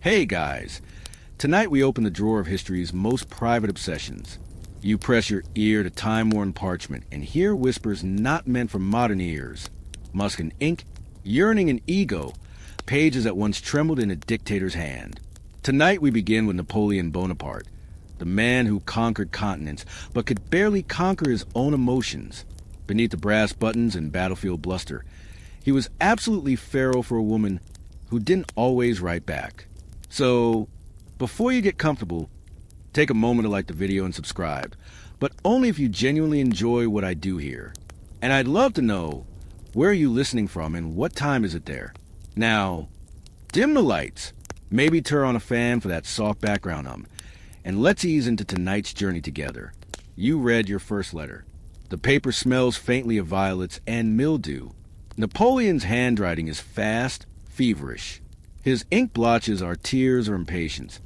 Hey guys, tonight we open the drawer of history's most private obsessions. You press your ear to time-worn parchment and hear whispers not meant for modern ears. Musk and ink, yearning and ego, pages that once trembled in a dictator's hand. Tonight we begin with Napoleon Bonaparte, the man who conquered continents but could barely conquer his own emotions. Beneath the brass buttons and battlefield bluster, he was absolutely feral for a woman who didn't always write back. So, before you get comfortable, take a moment to like the video and subscribe, but only if you genuinely enjoy what I do here. And I'd love to know, where are you listening from and what time is it there? Now, dim the lights, maybe turn on a fan for that soft background and let's ease into tonight's journey together. You read your first letter. The paper smells faintly of violets and mildew. Napoleon's handwriting is fast, feverish. His ink blotches are tears or impatience.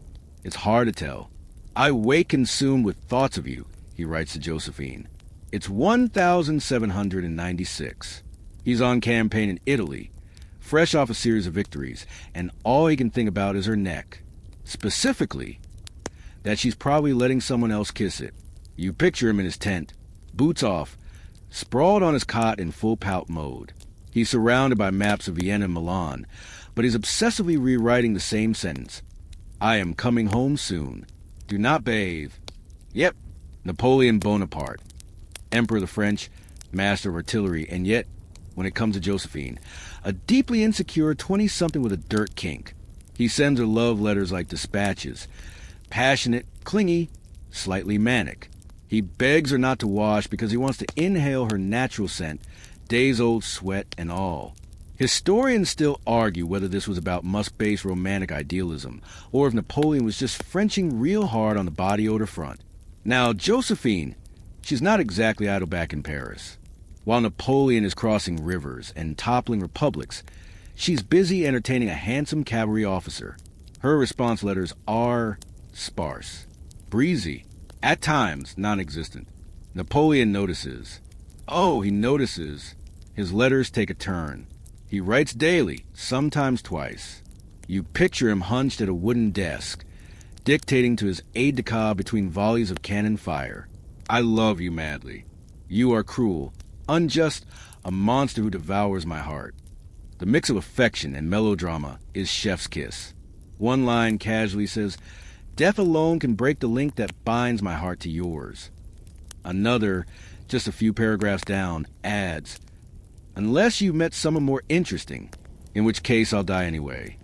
It's hard to tell. I wake consumed with thoughts of you, he writes to Josephine. It's 1796. He's on campaign in Italy, fresh off a series of victories, and all he can think about is her neck. Specifically, that she's probably letting someone else kiss it. You picture him in his tent, boots off, sprawled on his cot in full pout mode. He's surrounded by maps of Vienna and Milan, but he's obsessively rewriting the same sentence. I am coming home soon. Do not bathe. Yep, Napoleon Bonaparte, Emperor of the French, master of artillery, and yet, when it comes to Josephine, a deeply insecure 20-something with a dirt kink. He sends her love letters like dispatches, passionate, clingy, slightly manic. He begs her not to wash because he wants to inhale her natural scent, days-old sweat and all. Historians still argue whether this was about must-based romantic idealism, or if Napoleon was just Frenching real hard on the body odor front. Now, Josephine, she's not exactly idle back in Paris. While Napoleon is crossing rivers and toppling republics, she's busy entertaining a handsome cavalry officer. Her response letters are sparse, breezy, at times non-existent. Napoleon notices. Oh, he notices. His letters take a turn. He writes daily, sometimes twice. You picture him hunched at a wooden desk, dictating to his aide-de-camp between volleys of cannon fire. I love you madly. You are cruel, unjust, a monster who devours my heart. The mix of affection and melodrama is chef's kiss. One line casually says, death alone can break the link that binds my heart to yours. Another, just a few paragraphs down, adds, unless you've met someone more interesting, in which case I'll die anyway.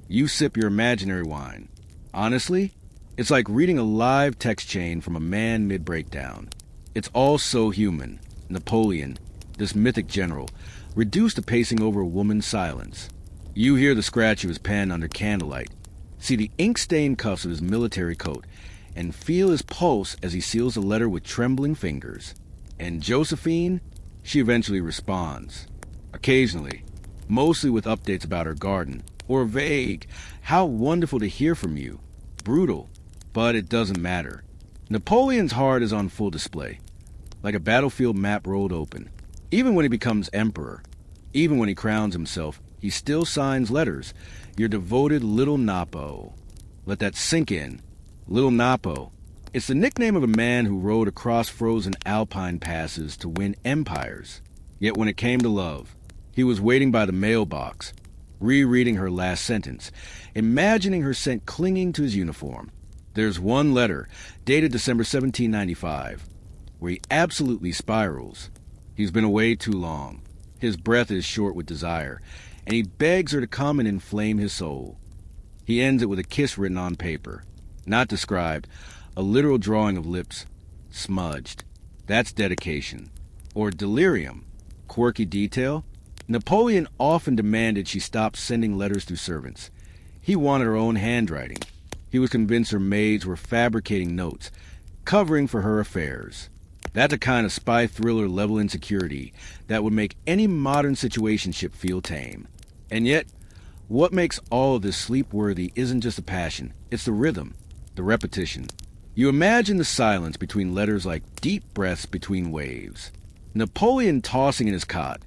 You sip your imaginary wine. Honestly, it's like reading a live text chain from a man mid-breakdown. It's all so human. Napoleon, this mythic general, reduced to pacing over a woman's silence. You hear the scratch of his pen under candlelight, see the ink-stained cuffs of his military coat, and feel his pulse as he seals the letter with trembling fingers. And Josephine? She eventually responds. Occasionally, mostly with updates about her garden, or vague, how wonderful to hear from you. Brutal, but it doesn't matter. Napoleon's heart is on full display, like a battlefield map rolled open. Even when he becomes emperor, even when he crowns himself, he still signs letters. Your devoted Little Napo. Let that sink in. Little Napo. It's the nickname of a man who rode across frozen alpine passes to win empires. Yet when it came to love, he was waiting by the mailbox, rereading her last sentence, imagining her scent clinging to his uniform. There's one letter, dated December 1795, where he absolutely spirals. He's been away too long. His breath is short with desire, and he begs her to come and inflame his soul. He ends it with a kiss written on paper, not described, a literal drawing of lips, smudged. That's dedication. Or delirium. Quirky detail? Napoleon often demanded she stop sending letters through servants. He wanted her own handwriting. He was convinced her maids were fabricating notes, covering for her affairs. That's a kind of spy thriller level insecurity that would make any modern situationship feel tame. And yet, what makes all of this sleep-worthy isn't just the passion, it's the rhythm, the repetition. You imagine the silence between letters like deep breaths between waves. Napoleon tossing in his cot,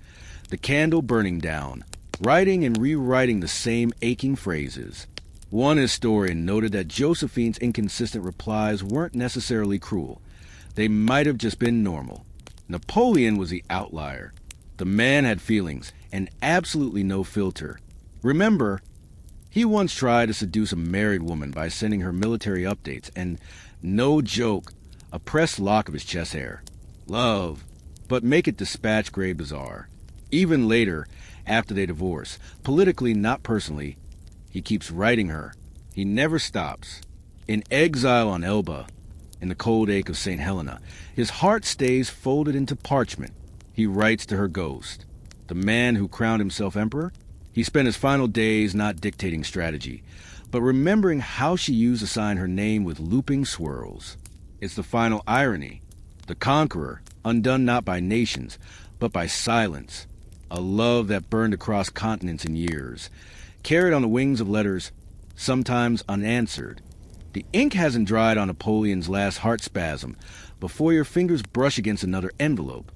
the candle burning down, writing and rewriting the same aching phrases. One historian noted that Josephine's inconsistent replies weren't necessarily cruel. They might have just been normal. Napoleon was the outlier. The man had feelings and absolutely no filter. Remember, he once tried to seduce a married woman by sending her military updates and, no joke, a pressed lock of his chest hair. Love, but make it dispatch grade bizarre. Even later, after they divorce, politically, not personally, he keeps writing her. He never stops. In exile on Elba, in the cold ache of St. Helena, his heart stays folded into parchment. He writes to her ghost. The man who crowned himself emperor? He spent his final days not dictating strategy, but remembering how she used to sign her name with looping swirls. It's the final irony. The conqueror, undone not by nations, but by silence. A love that burned across continents and years, carried on the wings of letters, sometimes unanswered. The ink hasn't dried on Napoleon's last heart spasm before your fingers brush against another envelope.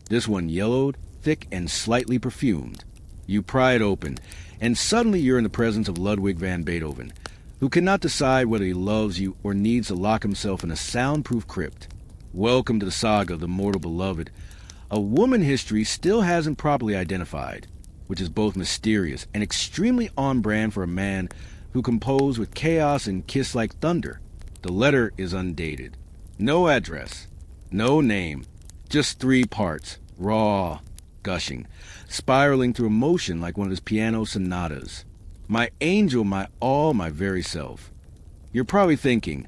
This one yellowed, thick, and slightly perfumed. You pry it open, and suddenly you're in the presence of Ludwig van Beethoven, who cannot decide whether he loves you or needs to lock himself in a soundproof crypt. Welcome to the saga of the mortal beloved, a woman history still hasn't properly identified, which is both mysterious and extremely on brand for a man who composed with chaos and kiss like thunder. The letter is undated. No address, no name, just 3 parts, raw, gushing, spiraling through emotion like one of his piano sonatas. My angel, my all, my very self. You're probably thinking,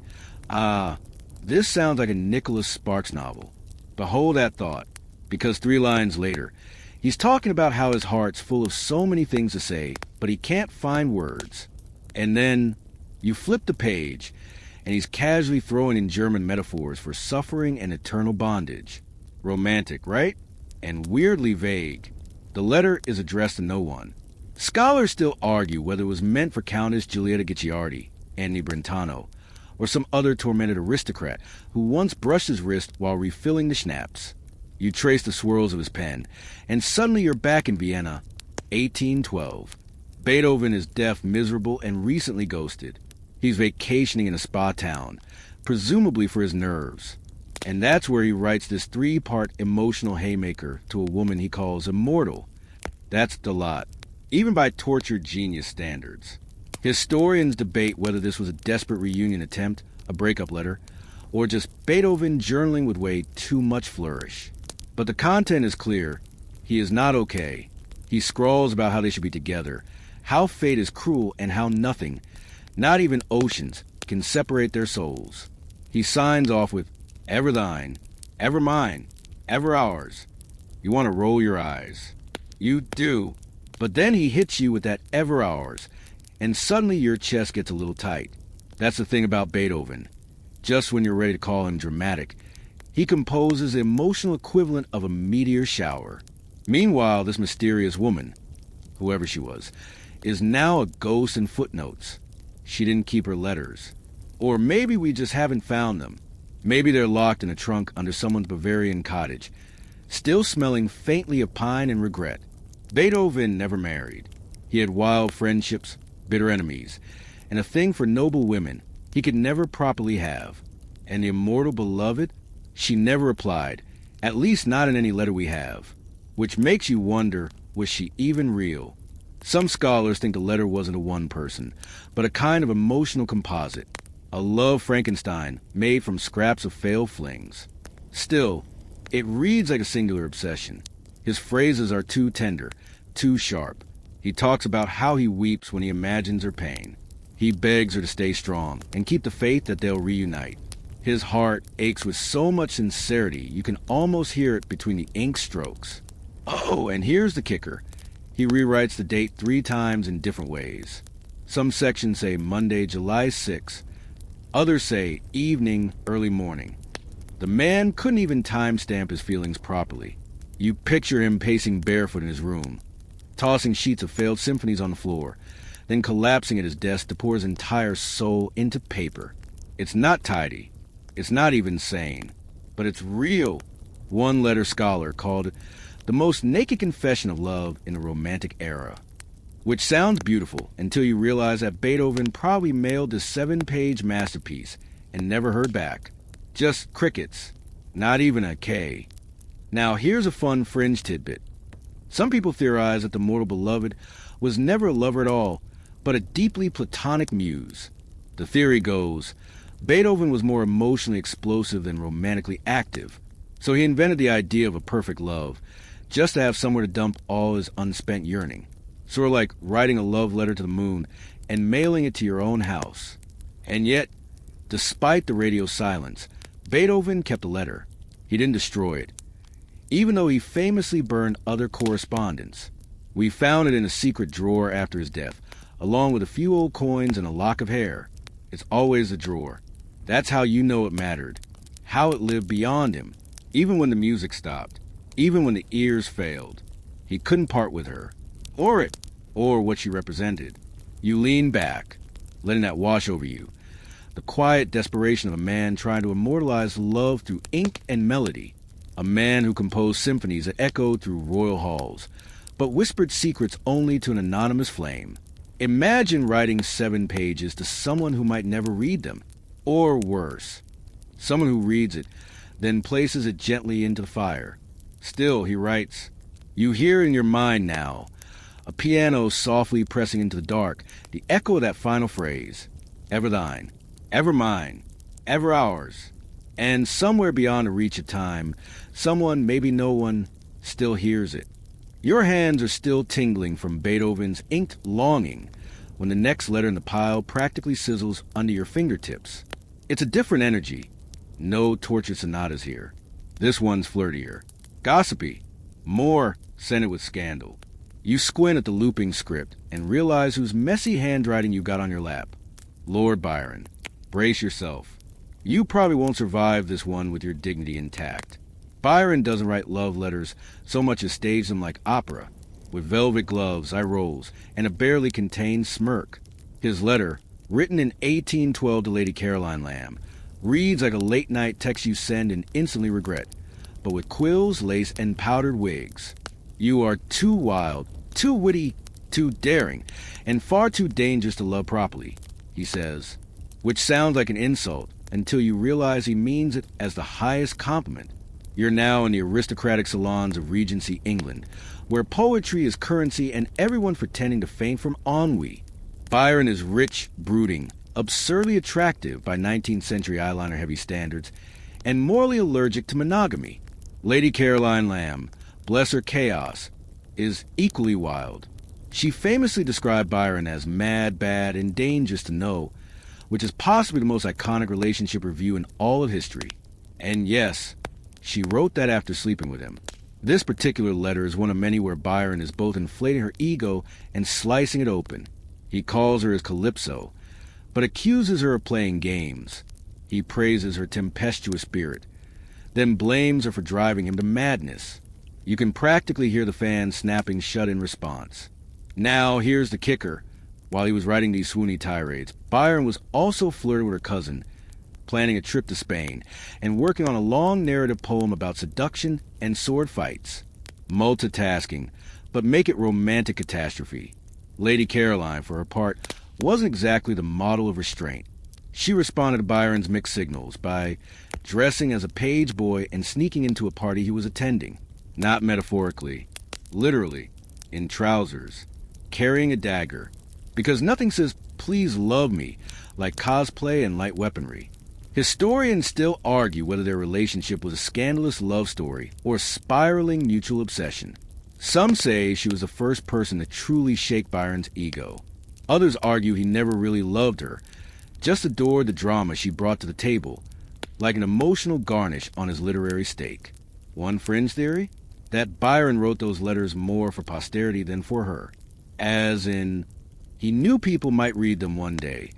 this sounds like a Nicholas Sparks novel. But hold that thought, because 3 lines later, he's talking about how his heart's full of so many things to say, but he can't find words. And then you flip the page, and he's casually throwing in German metaphors for suffering and eternal bondage. Romantic, right? And weirdly vague. The letter is addressed to no one. Scholars still argue whether it was meant for Countess Giulietta Guicciardi, Annie Brentano, or some other tormented aristocrat who once brushed his wrist while refilling the schnapps. You trace the swirls of his pen, and suddenly you're back in Vienna, 1812. Beethoven is deaf, miserable, and recently ghosted. He's vacationing in a spa town, presumably for his nerves. And that's where he writes this 3-part emotional haymaker to a woman he calls immortal. That's the lot, even by tortured genius standards. Historians debate whether this was a desperate reunion attempt, a breakup letter, or just Beethoven journaling with way too much flourish. But the content is clear. He is not okay. He scrawls about how they should be together, how fate is cruel, and how nothing, not even oceans, can separate their souls. He signs off with, ever thine, ever mine, ever ours. You want to roll your eyes. You do. But then he hits you with that ever ours, and suddenly your chest gets a little tight. That's the thing about Beethoven. Just when you're ready to call him dramatic, he composes the emotional equivalent of a meteor shower. Meanwhile, this mysterious woman, whoever she was, is now a ghost in footnotes. She didn't keep her letters. Or maybe we just haven't found them. Maybe they're locked in a trunk under someone's Bavarian cottage, still smelling faintly of pine and regret. Beethoven never married. He had wild friendships, bitter enemies, and a thing for noble women he could never properly have. And the immortal beloved? She never replied, at least not in any letter we have. Which makes you wonder, was she even real? Some scholars think the letter wasn't a one person, but a kind of emotional composite. A love Frankenstein made from scraps of failed flings. Still, it reads like a singular obsession. His phrases are too tender, too sharp. He talks about how he weeps when he imagines her pain. He begs her to stay strong and keep the faith that they'll reunite. His heart aches with so much sincerity you can almost hear it between the ink strokes. Oh, and here's the kicker. He rewrites the date 3 times in different ways. Some sections say Monday, July 6. Others say evening, early morning. The man couldn't even timestamp his feelings properly. You picture him pacing barefoot in his room, tossing sheets of failed symphonies on the floor, then collapsing at his desk to pour his entire soul into paper. It's not tidy. It's not even sane. But it's real. One letter scholar called it the most naked confession of love in the Romantic era. Which sounds beautiful until you realize that Beethoven probably mailed this 7-page masterpiece and never heard back. Just crickets. Not even a K. Now here's a fun fringe tidbit. Some people theorize that the mortal beloved was never a lover at all, but a deeply platonic muse. The theory goes, Beethoven was more emotionally explosive than romantically active, so he invented the idea of a perfect love, just to have somewhere to dump all his unspent yearning. Sort of like writing a love letter to the moon and mailing it to your own house. And yet, despite the radio silence, Beethoven kept the letter. He didn't destroy it, even though he famously burned other correspondence. We found it in a secret drawer after his death, along with a few old coins and a lock of hair. It's always a drawer. That's how you know it mattered. How it lived beyond him, even when the music stopped, even when the ears failed. He couldn't part with her, or it, or what she represented. You lean back, letting that wash over you. The quiet desperation of a man trying to immortalize love through ink and melody. A man who composed symphonies that echoed through royal halls, but whispered secrets only to an anonymous flame. Imagine writing 7 pages to someone who might never read them. Or worse, someone who reads it, then places it gently into the fire. Still, he writes, you hear in your mind now, a piano softly pressing into the dark, the echo of that final phrase, ever thine, ever mine, ever ours. And somewhere beyond the reach of time, someone, maybe no one, still hears it. Your hands are still tingling from Beethoven's inked longing when the next letter in the pile practically sizzles under your fingertips. It's a different energy. No tortured sonatas here. This one's flirtier. Gossipy. More scented with scandal. You squint at the looping script and realize whose messy handwriting you got on your lap. Lord Byron. Brace yourself. You probably won't survive this one with your dignity intact. Byron doesn't write love letters so much as stage them like opera, with velvet gloves, eye rolls, and a barely contained smirk. His letter, written in 1812 to Lady Caroline Lamb, reads like a late-night text you send and instantly regret, but with quills, lace, and powdered wigs. You are too wild, too witty, too daring, and far too dangerous to love properly, he says, which sounds like an insult until you realize he means it as the highest compliment. You're now in the aristocratic salons of Regency England, where poetry is currency and everyone pretending to faint from ennui. Byron is rich, brooding, absurdly attractive by 19th century eyeliner-heavy standards, and morally allergic to monogamy. Lady Caroline Lamb, bless her chaos, is equally wild. She famously described Byron as mad, bad, and dangerous to know, which is possibly the most iconic relationship review in all of history. And yes, she wrote that after sleeping with him. This particular letter is one of many where Byron is both inflating her ego and slicing it open. He calls her his Calypso, but accuses her of playing games. He praises her tempestuous spirit, then blames her for driving him to madness. You can practically hear the fans snapping shut in response. Now, here's the kicker. While he was writing these swoony tirades, Byron was also flirting with her cousin, planning a trip to Spain, and working on a long narrative poem about seduction and sword fights. Multitasking, but make it romantic catastrophe. Lady Caroline, for her part, wasn't exactly the model of restraint. She responded to Byron's mixed signals by dressing as a page boy and sneaking into a party he was attending. Not metaphorically, literally, in trousers, carrying a dagger, because nothing says please love me like cosplay and light weaponry. Historians still argue whether their relationship was a scandalous love story or a spiraling mutual obsession. Some say she was the first person to truly shake Byron's ego. Others argue he never really loved her, just adored the drama she brought to the table, like an emotional garnish on his literary steak. One fringe theory? That Byron wrote those letters more for posterity than for her. As in, he knew people might read them one day,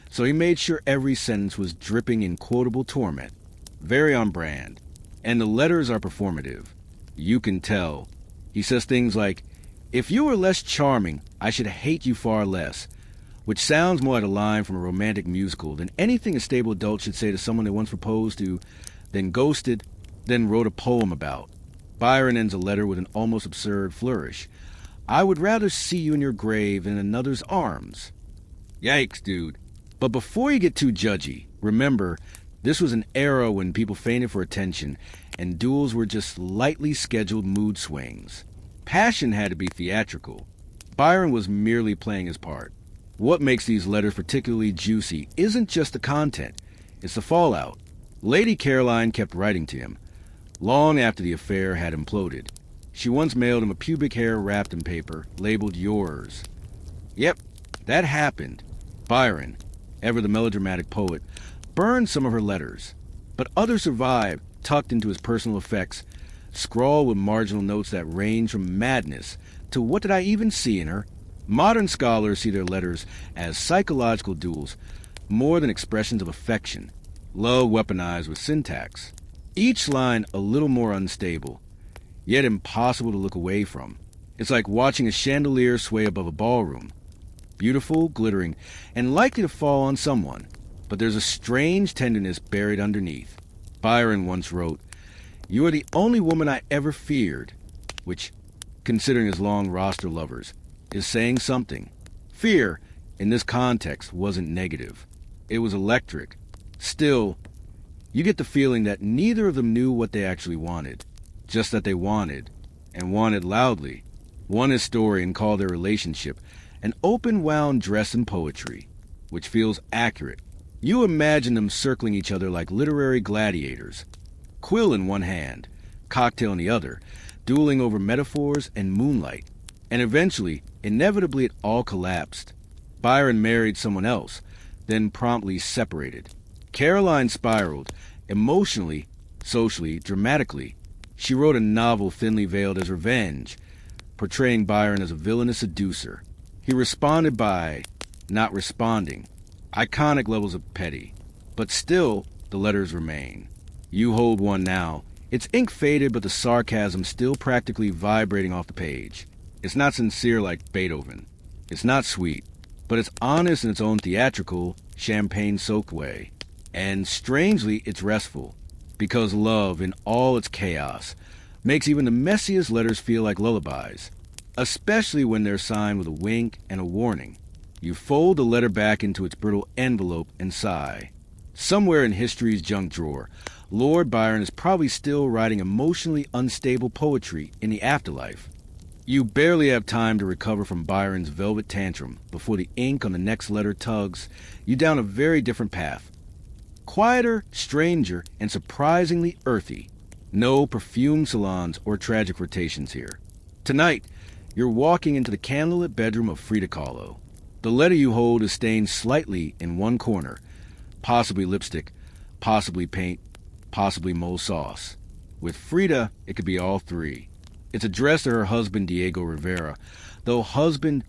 so he made sure every sentence was dripping in quotable torment. Very on brand. And the letters are performative. You can tell. He says things like, if you were less charming, I should hate you far less, which sounds more like a line from a romantic musical than anything a stable adult should say to someone they once proposed to, then ghosted, then wrote a poem about. Byron ends a letter with an almost absurd flourish. I would rather see you in your grave in another's arms. Yikes, dude. But before you get too judgy, remember, this was an era when people fainted for attention, and duels were just lightly scheduled mood swings. Passion had to be theatrical. Byron was merely playing his part. What makes these letters particularly juicy isn't just the content, it's the fallout. Lady Caroline kept writing to him, long after the affair had imploded. She once mailed him a pubic hair wrapped in paper, labeled yours. Yep, that happened. Byron, ever the melodramatic poet, burned some of her letters, but others survived, tucked into his personal effects, scrawled with marginal notes that range from madness to what did I even see in her? Modern scholars see their letters as psychological duels, more than expressions of affection, love weaponized with syntax. Each line a little more unstable, yet impossible to look away from. It's like watching a chandelier sway above a ballroom. Beautiful, glittering, and likely to fall on someone, but there's a strange tenderness buried underneath. Byron once wrote, "You are the only woman I ever feared," which, considering his long roster lovers, is saying something. Fear, in this context, wasn't negative. It was electric. Still, you get the feeling that neither of them knew what they actually wanted, just that they wanted, and wanted loudly. One historian called their relationship an open-wound dress in poetry, which feels accurate. You imagine them circling each other like literary gladiators, quill in one hand, cocktail in the other, dueling over metaphors and moonlight. And eventually, inevitably, it all collapsed. Byron married someone else, then promptly separated. Caroline spiraled, emotionally, socially, dramatically. She wrote a novel thinly veiled as revenge, portraying Byron as a villainous seducer. He responded by not responding. Iconic levels of petty. But still, the letters remain. You hold one now. Its ink faded, but the sarcasm still practically vibrating off the page. It's not sincere like Beethoven. It's not sweet, but it's honest in its own theatrical, champagne-soaked way. And strangely, it's restful, because love, in all its chaos, makes even the messiest letters feel like lullabies, especially when they're signed with a wink and a warning. You fold the letter back into its brittle envelope and sigh. Somewhere in history's junk drawer, Lord Byron is probably still writing emotionally unstable poetry in the afterlife. You barely have time to recover from Byron's velvet tantrum before the ink on the next letter tugs you down a very different path. Quieter, stranger, and surprisingly earthy. No perfume salons or tragic rotations here. Tonight, you're walking into the candlelit bedroom of Frida Kahlo. The letter you hold is stained slightly in one corner, possibly lipstick, possibly paint, possibly mole sauce. With Frida, it could be all three. It's addressed to her husband, Diego Rivera, though husband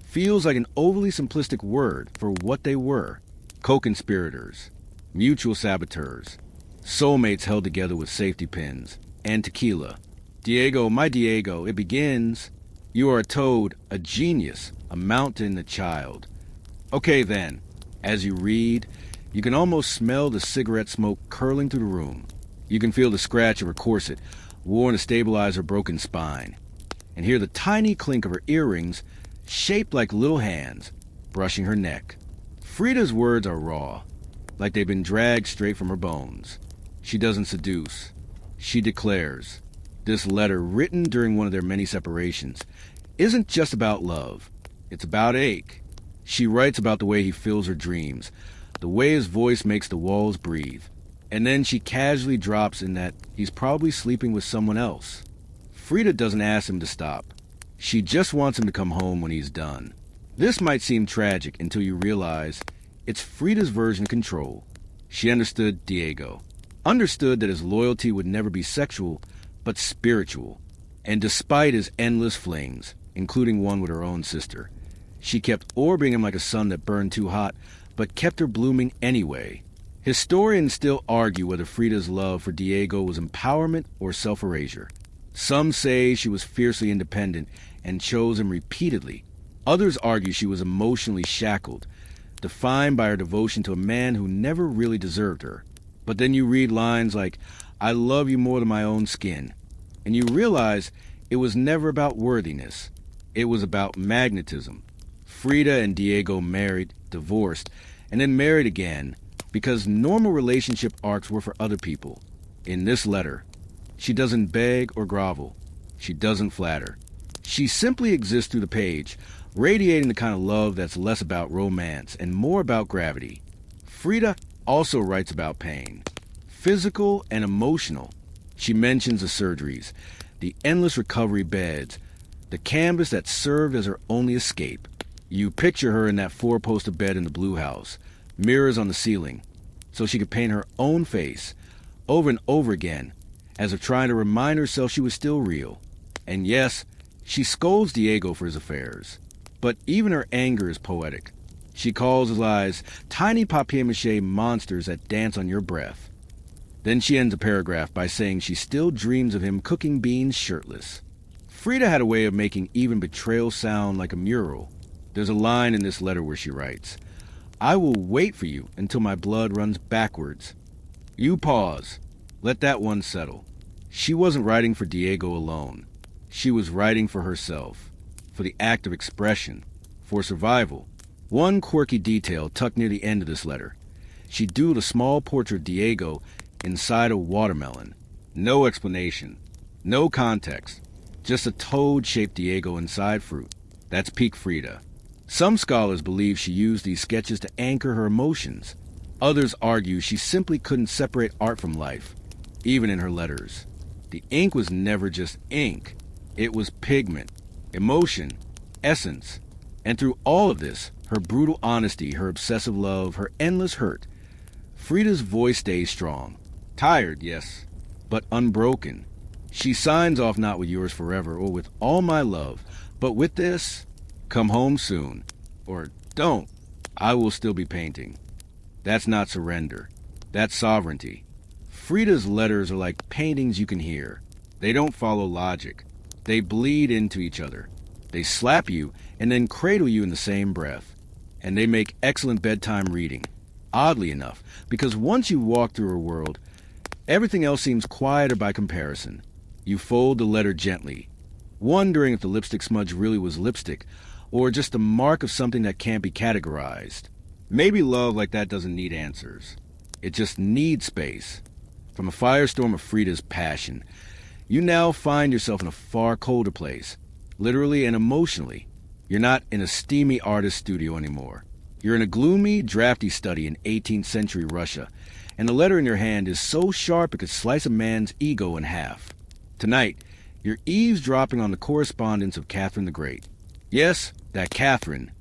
feels like an overly simplistic word for what they were. Co-conspirators, mutual saboteurs, soulmates held together with safety pins, and tequila. Diego, my Diego, it begins. You are a toad, a genius, a mountain, a child. Okay then, as you read, you can almost smell the cigarette smoke curling through the room. You can feel the scratch of her corset, worn to stabilize her broken spine, and hear the tiny clink of her earrings, shaped like little hands, brushing her neck. Frida's words are raw, like they've been dragged straight from her bones. She doesn't seduce. She declares. This letter, written during one of their many separations, isn't just about love. It's about ache. She writes about the way he fills her dreams, the way his voice makes the walls breathe. And then she casually drops in that he's probably sleeping with someone else. Frida doesn't ask him to stop. She just wants him to come home when he's done. This might seem tragic until you realize it's Frida's version of control. She understood Diego. Understood that his loyalty would never be sexual, but spiritual. And despite his endless flings, including one with her own sister, she kept orbiting him like a sun that burned too hot, but kept her blooming anyway. Historians still argue whether Frida's love for Diego was empowerment or self-erasure. Some say she was fiercely independent and chose him repeatedly. Others argue she was emotionally shackled, defined by her devotion to a man who never really deserved her. But then you read lines like, "I love you more than my own skin," and you realize it was never about worthiness. It was about magnetism. Frida and Diego married, divorced, and then married again because normal relationship arcs were for other people. In this letter, she doesn't beg or grovel. She doesn't flatter. She simply exists through the page, radiating the kind of love that's less about romance and more about gravity. Frida also writes about pain, physical and emotional. She mentions the surgeries, the endless recovery beds, the canvas that served as her only escape. You picture her in that four-poster bed in the blue house, mirrors on the ceiling, so she could paint her own face over and over again, as if trying to remind herself she was still real. And yes, she scolds Diego for his affairs, but even her anger is poetic. She calls his lies tiny papier-mâché monsters that dance on your breath. Then she ends a paragraph by saying she still dreams of him cooking beans shirtless. Frida had a way of making even betrayal sound like a mural. There's a line in this letter where she writes, "I will wait for you until my blood runs backwards." You pause. Let that one settle. She wasn't writing for Diego alone. She was writing for herself, for the act of expression, for survival. One quirky detail tucked near the end of this letter. She doodled a small portrait of Diego inside a watermelon. No explanation, no context, just a toad-shaped Diego inside fruit. That's peak Frida. Some scholars believe she used these sketches to anchor her emotions. Others argue she simply couldn't separate art from life, even in her letters. The ink was never just ink. It was pigment, emotion, essence. And through all of this, her brutal honesty, her obsessive love, her endless hurt, Frida's voice stays strong. Tired, yes, but unbroken. She signs off not with yours forever or with all my love, but with this, come home soon. Or don't. I will still be painting. That's not surrender. That's sovereignty. Frida's letters are like paintings you can hear. They don't follow logic. They bleed into each other. They slap you and then cradle you in the same breath. And they make excellent bedtime reading. Oddly enough, because once you walk through her world, everything else seems quieter by comparison. You fold the letter gently, wondering if the lipstick smudge really was lipstick, or just the mark of something that can't be categorized. Maybe love like that doesn't need answers. It just needs space. From a firestorm of Frida's passion, you now find yourself in a far colder place, literally and emotionally. You're not in a steamy artist studio anymore. You're in a gloomy, drafty study in 18th century Russia, and the letter in your hand is so sharp it could slice a man's ego in half. Tonight, you're eavesdropping on the correspondence of Catherine the Great. Yes, that Catherine,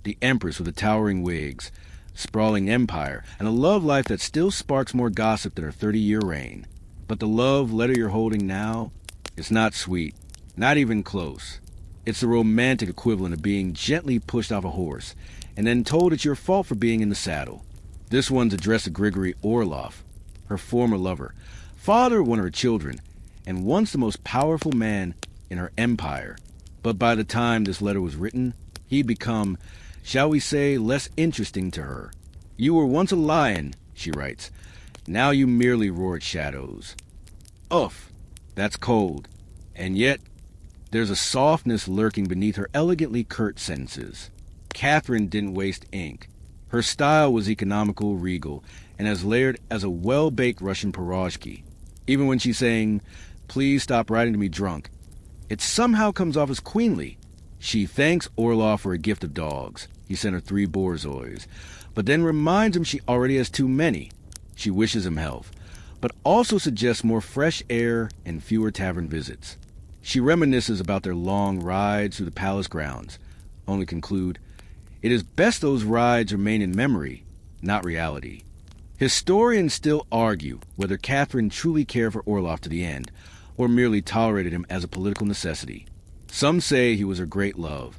the empress with the towering wigs, sprawling empire, and a love life that still sparks more gossip than her 30-year reign. But the love letter you're holding now, it's not sweet, not even close. It's the romantic equivalent of being gently pushed off a horse and then told it's your fault for being in the saddle. This one's addressed to Grigory Orlov, her former lover, father of one of her children, and once the most powerful man in her empire. But by the time this letter was written, he'd become, shall we say, less interesting to her. You were once a lion, she writes. Now you merely roar at shadows. Oof, that's cold. And yet, there's a softness lurking beneath her elegantly curt sentences. Catherine didn't waste ink. Her style was economical, regal, and as layered as a well-baked Russian pierogi. Even when she's saying, "Please stop writing to me drunk," it somehow comes off as queenly. She thanks Orlov for a gift of dogs. He sent her 3 borzois, but then reminds him she already has too many. She wishes him health, but also suggests more fresh air and fewer tavern visits. She reminisces about their long rides through the palace grounds, only conclude, it is best those rides remain in memory, not reality. Historians still argue whether Catherine truly cared for Orlov to the end, or merely tolerated him as a political necessity. Some say he was her great love.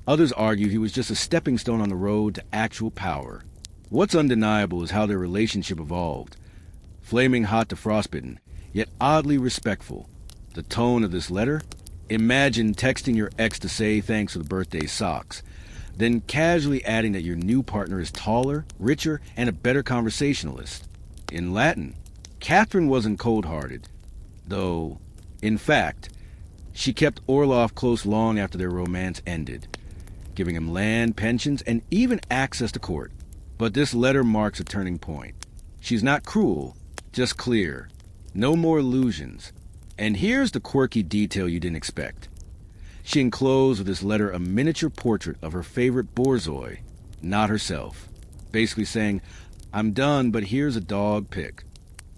Others argue he was just a stepping stone on the road to actual power. What's undeniable is how their relationship evolved. Flaming hot to frostbitten, yet oddly respectful. The tone of this letter? Imagine texting your ex to say thanks for the birthday socks, then casually adding that your new partner is taller, richer, and a better conversationalist. In Latin, Catherine wasn't cold-hearted, though, in fact, She kept Orloff close long after their romance ended, giving him land, pensions, and even access to court. But this letter marks a turning point. She's not cruel, just clear. No more illusions. And here's the quirky detail you didn't expect. She enclosed with this letter a miniature portrait of her favorite borzoi, not herself. Basically saying, I'm done, but here's a dog pic.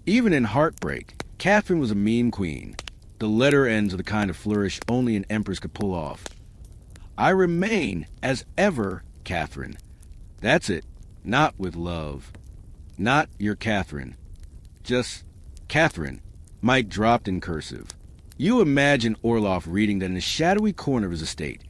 Even in heartbreak, Catherine was a meme queen. The letter ends with a kind of flourish only an empress could pull off. I remain, as ever, Catherine. That's it. Not with love. Not your Catherine. Just Catherine. Mike dropped in cursive. You imagine Orloff reading that in the shadowy corner of his estate,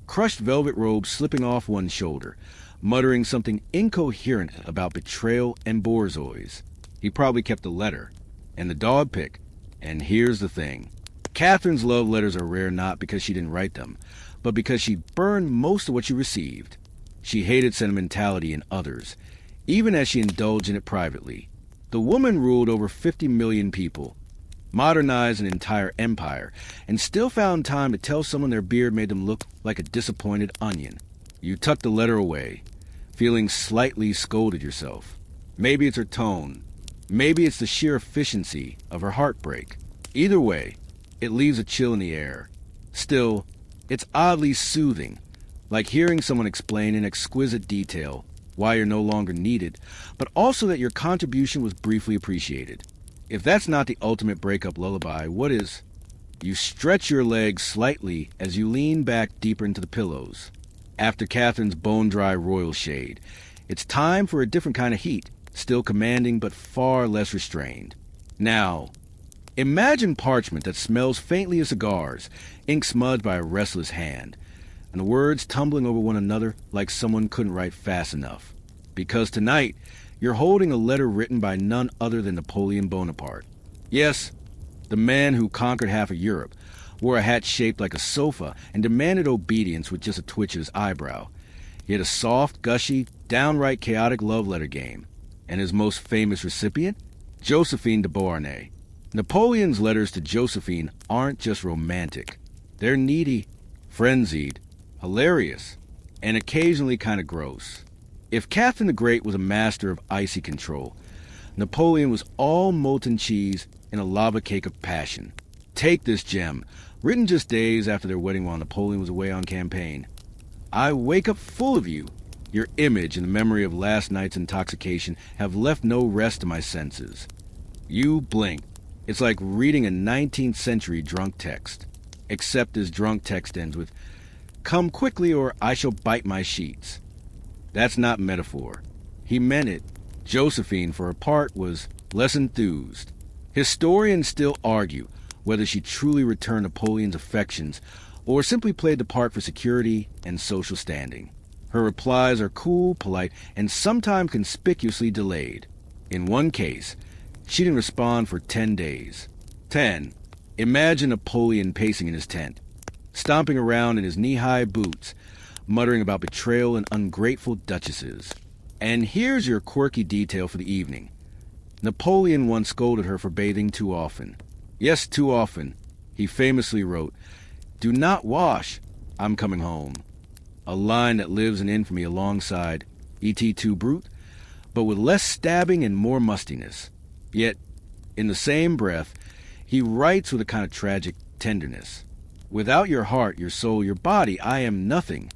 crushed velvet robes slipping off one shoulder, muttering something incoherent about betrayal and borzois. He probably kept the letter, and the dog pic. And here's the thing. Catherine's love letters are rare not because she didn't write them, but because she burned most of what she received. She hated sentimentality in others, even as she indulged in it privately. The woman ruled over 50 million people, modernized an entire empire, and still found time to tell someone their beard made them look like a disappointed onion. You tucked the letter away, feeling slightly scolded yourself. Maybe it's her tone. Maybe it's the sheer efficiency of her heartbreak. Either way, it leaves a chill in the air. Still, it's oddly soothing, like hearing someone explain in exquisite detail why you're no longer needed, but also that your contribution was briefly appreciated. If that's not the ultimate breakup lullaby, what is? You stretch your legs slightly as you lean back deeper into the pillows. After Catherine's bone-dry royal shade, it's time for a different kind of heat, still commanding but far less restrained. Now, imagine parchment that smells faintly of cigars, ink smudged by a restless hand, and the words tumbling over one another like someone couldn't write fast enough. Because tonight, you're holding a letter written by none other than Napoleon Bonaparte. Yes, the man who conquered half of Europe, wore a hat shaped like a sofa, and demanded obedience with just a twitch of his eyebrow. He had a soft, gushy, downright chaotic love letter game. And his most famous recipient? Josephine de Beauharnais. Napoleon's letters to Josephine aren't just romantic. They're needy, frenzied, hilarious, and occasionally kind of gross. If Catherine the Great was a master of icy control, Napoleon was all molten cheese in a lava cake of passion. Take this gem, written just days after their wedding while Napoleon was away on campaign. I wake up full of you. Your image and the memory of last night's intoxication have left no rest to my senses. You blink. It's like reading a 19th century drunk text. Except this drunk text ends with, "Come quickly or I shall bite my sheets." That's not metaphor. He meant it. Josephine, for her part, was less enthused. Historians still argue whether she truly returned Napoleon's affections or simply played the part for security and social standing. Her replies are cool, polite, and sometimes conspicuously delayed. In one case, she didn't respond for 10 days. 10. Imagine Napoleon pacing in his tent, stomping around in his knee-high boots, muttering about betrayal and ungrateful duchesses. And here's your quirky detail for the evening. Napoleon once scolded her for bathing too often. Yes, too often. He famously wrote, "Do not wash, I'm coming home." A line that lives in infamy alongside E.T. Too Brute, but with less stabbing and more mustiness. Yet, in the same breath, he writes with a kind of tragic tenderness. "Without your heart, your soul, your body, I am nothing."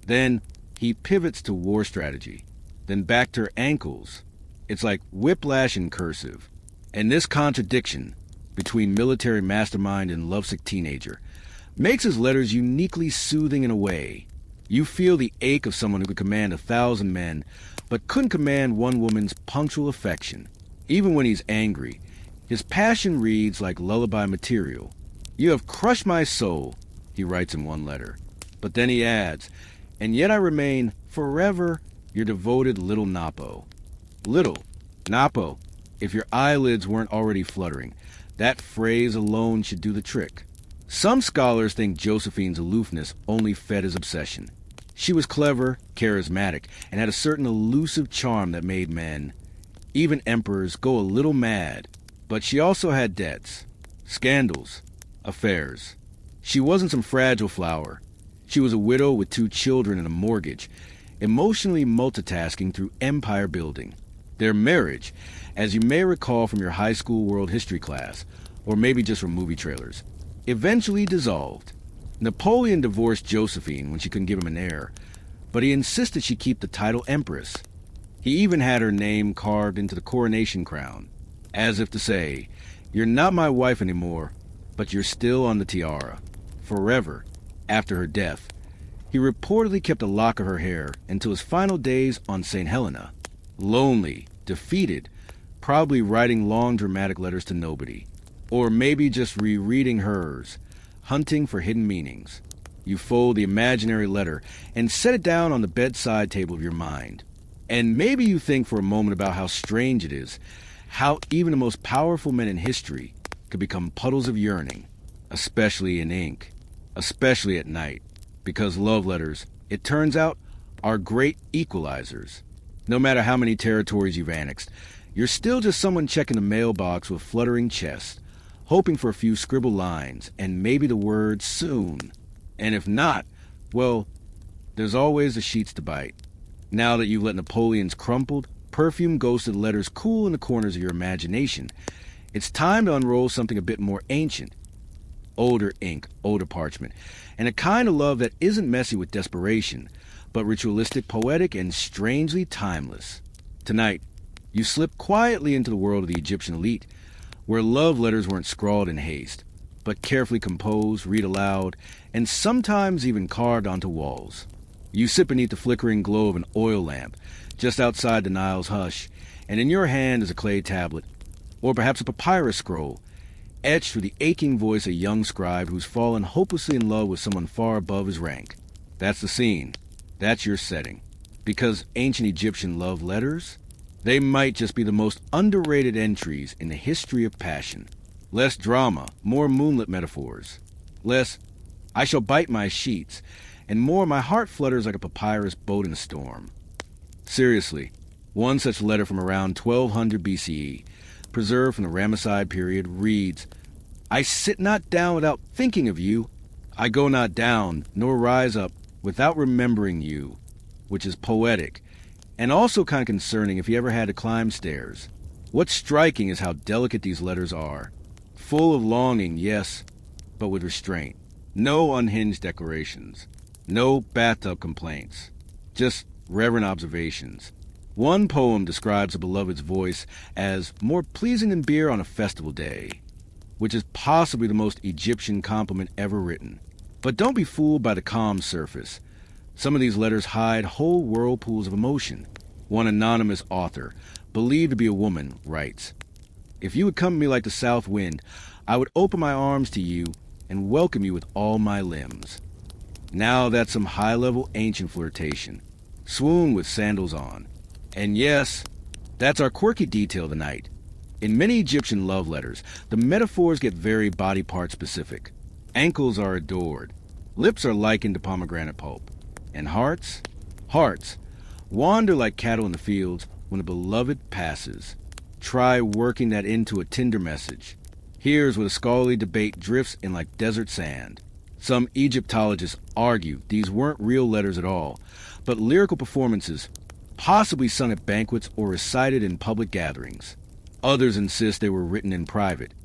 Then he pivots to war strategy, then back to her ankles. It's like whiplash in cursive. And this contradiction between military mastermind and lovesick teenager makes his letters uniquely soothing in a way. You feel the ache of someone who could command 1,000 men, but couldn't command one woman's punctual affection. Even when he's angry, his passion reads like lullaby material. "You have crushed my soul," he writes in one letter. But then he adds, "And yet I remain forever your devoted little Napo." Little. Napo. If your eyelids weren't already fluttering, that phrase alone should do the trick. Some scholars think Josephine's aloofness only fed his obsession. She was clever, charismatic, and had a certain elusive charm that made men, even emperors, go a little mad. But she also had debts, scandals, affairs. She wasn't some fragile flower. She was a widow with 2 children and a mortgage, emotionally multitasking through empire building. Their marriage, as you may recall from your high school world history class, or maybe just from movie trailers, eventually dissolved. Napoleon divorced Josephine when she couldn't give him an heir, but he insisted she keep the title Empress. He even had her name carved into the coronation crown, as if to say, "You're not my wife anymore, but you're still on the tiara, forever." After her death, he reportedly kept a lock of her hair until his final days on St. Helena. Lonely, defeated, probably writing long dramatic letters to nobody. Or maybe just rereading hers, hunting for hidden meanings. You fold the imaginary letter and set it down on the bedside table of your mind. And maybe you think for a moment about how strange it is, how even the most powerful men in history could become puddles of yearning, especially in ink, especially at night, because love letters, it turns out, are great equalizers. No matter how many territories you've annexed, you're still just someone checking the mailbox with fluttering chest, hoping for a few scribbled lines and maybe the word soon. And if not, well, there's always the sheets to bite. Now that you've let Napoleon's crumpled, perfume-ghosted letters cool in the corners of your imagination, it's time to unroll something a bit more ancient. Older ink, older parchment, and a kind of love that isn't messy with desperation, but ritualistic, poetic, and strangely timeless. Tonight, you slip quietly into the world of the Egyptian elite, where love letters weren't scrawled in haste, but carefully composed, read aloud, and sometimes even carved onto walls. You sit beneath the flickering glow of an oil lamp, just outside the Nile's hush, and in your hand is a clay tablet, or perhaps a papyrus scroll, etched with the aching voice of a young scribe who's fallen hopelessly in love with someone far above his rank. That's the scene. That's your setting. Because ancient Egyptian love letters, they might just be the most underrated entries in the history of passion. Less drama, more moonlit metaphors. Less, "I shall bite my sheets," and more, "My heart flutters like a papyrus boat in a storm." Seriously, one such letter from around 1200 BCE, preserved from the Ramesside period, reads, "I sit not down without thinking of you. I go not down, nor rise up, without remembering you," which is poetic, and also kind of concerning if you ever had to climb stairs. What's striking is how delicate these letters are. Full of longing, yes, but with restraint. No unhinged declarations. No bathtub complaints. Just reverent observations. One poem describes a beloved's voice as more pleasing than beer on a festival day, which is possibly the most Egyptian compliment ever written. But don't be fooled by the calm surface. Some of these letters hide whole whirlpools of emotion. One anonymous author, believed to be a woman, writes, "If you would come to me like the south wind, I would open my arms to you and welcome you with all my limbs." Now that's some high-level ancient flirtation. Swoon with sandals on. And yes, that's our quirky detail tonight. In many Egyptian love letters, the metaphors get very body part specific. Ankles are adored. Lips are likened to pomegranate pulp. And hearts? Hearts wander like cattle in the fields when a beloved passes. Try working that into a Tinder message. Here's where the scholarly debate drifts in like desert sand. Some Egyptologists argue these weren't real letters at all, but lyrical performances, possibly sung at banquets or recited in public gatherings. Others insist they were written in private,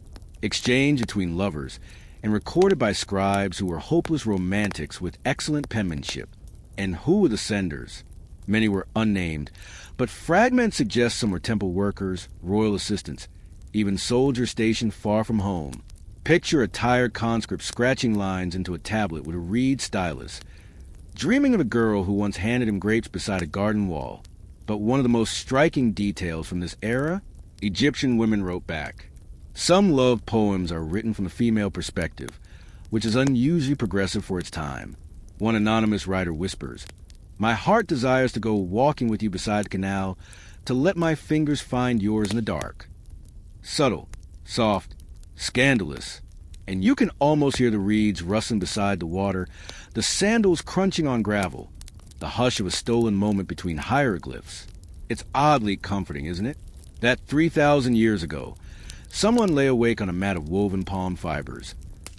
exchanged between lovers, and recorded by scribes who were hopeless romantics with excellent penmanship. And who were the senders? Many were unnamed, but fragments suggest some were temple workers, royal assistants, even soldiers stationed far from home. Picture a tired conscript scratching lines into a tablet with a reed stylus, dreaming of a girl who once handed him grapes beside a garden wall. But one of the most striking details from this era, Egyptian women wrote back. Some love poems are written from the female perspective, which is unusually progressive for its time. One anonymous writer whispers, "My heart desires to go walking with you beside the canal, to let my fingers find yours in the dark." Subtle, soft, scandalous, and you can almost hear the reeds rustling beside the water, the sandals crunching on gravel, the hush of a stolen moment between hieroglyphs. It's oddly comforting, isn't it? That 3,000 years ago, someone lay awake on a mat of woven palm fibers,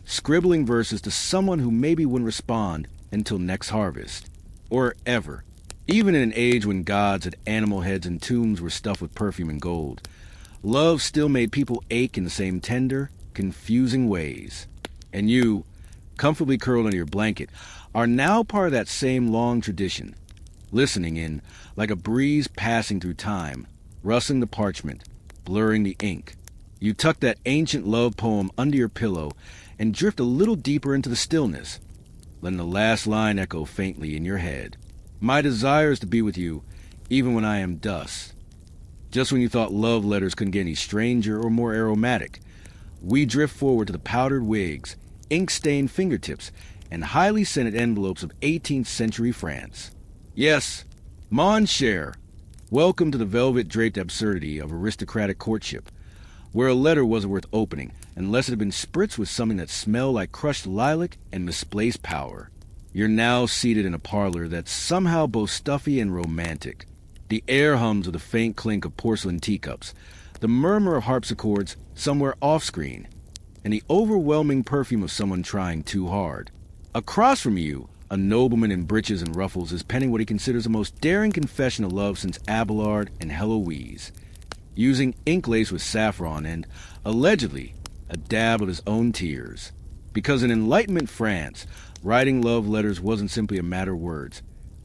scribbling verses to someone who maybe wouldn't respond until next harvest. Or ever. Even in an age when gods had animal heads and tombs were stuffed with perfume and gold, love still made people ache in the same tender, confusing ways. And you, comfortably curled under your blanket, are now part of that same long tradition, listening in like a breeze passing through time, rustling the parchment, blurring the ink. You tuck that ancient love poem under your pillow and drift a little deeper into the stillness, letting the last line echo faintly in your head. My desire is to be with you, even when I am dust. Just when you thought love letters couldn't get any stranger or more aromatic, we drift forward to the powdered wigs, ink-stained fingertips, and highly scented envelopes of 18th century France. Yes, mon cher, welcome to the velvet-draped absurdity of aristocratic courtship, where a letter wasn't worth opening unless it had been spritzed with something that smelled like crushed lilac and misplaced power. You're now seated in a parlor that's somehow both stuffy and romantic. The air hums with the faint clink of porcelain teacups, the murmur of harpsichords somewhere off-screen, and the overwhelming perfume of someone trying too hard. Across from you, a nobleman in breeches and ruffles is penning what he considers the most daring confession of love since Abelard and Heloise, using ink laced with saffron and, allegedly, a dab of his own tears. Because in Enlightenment France, writing love letters wasn't simply a matter of words.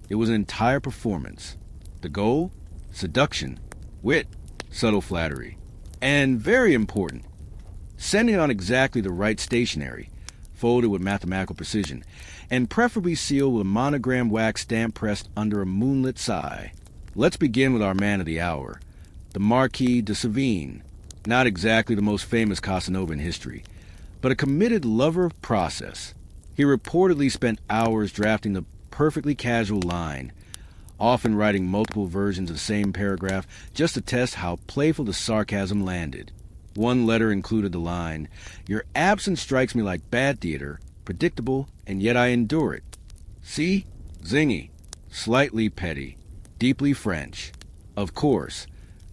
It was an entire performance. The goal? Seduction, wit, subtle flattery. And very important, sending it on exactly the right stationery, folded with mathematical precision, and preferably sealed with a monogram wax stamp pressed under a moonlit sky. Let's begin with our man of the hour, the Marquis de Sévigné. Not exactly the most famous Casanova in history, but a committed lover of process. He reportedly spent hours drafting the perfectly casual line, often writing multiple versions of the same paragraph just to test how playful the sarcasm landed. One letter included the line, "Your absence strikes me like bad theater, predictable, and yet I endure it." See? Zingy. Slightly petty. Deeply French. Of course,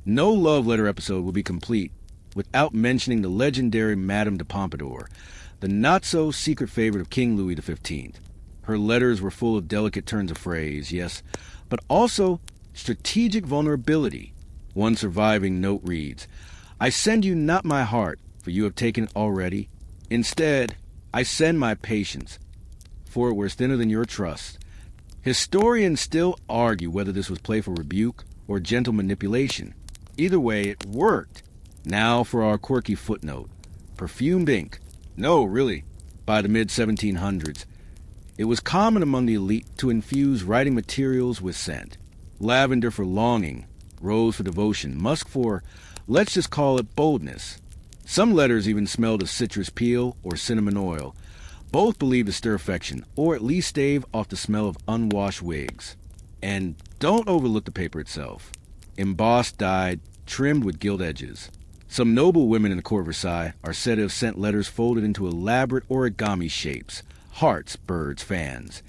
no love letter episode will be complete without mentioning the legendary Madame de Pompadour, the not-so-secret favorite of King Louis XV. Her letters were full of delicate turns of phrase, yes, but also strategic vulnerability. One surviving note reads, "I send you not my heart, for you have taken it already. Instead, I send my patience, for it wears thinner than your trust." Historians still argue whether this was playful rebuke or gentle manipulation. Either way, it worked. Now for our quirky footnote. Perfumed ink. No, really. By the mid-1700s, it was common among the elite to infuse writing materials with scent. Lavender for longing, rose for devotion, musk for, let's just call it boldness. Some letters even smelled of citrus peel or cinnamon oil, both believed to stir affection, or at least stave off the smell of unwashed wigs. And don't overlook the paper itself. Embossed, dyed, trimmed with gilt edges. Some noble women in the court of Versailles are said to have sent letters folded into elaborate origami shapes, hearts, birds, fans,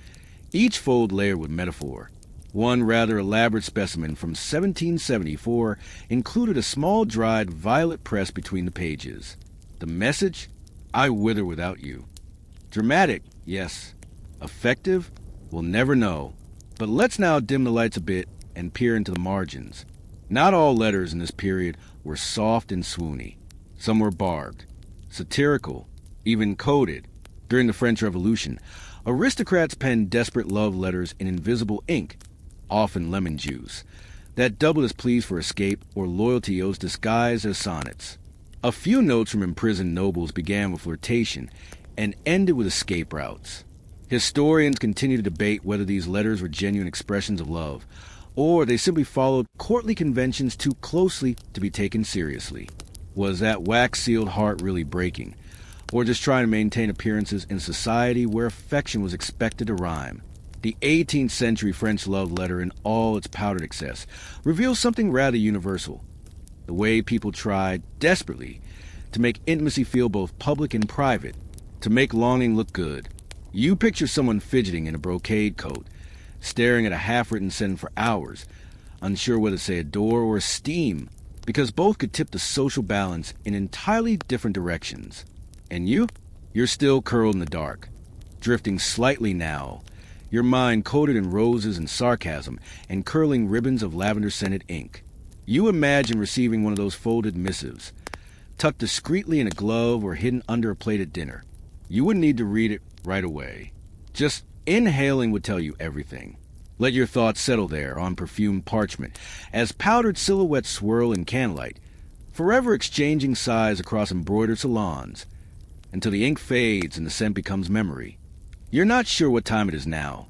each fold layered with metaphor. One rather elaborate specimen from 1774 included a small dried violet pressed between the pages. The message? I wither without you. Dramatic, yes. Effective? We'll never know. But let's now dim the lights a bit and peer into the margins. Not all letters in this period were soft and swoony. Some were barbed, satirical, even coded. During the French Revolution, aristocrats penned desperate love letters in invisible ink, often lemon juice, that doubled as pleas for escape or loyalty oaths disguised as sonnets. A few notes from imprisoned nobles began with flirtation and ended with escape routes. Historians continue to debate whether these letters were genuine expressions of love, or they simply followed courtly conventions too closely to be taken seriously. Was that wax-sealed heart really breaking, or just trying to maintain appearances in society where affection was expected to rhyme? The 18th century French love letter in all its powdered excess reveals something rather universal. The way people tried, desperately, to make intimacy feel both public and private, to make longing look good. You picture someone fidgeting in a brocade coat, staring at a half-written sentence for hours, unsure whether to say adore or esteem, because both could tip the social balance in entirely different directions. And you You're still curled in the dark, drifting slightly now, your mind coated in roses and sarcasm and curling ribbons of lavender-scented ink. You imagine receiving one of those folded missives, tucked discreetly in a glove or hidden under a plate at dinner. You wouldn't need to read it right away. Just inhaling would tell you everything. Let your thoughts settle there on perfumed parchment as powdered silhouettes swirl in candlelight, forever exchanging sighs across embroidered salons, until the ink fades and the scent becomes memory. You're not sure what time it is now,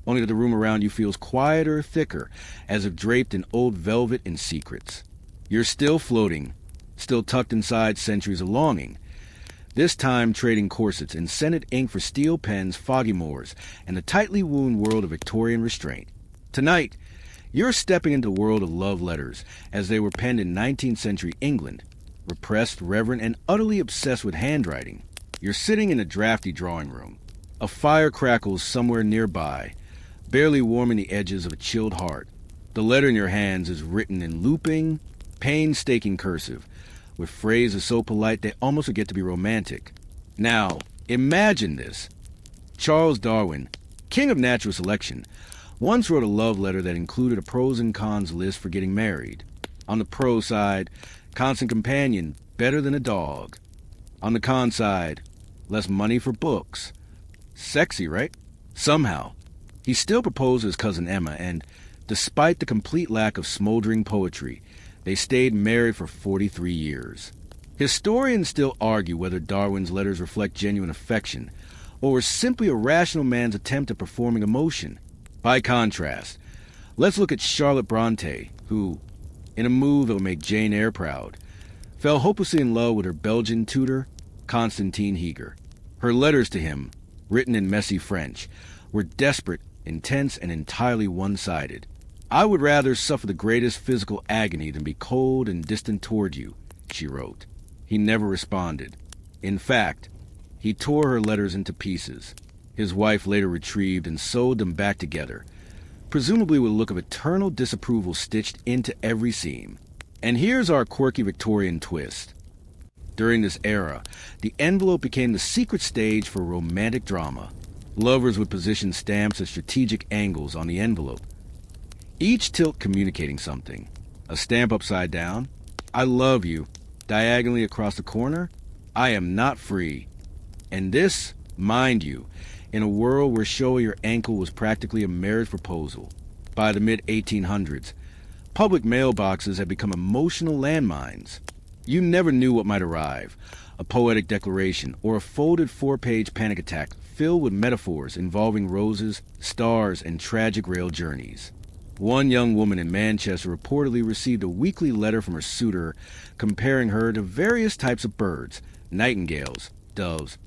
only that the room around you feels quieter, thicker, as if draped in old velvet and secrets. You're still floating, still tucked inside centuries of longing, this time trading corsets and scented ink for steel pens, foggy moors, and the tightly wound world of Victorian restraint. Tonight, you're stepping into the world of love letters as they were penned in 19th century England, repressed, reverent, and utterly obsessed with handwriting. You're sitting in a drafty drawing room. A fire crackles somewhere nearby, barely warming the edges of a chilled heart. The letter in your hands is written in looping, painstaking cursive, with phrases so polite they almost forget to be romantic. Now, imagine this. Charles Darwin, king of natural selection, once wrote a love letter that included a pros and cons list for getting married. On the pro side, constant companion, better than a dog. On the con side, less money for books. Sexy, right? Somehow, he still proposed to his cousin Emma, and despite the complete lack of smoldering poetry, they stayed married for 43 years. Historians still argue whether Darwin's letters reflect genuine affection, or were simply a rational man's attempt at performing emotion. By contrast, let's look at Charlotte Bronte, who, in a move that would make Jane Eyre proud, fell hopelessly in love with her Belgian tutor, Constantine Heger. Her letters to him, written in messy French, were desperate, intense, and entirely one-sided. "I would rather suffer the greatest physical agony than be cold and distant toward you," she wrote. He never responded. In fact, he tore her letters into pieces. His wife later retrieved and sewed them back together, presumably with a look of eternal disapproval stitched into every seam. And here's our quirky Victorian twist. During this era, the envelope became the secret stage for romantic drama. Lovers would position stamps at strategic angles on the envelope, each tilt communicating something. A stamp upside down, "I love you," diagonally across the corner, "I am not free." And this, mind you, in a world where showing your ankle was practically a marriage proposal. By the mid-1800s, public mailboxes had become emotional landmines. You never knew what might arrive, a poetic declaration or a folded 4-page panic attack filled with metaphors involving roses, stars, and tragic rail journeys. One young woman in Manchester reportedly received a weekly letter from her suitor comparing her to various types of birds, nightingales, doves,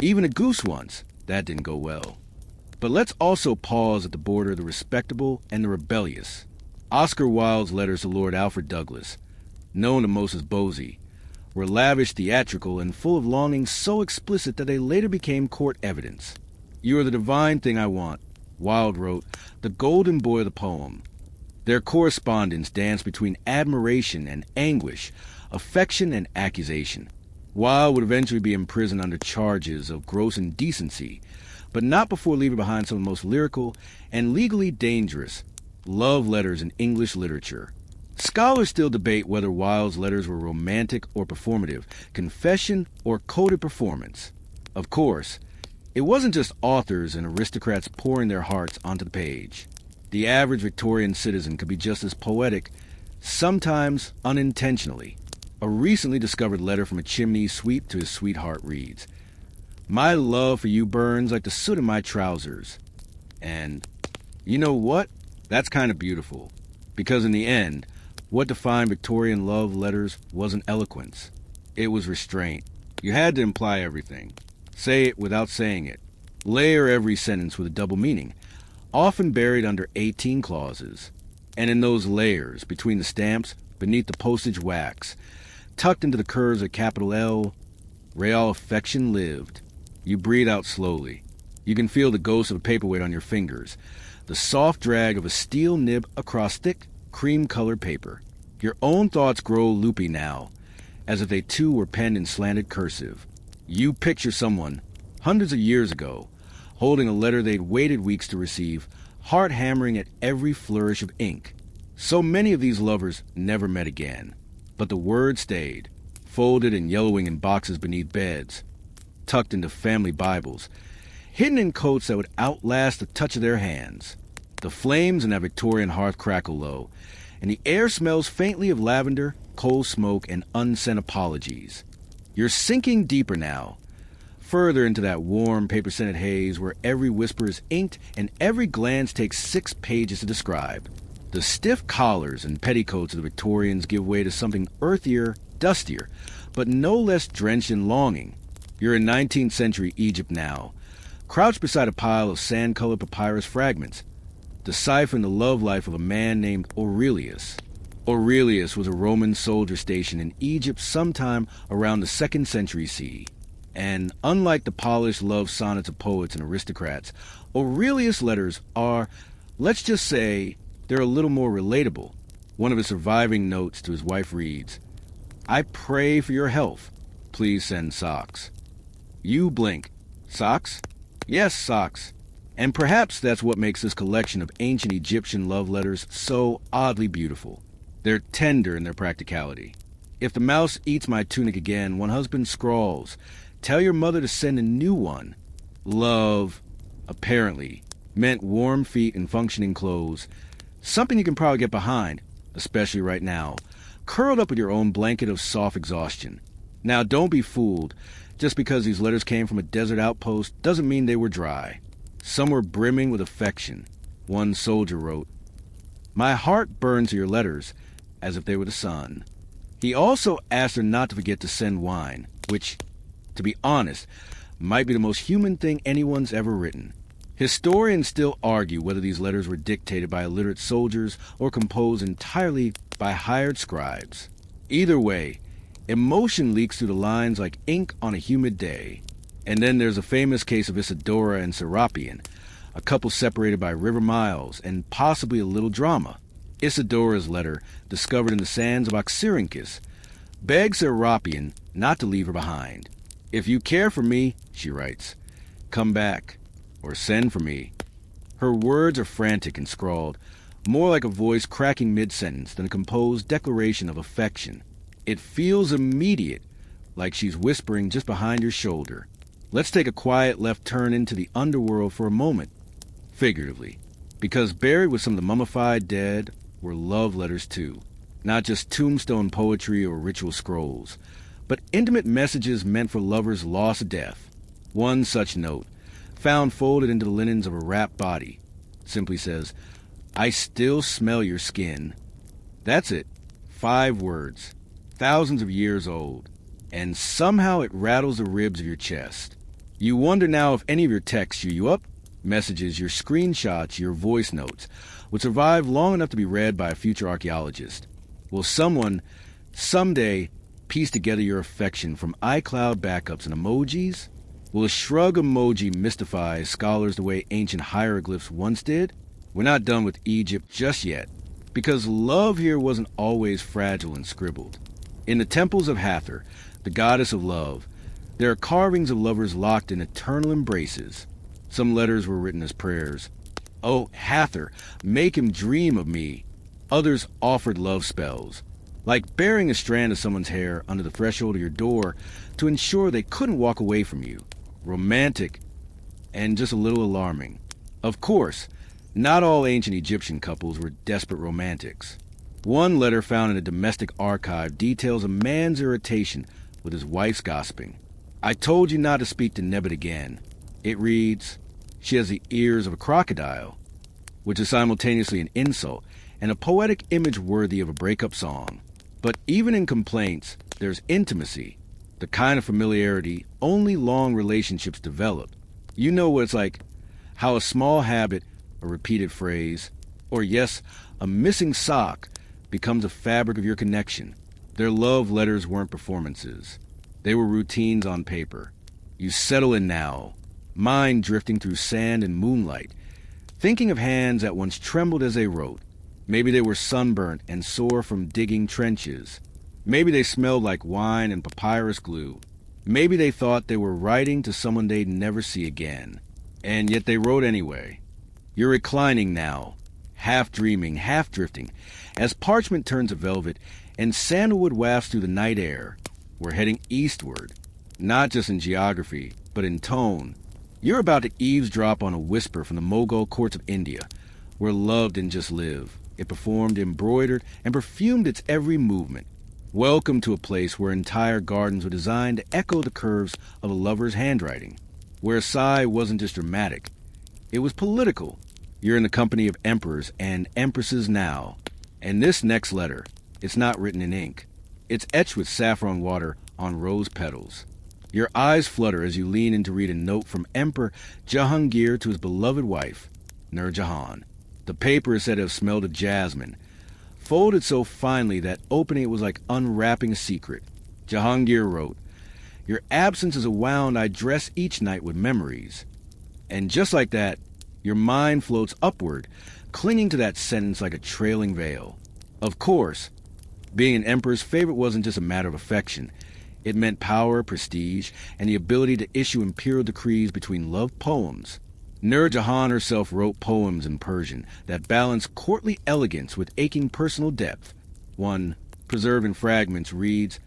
even a goose once. That didn't go well. But let's also pause at the border of the respectable and the rebellious. Oscar Wilde's letters to Lord Alfred Douglas, known to most as Bosie, were lavish, theatrical, and full of longing so explicit that they later became court evidence. "You are the divine thing I want," Wilde wrote, "the golden boy of the poem." Their correspondence danced between admiration and anguish, affection and accusation. Wilde would eventually be imprisoned under charges of gross indecency, but not before leaving behind some of the most lyrical and legally dangerous love letters in English literature. Scholars still debate whether Wilde's letters were romantic or performative, confession or coded performance. Of course, it wasn't just authors and aristocrats pouring their hearts onto the page. The average Victorian citizen could be just as poetic, sometimes unintentionally. A recently discovered letter from a chimney sweep to his sweetheart reads, "My love for you burns like the soot in my trousers." And you know what? That's kind of beautiful. Because in the end, what defined Victorian love letters wasn't eloquence. It was restraint. You had to imply everything. Say it without saying it. Layer every sentence with a double meaning, often buried under 18 clauses. And in those layers, between the stamps, beneath the postage wax, tucked into the curves of capital L, Real affection lived. You breathe out slowly. You can feel the ghost of a paperweight on your fingers, the soft drag of a steel nib across thick, cream-colored paper. Your own thoughts grow loopy now, as if they too were penned in slanted cursive. You picture someone, hundreds of years ago, holding a letter they'd waited weeks to receive, heart hammering at every flourish of ink. So many of these lovers never met again. But the word stayed, folded and yellowing in boxes beneath beds, tucked into family Bibles, hidden in coats that would outlast the touch of their hands. The flames in that Victorian hearth crackle low, and the air smells faintly of lavender, coal smoke, and unsent apologies. You're sinking deeper now, further into that warm, paper-scented haze where every whisper is inked and every glance takes 6 pages to describe. The stiff collars and petticoats of the Victorians give way to something earthier, dustier, but no less drenched in longing. You're in 19th century Egypt now, crouched beside a pile of sand-colored papyrus fragments, deciphering the love life of a man named Aurelius. Aurelius was a Roman soldier stationed in Egypt sometime around the 2nd century CE. And unlike the polished love sonnets of poets and aristocrats, Aurelius' letters are, let's just say, they're a little more relatable. One of his surviving notes to his wife reads, "I pray for your health. Please send socks." You blink. Socks? Yes, socks. And perhaps that's what makes this collection of ancient Egyptian love letters so oddly beautiful. They're tender in their practicality. If the mouse eats my tunic again, one husband scrawls, "Tell your mother to send a new one." Love, apparently, meant warm feet and functioning clothes, something you can probably get behind, especially right now, curled up with your own blanket of soft exhaustion. Now, don't be fooled. Just because these letters came from a desert outpost doesn't mean they were dry. Some were brimming with affection. One soldier wrote, "My heart burns to your letters, as if they were the sun." He also asked her not to forget to send wine, which, to be honest, might be the most human thing anyone's ever written. Historians still argue whether these letters were dictated by illiterate soldiers or composed entirely by hired scribes. Either way, emotion leaks through the lines like ink on a humid day. And then there's a famous case of Isidora and Serapion, a couple separated by river miles and possibly a little drama. Isidora's letter, discovered in the sands of Oxyrhynchus, begs Serapion not to leave her behind. "If you care for me," she writes, "come back, or send for me." Her words are frantic and scrawled, more like a voice cracking mid-sentence than a composed declaration of affection. It feels immediate, like she's whispering just behind your shoulder. Let's take a quiet left turn into the underworld for a moment, figuratively, because buried with some of the mummified dead were love letters too. Not just tombstone poetry or ritual scrolls, but intimate messages meant for lovers lost to death. One such note, found folded into the linens of a wrapped body, simply says, "I still smell your skin." That's it. 5 words. Thousands of years old. And somehow it rattles the ribs of your chest. You wonder now if any of your texts cheer you up, messages, your screenshots, your voice notes, would survive long enough to be read by a future archaeologist. Will someone, someday, piece together your affection from iCloud backups and emojis? Will a shrug emoji mystify scholars the way ancient hieroglyphs once did? We're not done with Egypt just yet, because love here wasn't always fragile and scribbled. In the temples of Hathor, the goddess of love, there are carvings of lovers locked in eternal embraces. Some letters were written as prayers. "Oh, Hathor, make him dream of me." Others offered love spells, like burying a strand of someone's hair under the threshold of your door to ensure they couldn't walk away from you. Romantic, and just a little alarming. Of course, not all ancient Egyptian couples were desperate romantics. One letter found in a domestic archive details a man's irritation with his wife's gossiping. "I told you not to speak to Nebet again." It reads, "She has the ears of a crocodile," which is simultaneously an insult and a poetic image worthy of a breakup song. But even in complaints, there's intimacy, the kind of familiarity only long relationships develop. You know what it's like, how a small habit, a repeated phrase, or yes, a missing sock becomes a fabric of your connection. Their love letters weren't performances. They were routines on paper. You settle in now, mind drifting through sand and moonlight, thinking of hands that once trembled as they wrote. Maybe they were sunburnt and sore from digging trenches. Maybe they smelled like wine and papyrus glue. Maybe they thought they were writing to someone they'd never see again. And yet they wrote anyway. You're reclining now, half dreaming, half drifting, as parchment turns to velvet and sandalwood wafts through the night air. We're heading eastward, not just in geography, but in tone. You're about to eavesdrop on a whisper from the Mughal courts of India, where love didn't just live. It performed, embroidered, and perfumed its every movement. Welcome to a place where entire gardens were designed to echo the curves of a lover's handwriting, where a sigh wasn't just dramatic, it was political. You're in the company of emperors and empresses now. And this next letter, it's not written in ink. It's etched with saffron water on rose petals. Your eyes flutter as you lean in to read a note from Emperor Jahangir to his beloved wife, Nur Jahan. The paper is said to have smelled of jasmine, folded so finely that opening it was like unwrapping a secret. Jahangir wrote, "Your absence is a wound I dress each night with memories." And just like that, your mind floats upward, clinging to that sentence like a trailing veil. Of course, being an emperor's favorite wasn't just a matter of affection. It meant power, prestige, and the ability to issue imperial decrees between love poems. Nur Jahan herself wrote poems in Persian that balanced courtly elegance with aching personal depth. One, preserved in fragments, reads,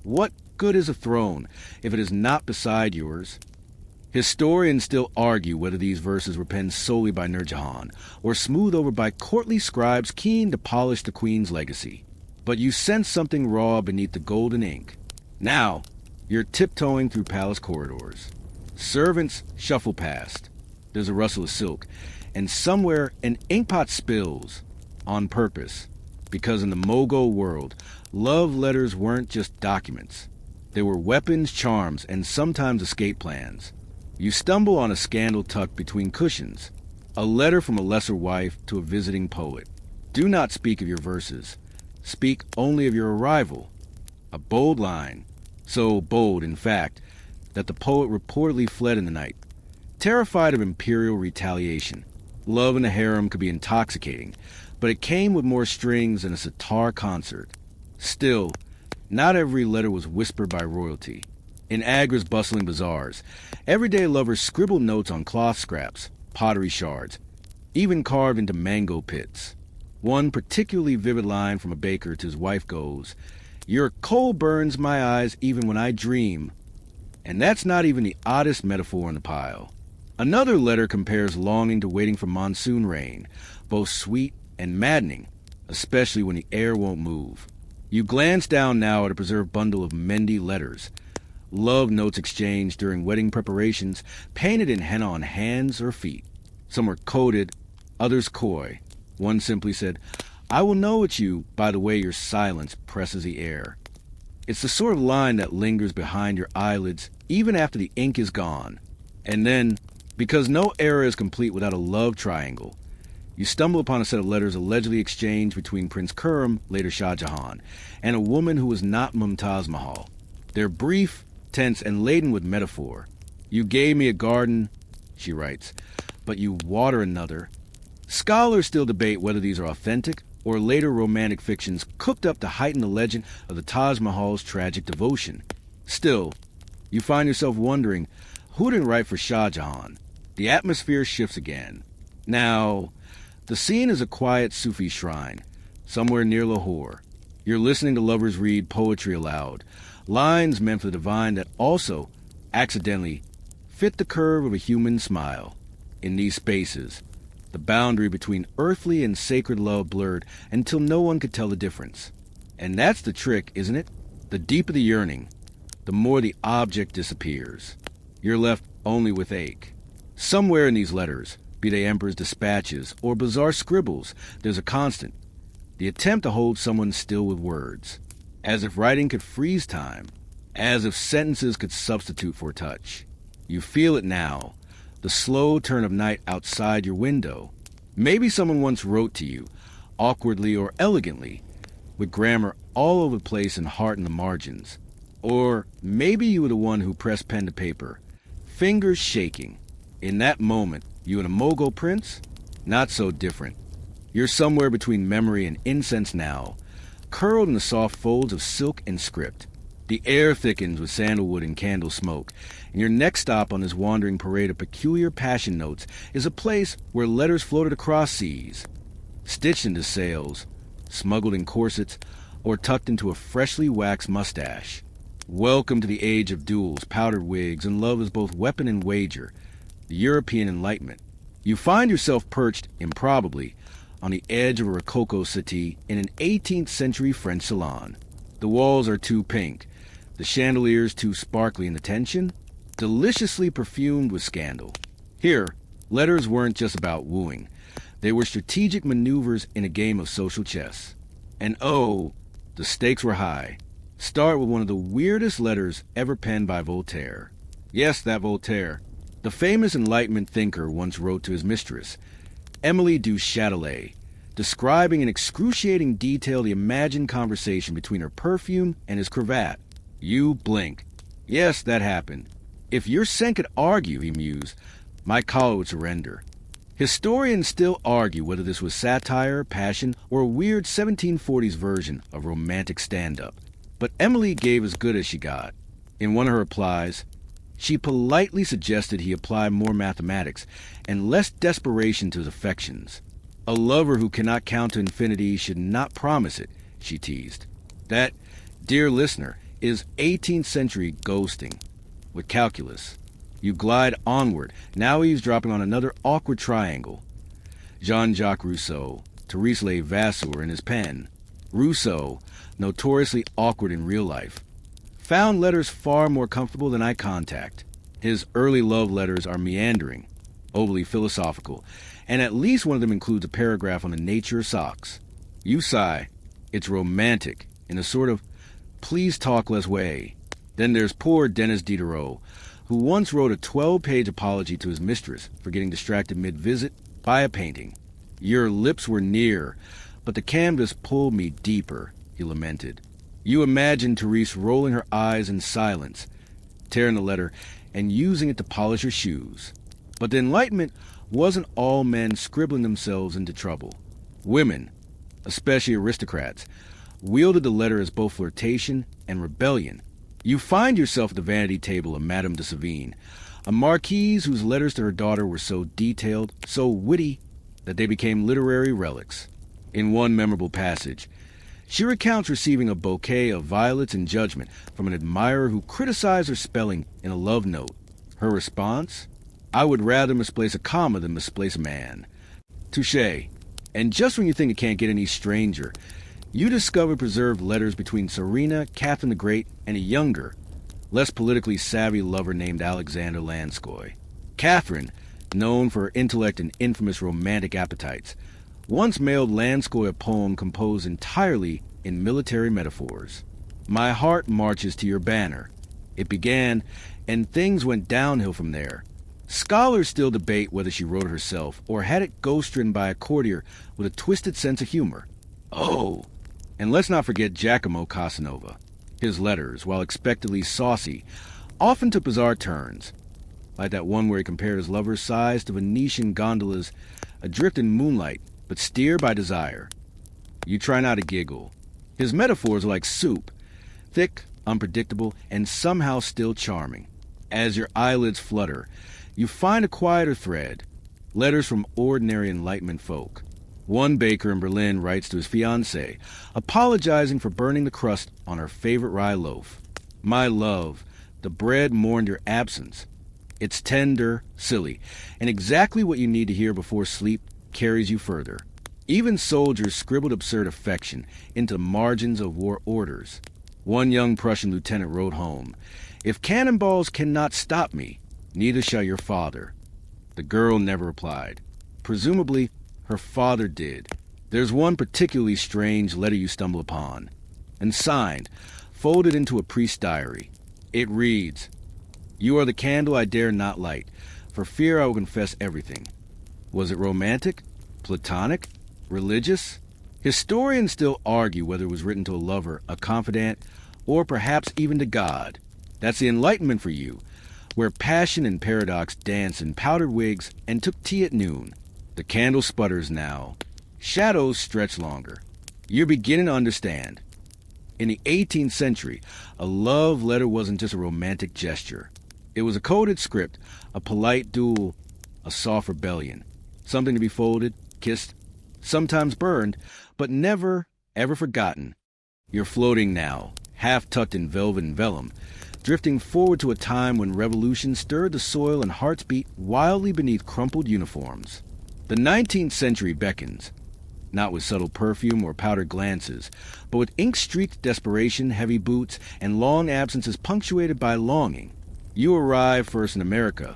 "What good is a throne if it is not beside yours?" Historians still argue whether these verses were penned solely by Nur Jahan or smoothed over by courtly scribes keen to polish the queen's legacy. But you sense something raw beneath the golden ink. Now, you're tiptoeing through palace corridors. Servants shuffle past. There's a rustle of silk, and somewhere an inkpot spills, on purpose, because in the Mughal world, love letters weren't just documents. They were weapons, charms, and sometimes escape plans. You stumble on a scandal tucked between cushions, a letter from a lesser wife to a visiting poet. Do not speak of your verses. Speak only of your arrival. A bold line, so bold, in fact, that the poet reportedly fled in the night, terrified of imperial retaliation. Love in a harem could be intoxicating, but it came with more strings than a sitar concert. Still, not every letter was whispered by royalty. In Agra's bustling bazaars, everyday lovers scribbled notes on cloth scraps, pottery shards, even carved into mango pits. One particularly vivid line from a baker to his wife goes, "Your coal burns my eyes even when I dream." And that's not even the oddest metaphor in the pile. Another letter compares longing to waiting for monsoon rain, both sweet and maddening, especially when the air won't move. You glance down now at a preserved bundle of Mendi letters, love notes exchanged during wedding preparations, painted in henna on hands or feet. Some were coded, others coy. One simply said, "I will know it's you by the way your silence presses the air." It's the sort of line that lingers behind your eyelids even after the ink is gone. And then, because no era is complete without a love triangle, you stumble upon a set of letters allegedly exchanged between Prince Khurram, later Shah Jahan, and a woman who was not Mumtaz Mahal. They're brief, tense, and laden with metaphor. "You gave me a garden," she writes, "but you water another." Scholars still debate whether these are authentic or later romantic fictions cooked up to heighten the legend of the Taj Mahal's tragic devotion. Still, you find yourself wondering, who didn't write for Shah Jahan? The atmosphere shifts again. Now, the scene is a quiet Sufi shrine, somewhere near Lahore. You're listening to lovers read poetry aloud, lines meant for the divine that also, accidentally, fit the curve of a human smile. In these spaces, the boundary between earthly and sacred love blurred until no one could tell the difference. And that's the trick, isn't it? The deeper the yearning, the more the object disappears. You're left only with ache. Somewhere in these letters, be they emperor's dispatches or bizarre scribbles, there's a constant. The attempt to hold someone still with words. As if writing could freeze time. As if sentences could substitute for touch. You feel it now. The slow turn of night outside your window. Maybe someone once wrote to you, awkwardly or elegantly, with grammar all over the place and heart in the margins. Or maybe you were the one who pressed pen to paper, fingers shaking. In that moment, you and a Mughal prince? Not so different. You're somewhere between memory and incense now, curled in the soft folds of silk and script. The air thickens with sandalwood and candle smoke, and your next stop on this wandering parade of peculiar passion notes is a place where letters floated across seas, stitched into sails, smuggled in corsets, or tucked into a freshly waxed mustache. Welcome to the age of duels, powdered wigs, and love as both weapon and wager, the European Enlightenment. You find yourself perched, improbably, on the edge of a rococo settee in an 18th century French salon. The walls are too pink, the chandeliers too sparkly in attention, deliciously perfumed with scandal. Here, letters weren't just about wooing. They were strategic maneuvers in a game of social chess. And oh, the stakes were high. Start with one of the weirdest letters ever penned by Voltaire. Yes, that Voltaire. The famous Enlightenment thinker once wrote to his mistress, Emily du Châtelet, describing in excruciating detail the imagined conversation between her perfume and his cravat. You blink. Yes, that happened. If your scent could argue, he mused, my collar would surrender. Historians still argue whether this was satire, passion, or a weird 1740s version of romantic stand-up. But Emily gave as good as she got. In one of her replies, she politely suggested he apply more mathematics and less desperation to his affections. A lover who cannot count to infinity should not promise it, she teased. That, dear listener, is 18th century ghosting. With calculus, you glide onward, now eavesdropping on another awkward triangle. Jean-Jacques Rousseau, Therese Vasseur in his pen. Rousseau, notoriously awkward in real life, found letters far more comfortable than eye contact. His early love letters are meandering, overly philosophical, and at least one of them includes a paragraph on the nature of socks. You sigh. It's romantic, in a sort of please talk less way. Then there's poor Denis Diderot, who once wrote a 12-page apology to his mistress for getting distracted mid-visit by a painting. Your lips were near, but the canvas pulled me deeper, he lamented. You imagined Therese rolling her eyes in silence, tearing the letter, and using it to polish her shoes. But the Enlightenment wasn't all men scribbling themselves into trouble. Women, especially aristocrats, wielded the letter as both flirtation and rebellion. You find yourself at the vanity table of Madame de Sévigné, a marquise whose letters to her daughter were so detailed, so witty, that they became literary relics. In one memorable passage, she recounts receiving a bouquet of violets in judgment from an admirer who criticized her spelling in a love note. Her response? I would rather misplace a comma than misplace a man. Touché. And just when you think it can't get any stranger, you discover preserved letters between Serena, Catherine the Great, and a younger, less politically savvy lover named Alexander Lanskoy. Catherine, known for her intellect and infamous romantic appetites, once mailed Lanskoy a poem composed entirely in military metaphors. My heart marches to your banner. It began, and things went downhill from there. Scholars still debate whether she wrote it herself or had it ghost-written by a courtier with a twisted sense of humor. Oh! And let's not forget Giacomo Casanova. His letters, while expectedly saucy, often took bizarre turns, like that one where he compared his lover's size to Venetian gondolas adrift in moonlight, but steered by desire. You try not to giggle. His metaphors are like soup, thick, unpredictable, and somehow still charming. As your eyelids flutter, you find a quieter thread, letters from ordinary Enlightenment folk. One baker in Berlin writes to his fiancée, apologizing for burning the crust on her favorite rye loaf. My love, the bread mourned your absence. It's tender, silly, and exactly what you need to hear before sleep carries you further. Even soldiers scribbled absurd affection into the margins of war orders. One young Prussian lieutenant wrote home, if cannonballs cannot stop me, neither shall your father. The girl never replied. Presumably, her father did. There's one particularly strange letter you stumble upon, and signed, folded into a priest's diary. It reads, You are the candle I dare not light, for fear I will confess everything. Was it romantic? Platonic? Religious? Historians still argue whether it was written to a lover, a confidant, or perhaps even to God. That's the Enlightenment for you, where passion and paradox danced in powdered wigs and took tea at noon. The candle sputters now. Shadows stretch longer. You're beginning to understand. In the 18th century, a love letter wasn't just a romantic gesture. It was a coded script, a polite duel, a soft rebellion. Something to be folded, kissed, sometimes burned, but never, ever forgotten. You're floating now, half tucked in velvet and vellum, drifting forward to a time when revolution stirred the soil and hearts beat wildly beneath crumpled uniforms. The 19th century beckons, not with subtle perfume or powdered glances, but with ink-streaked desperation, heavy boots, and long absences punctuated by longing. You arrive first in America,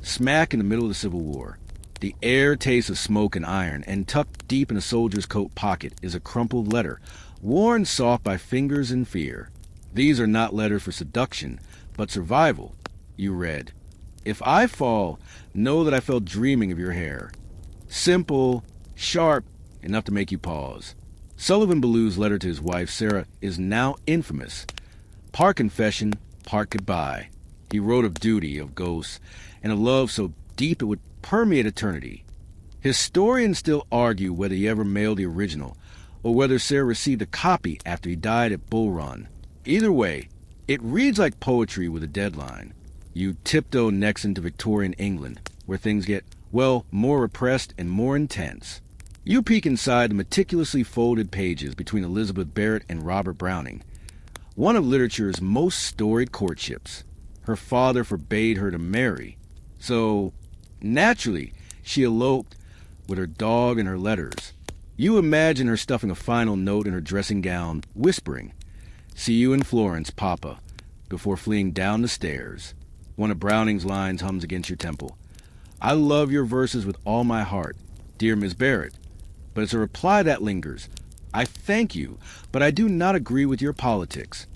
smack in the middle of the Civil War. The air tastes of smoke and iron, and tucked deep in a soldier's coat pocket is a crumpled letter, worn soft by fingers in fear. These are not letters for seduction, but survival. You read, "If I fall, know that I fell dreaming of your hair." Simple, sharp, enough to make you pause. Sullivan Ballew's letter to his wife, Sarah, is now infamous. Part confession, part goodbye. He wrote of duty, of ghosts, and a love so deep it would permeate eternity. Historians still argue whether he ever mailed the original, or whether Sarah received a copy after he died at Bull Run. Either way, it reads like poetry with a deadline. You tiptoe next into Victorian England, where things get, well, more repressed and more intense. You peek inside the meticulously folded pages between Elizabeth Barrett and Robert Browning, one of literature's most storied courtships. Her father forbade her to marry, so naturally she eloped with her dog and her letters. You imagine her stuffing a final note in her dressing gown, whispering, "See you in Florence, Papa," before fleeing down the stairs. One of Browning's lines hums against your temple. "I love your verses with all my heart, dear Miss Barrett," but it's a reply that lingers. "I thank you, but I do not agree with your politics."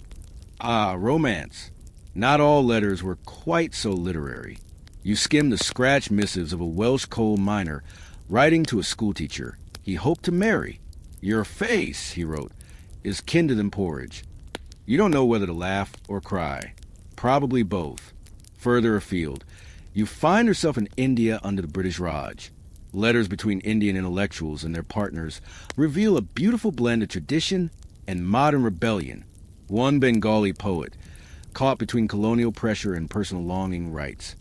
Ah, romance. Not all letters were quite so literary. You skim the scratch missives of a Welsh coal miner writing to a schoolteacher he hoped to marry. "Your face," he wrote, "is kinder than porridge." You don't know whether to laugh or cry. Probably both. Further afield, you find yourself in India under the British Raj. Letters between Indian intellectuals and their partners reveal a beautiful blend of tradition and modern rebellion. One Bengali poet, caught between colonial pressure and personal longing, writes,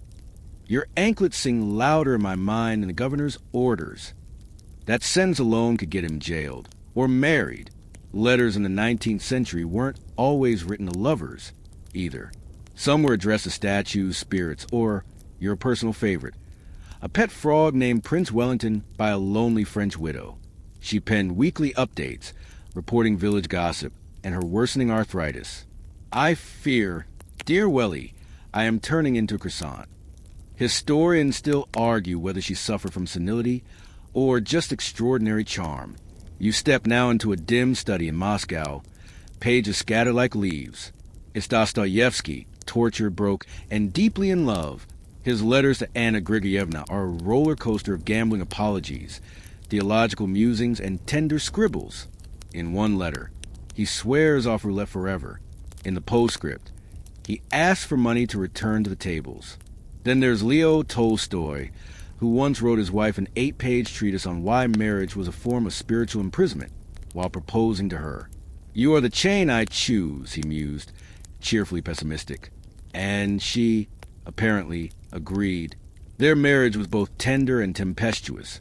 "Your anklets sing louder in my mind than the governor's orders." That sentence alone could get him jailed or married. Letters in the 19th century weren't always written to lovers, either. Some were addressed to statues, spirits, or, your personal favorite, a pet frog named Prince Wellington by a lonely French widow. She penned weekly updates, reporting village gossip and her worsening arthritis. "I fear, dear Welly, I am turning into a croissant." Historians still argue whether she suffered from senility or just extraordinary charm. You step now into a dim study in Moscow, pages scattered like leaves. It's Dostoevsky, tortured, broke, and deeply in love. His letters to Anna Grigorievna are a roller coaster of gambling apologies, theological musings, and tender scribbles. In one letter, he swears off roulette forever. In the postscript, he asks for money to return to the tables. Then there's Leo Tolstoy, who once wrote his wife an 8-page treatise on why marriage was a form of spiritual imprisonment, while proposing to her. "You are the chain I choose," he mused, cheerfully pessimistic. And she, apparently, agreed. Their marriage was both tender and tempestuous,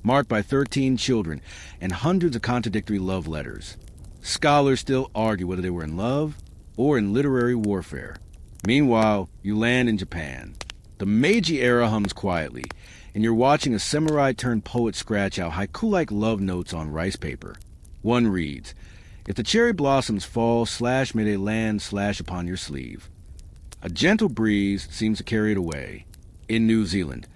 marked by 13 children and hundreds of contradictory love letters. Scholars still argue whether they were in love or in literary warfare. Meanwhile, you land in Japan. The Meiji era hums quietly, and you're watching a samurai-turned-poet scratch out haiku-like love notes on rice paper. One reads, "If the cherry blossoms fall, slash may they land, slash upon your sleeve." A gentle breeze seems to carry it away. In New Zealand,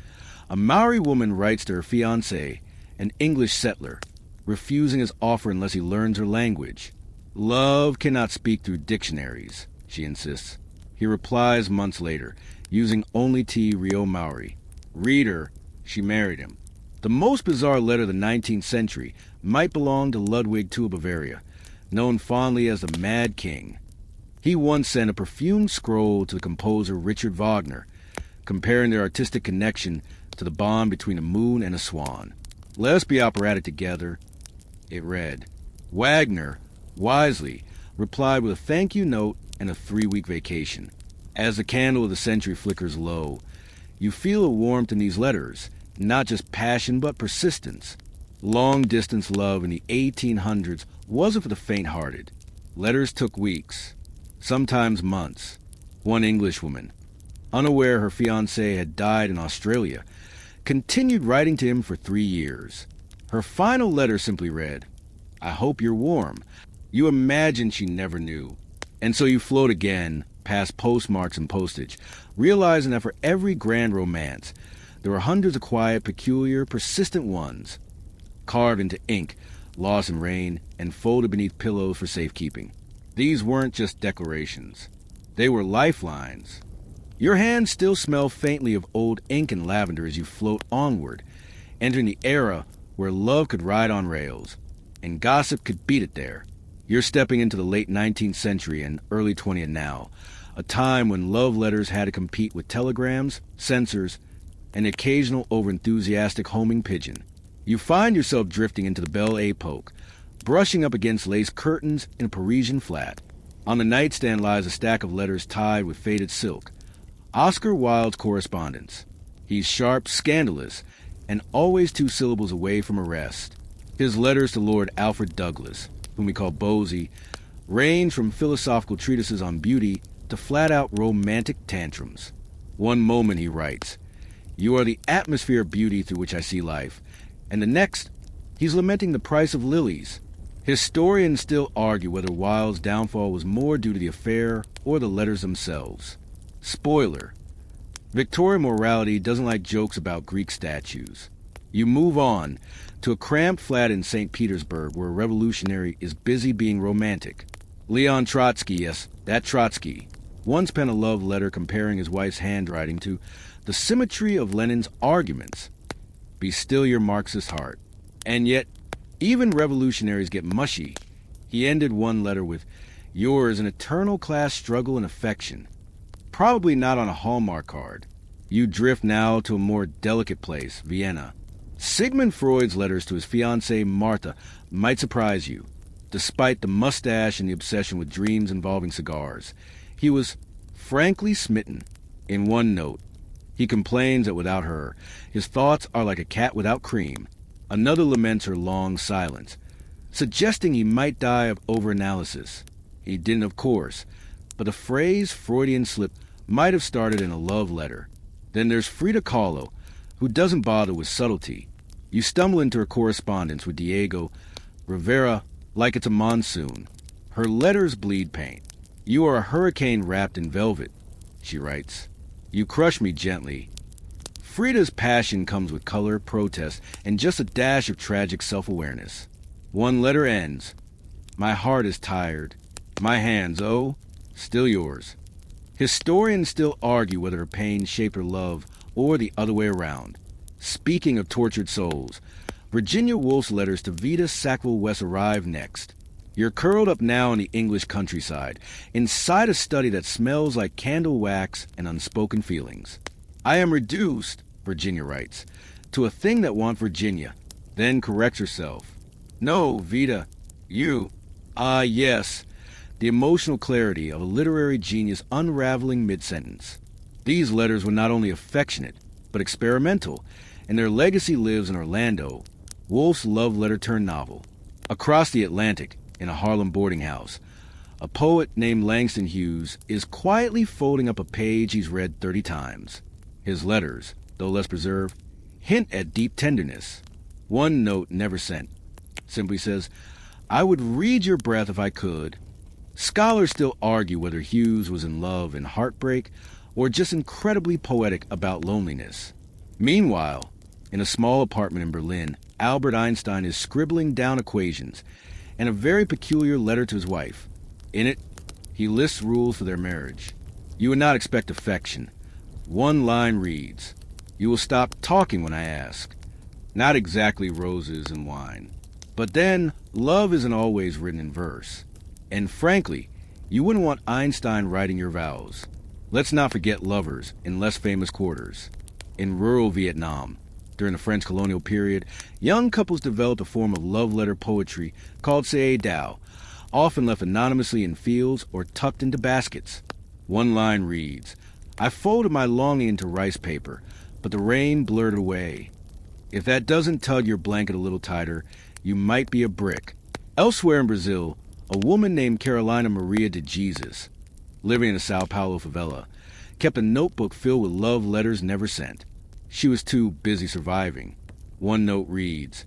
a Maori woman writes to her fiancé, an English settler, refusing his offer unless he learns her language. "Love cannot speak through dictionaries," she insists. He replies months later, using only Te Reo Maori. Reader, she married him. The most bizarre letter of the 19th century might belong to Ludwig II of Bavaria, known fondly as the Mad King. He once sent a perfumed scroll to the composer Richard Wagner, comparing their artistic connection to the bond between a moon and a swan. "Let us be operatic together," it read. Wagner, wisely, replied with a thank you note and a 3-week vacation. As the candle of the century flickers low, you feel a warmth in these letters, not just passion but persistence. Long-distance love in the 1800s wasn't for the faint-hearted. Letters took weeks, sometimes months. One Englishwoman, unaware her fiancé had died in Australia, continued writing to him for 3 years. Her final letter simply read, "I hope you're warm." You imagine she never knew. And so you float again, past postmarks and postage, realizing that for every grand romance, there are hundreds of quiet, peculiar, persistent ones, carved into ink, lost in rain, and folded beneath pillows for safekeeping. These weren't just declarations. They were lifelines. Your hands still smell faintly of old ink and lavender as you float onward, entering the era where love could ride on rails, and gossip could beat it there. You're stepping into the late 19th century and early 20th now, a time when love letters had to compete with telegrams, censors, and the occasional overenthusiastic homing pigeon. You find yourself drifting into the Belle Époque, brushing up against lace curtains in a Parisian flat. On the nightstand lies a stack of letters tied with faded silk. Oscar Wilde's correspondence. He's sharp, scandalous, and always 2 syllables away from arrest. His letters to Lord Alfred Douglas, whom we call Bosie, range from philosophical treatises on beauty to flat-out romantic tantrums. One moment he writes, "You are the atmosphere of beauty through which I see life," and the next, he's lamenting the price of lilies. Historians still argue whether Wilde's downfall was more due to the affair or the letters themselves. Spoiler: Victorian morality doesn't like jokes about Greek statues. You move on to a cramped flat in St. Petersburg where a revolutionary is busy being romantic. Leon Trotsky, yes, that Trotsky, once penned a love letter comparing his wife's handwriting to the symmetry of Lenin's arguments. Be still your Marxist heart. And yet, even revolutionaries get mushy. He ended one letter with, "Yours an eternal class struggle and affection." Probably not on a Hallmark card. You drift now to a more delicate place, Vienna. Sigmund Freud's letters to his fiancée Martha might surprise you. Despite the mustache and the obsession with dreams involving cigars, he was frankly smitten. In one note, he complains that without her, his thoughts are like a cat without cream. Another laments her long silence, suggesting he might die of overanalysis. He didn't, of course, but the phrase Freudian slip might have started in a love letter. Then there's Frida Kahlo, who doesn't bother with subtlety. You stumble into her correspondence with Diego Rivera like it's a monsoon. Her letters bleed paint. "You are a hurricane wrapped in velvet," she writes. "You crush me gently." Frida's passion comes with color, protest, and just a dash of tragic self-awareness. One letter ends. "My heart is tired. My hands, oh, still yours." Historians still argue whether her pain shaped her love or the other way around. Speaking of tortured souls, Virginia Woolf's letters to Vita Sackville-West arrive next. You're curled up now in the English countryside, inside a study that smells like candle wax and unspoken feelings. "I am reduced," Virginia writes, "to a thing that wants Virginia," then corrects herself. "No, Vita, you." Ah, yes, the emotional clarity of a literary genius unraveling mid-sentence. These letters were not only affectionate, but experimental, and their legacy lives in Orlando, Woolf's love letter turned novel. Across the Atlantic, in a Harlem boarding house, a poet named Langston Hughes is quietly folding up a page he's read 30 times. His letters, though less preserved, hint at deep tenderness. One note never sent simply says, "I would read your breath if I could." Scholars still argue whether Hughes was in love and heartbreak or just incredibly poetic about loneliness. Meanwhile, in a small apartment in Berlin, Albert Einstein is scribbling down equations and a very peculiar letter to his wife. In it, he lists rules for their marriage. You would not expect affection. One line reads, "You will stop talking when I ask." Not exactly roses and wine. But then, love isn't always written in verse. And frankly, you wouldn't want Einstein writing your vows. Let's not forget lovers in less famous quarters. In rural Vietnam, during the French colonial period, young couples developed a form of love letter poetry called Say Dao, often left anonymously in fields or tucked into baskets. One line reads, "I folded my longing into rice paper, but the rain blurred it away." If that doesn't tug your blanket a little tighter, you might be a brick. Elsewhere in Brazil, a woman named Carolina Maria de Jesus, living in a Sao Paulo favela, kept a notebook filled with love letters never sent. She was too busy surviving. One note reads,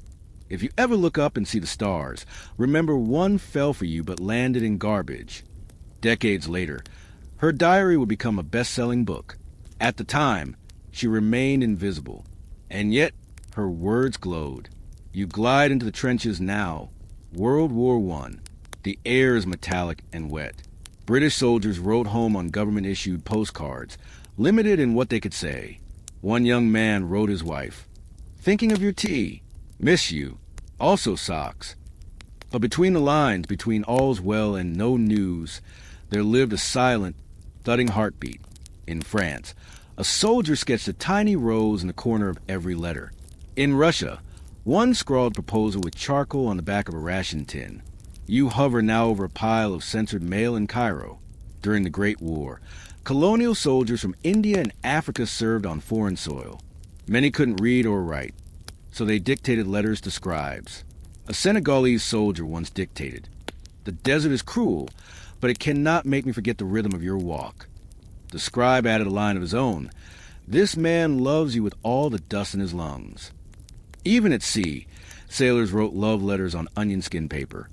"If you ever look up and see the stars, remember one fell for you but landed in garbage." Decades later, her diary would become a best-selling book. At the time, she remained invisible, and yet her words glowed. You glide into the trenches now. World War I. The air is metallic and wet. British soldiers wrote home on government-issued postcards, limited in what they could say. One young man wrote his wife, "Thinking of your tea. Miss you. Also socks." But between the lines, between all's well and no news, there lived a silent, thudding heartbeat. In France, a soldier sketched a tiny rose in the corner of every letter. In Russia, one scrawled proposal with charcoal on the back of a ration tin. You hover now over a pile of censored mail in Cairo. During the Great War, colonial soldiers from India and Africa served on foreign soil. Many couldn't read or write, so they dictated letters to scribes. A Senegalese soldier once dictated, "The desert is cruel, but it cannot make me forget the rhythm of your walk." The scribe added a line of his own, "This man loves you with all the dust in his lungs." Even at sea, sailors wrote love letters on onion skin paper,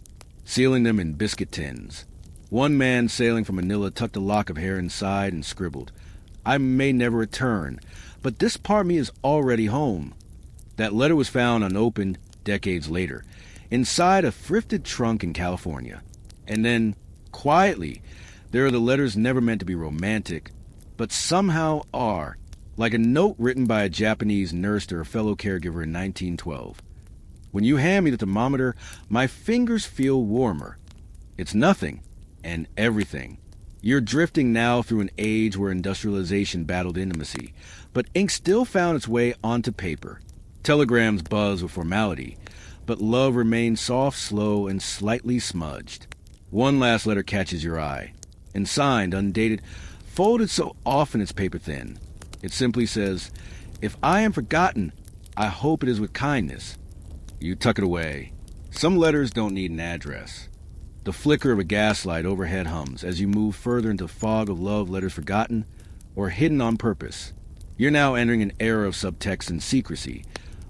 sealing them in biscuit tins. One man sailing from Manila tucked a lock of hair inside and scribbled, "I may never return, but this part of me is already home." That letter was found unopened decades later, inside a thrifted trunk in California. And then, quietly, there are the letters never meant to be romantic, but somehow are, like a note written by a Japanese nurse to her fellow caregiver in 1912. "When you hand me the thermometer, my fingers feel warmer. It's nothing and everything." You're drifting now through an age where industrialization battled intimacy, but ink still found its way onto paper. Telegrams buzz with formality, but love remains soft, slow, and slightly smudged. One last letter catches your eye, and signed, undated, folded so often it's paper thin. It simply says, "If I am forgotten, I hope it is with kindness." You tuck it away. Some letters don't need an address. The flicker of a gaslight overhead hums as you move further into the fog of love letters forgotten or hidden on purpose. You're now entering an era of subtext and secrecy,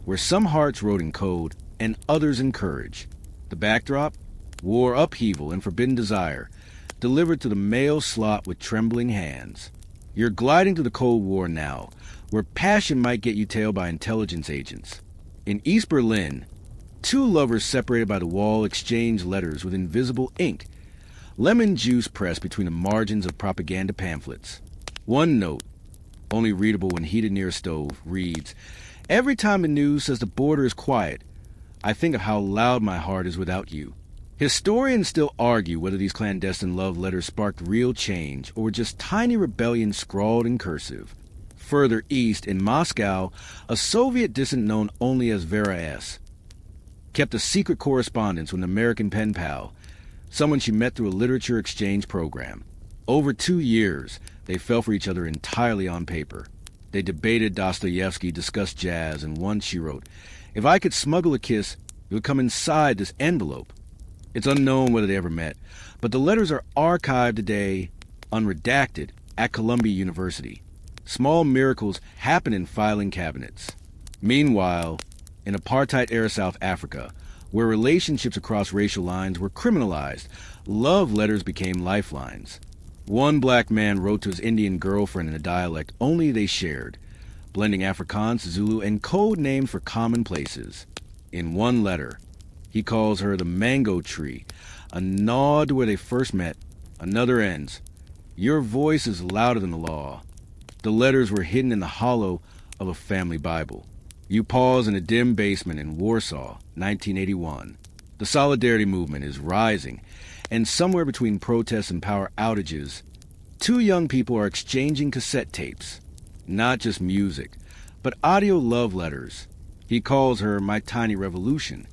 where some hearts wrote in code and others in courage. The backdrop? War upheaval and forbidden desire, delivered to the mail slot with trembling hands. You're gliding to the Cold War now, where passion might get you tailed by intelligence agents. In East Berlin, two lovers separated by the wall exchange letters with invisible ink, lemon juice pressed between the margins of propaganda pamphlets. One note, only readable when heated near a stove, reads, "Every time the news says the border is quiet, I think of how loud my heart is without you." Historians still argue whether these clandestine love letters sparked real change or were just tiny rebellions scrawled in cursive. Further east, in Moscow, a Soviet dissident known only as Vera S. kept a secret correspondence with an American pen pal, someone she met through a literature exchange program. Over 2 years, they fell for each other entirely on paper. They debated Dostoevsky, discussed jazz, and once she wrote, "If I could smuggle a kiss, it would come inside this envelope." It's unknown whether they ever met, but the letters are archived today, unredacted, at Columbia University. Small miracles happen in filing cabinets. Meanwhile, in apartheid-era South Africa, where relationships across racial lines were criminalized, love letters became lifelines. One black man wrote to his Indian girlfriend in a dialect only they shared, blending Afrikaans, Zulu, and code names for common places. In one letter, he calls her the mango tree, a nod to where they first met. Another ends, "Your voice is louder than the law." The letters were hidden in the hollow of a family Bible. You pause in a dim basement in Warsaw, 1981. The Solidarity movement is rising, and somewhere between protests and power outages, two young people are exchanging cassette tapes. Not just music, but audio love letters. He calls her "my tiny revolution."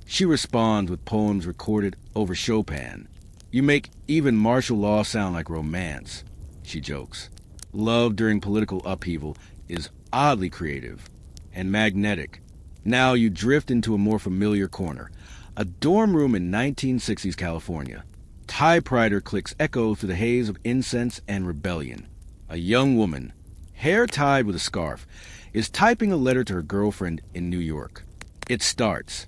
She responds with poems recorded over Chopin. You make even martial law sound like romance, she jokes. Love during political upheaval is oddly creative and magnetic. Now you drift into a more familiar corner. A dorm room in 1960s California. Typewriter clicks echo through the haze of incense and rebellion. A young woman, hair tied with a scarf, is typing a letter to her girlfriend in New York. It starts,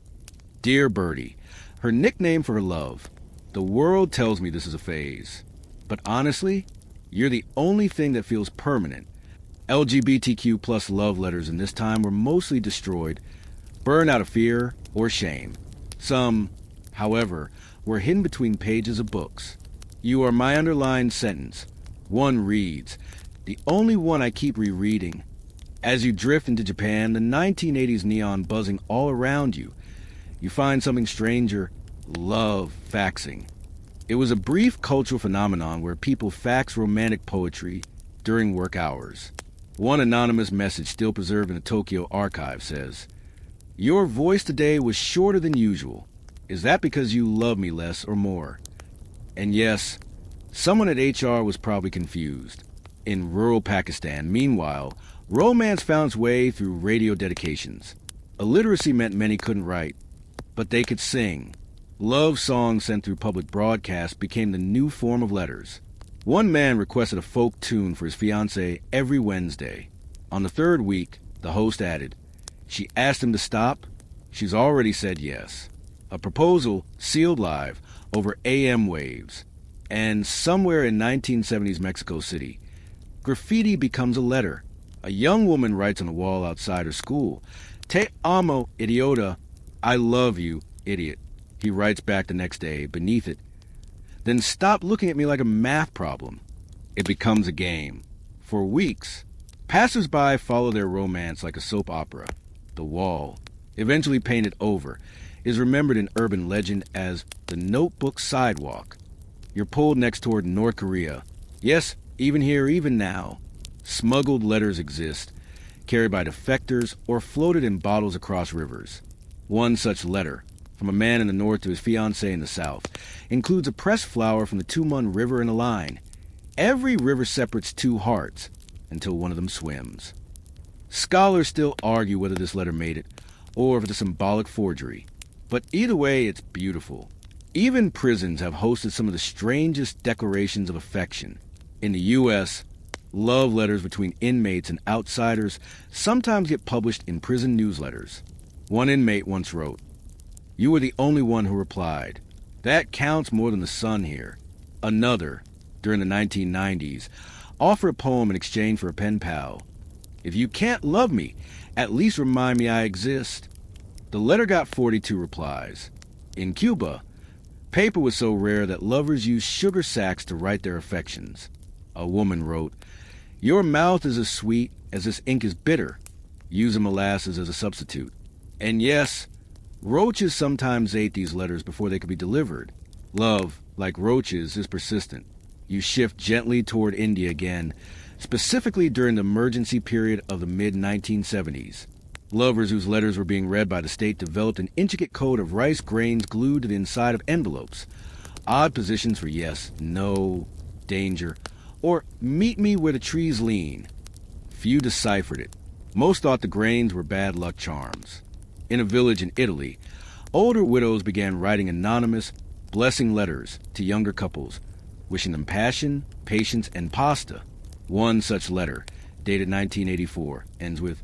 Dear Birdie, her nickname for her love. The world tells me this is a phase. But honestly, you're the only thing that feels permanent. LGBTQ plus love letters in this time were mostly destroyed, burned out of fear or shame. Some, however, were hidden between pages of books. You are my underlined sentence. One reads, the only one I keep rereading. As you drift into Japan, the 1980s neon buzzing all around you, you find something stranger, love faxing. It was a brief cultural phenomenon where people faxed romantic poetry during work hours. One anonymous message still preserved in the Tokyo archive says, Your voice today was shorter than usual. Is that because you love me less or more? And yes, someone at HR was probably confused. In rural Pakistan, meanwhile, romance found its way through radio dedications. Illiteracy meant many couldn't write, but they could sing. Love songs sent through public broadcasts became the new form of letters. One man requested a folk tune for his fiancée every Wednesday. On the third week, the host added, She asked him to stop. She's already said yes. A proposal sealed live over AM waves. And somewhere in 1970s Mexico City, graffiti becomes a letter. A young woman writes on the wall outside her school, Te amo, idiota. I love you, idiot. He writes back the next day beneath it, Then stop looking at me like a math problem. It becomes a game. For weeks, passers-by follow their romance like a soap opera. The wall, eventually painted over, is remembered in urban legend as the Notebook Sidewalk. You're pulled next toward North Korea. Yes, even here, even now. Smuggled letters exist, carried by defectors or floated in bottles across rivers. One such letter, from a man in the north to his fiancée in the south, includes a pressed flower from the Tumun River and a line. Every river separates two hearts until one of them swims. Scholars still argue whether this letter made it, or if it's a symbolic forgery. But either way, it's beautiful. Even prisons have hosted some of the strangest declarations of affection. In the U.S., love letters between inmates and outsiders sometimes get published in prison newsletters. One inmate once wrote, You were the only one who replied. That counts more than the sun here. Another, during the 1990s, offered a poem in exchange for a pen pal. If you can't love me, at least remind me I exist. The letter got 42 replies. In Cuba, paper was so rare that lovers used sugar sacks to write their affections. A woman wrote, Your mouth is as sweet as this ink is bitter. Use a molasses as a substitute. And yes, roaches sometimes ate these letters before they could be delivered. Love, like roaches, is persistent. You shift gently toward India again, specifically during the emergency period of the mid-1970s. Lovers whose letters were being read by the state developed an intricate code of rice grains glued to the inside of envelopes. Odd positions for yes, no, danger, or meet me where the trees lean. Few deciphered it. Most thought the grains were bad luck charms. In a village in Italy, older widows began writing anonymous, blessing letters to younger couples, wishing them passion, patience, and pasta. One such letter, dated 1984, ends with,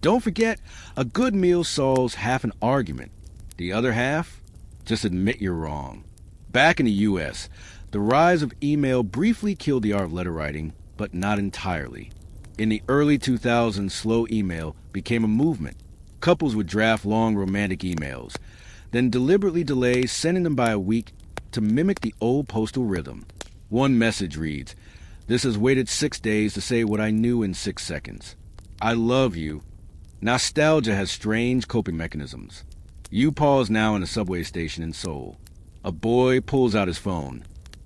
Don't forget, a good meal solves half an argument. The other half? Just admit you're wrong. Back in the U.S., the rise of email briefly killed the art of letter writing, but not entirely. In the early 2000s, slow email became a movement. Couples would draft long romantic emails, then deliberately delay sending them by a week to mimic the old postal rhythm. One message reads, This has waited 6 days to say what I knew in 6 seconds. I love you. Nostalgia has strange coping mechanisms. You pause now in a subway station in Seoul. A boy pulls out his phone,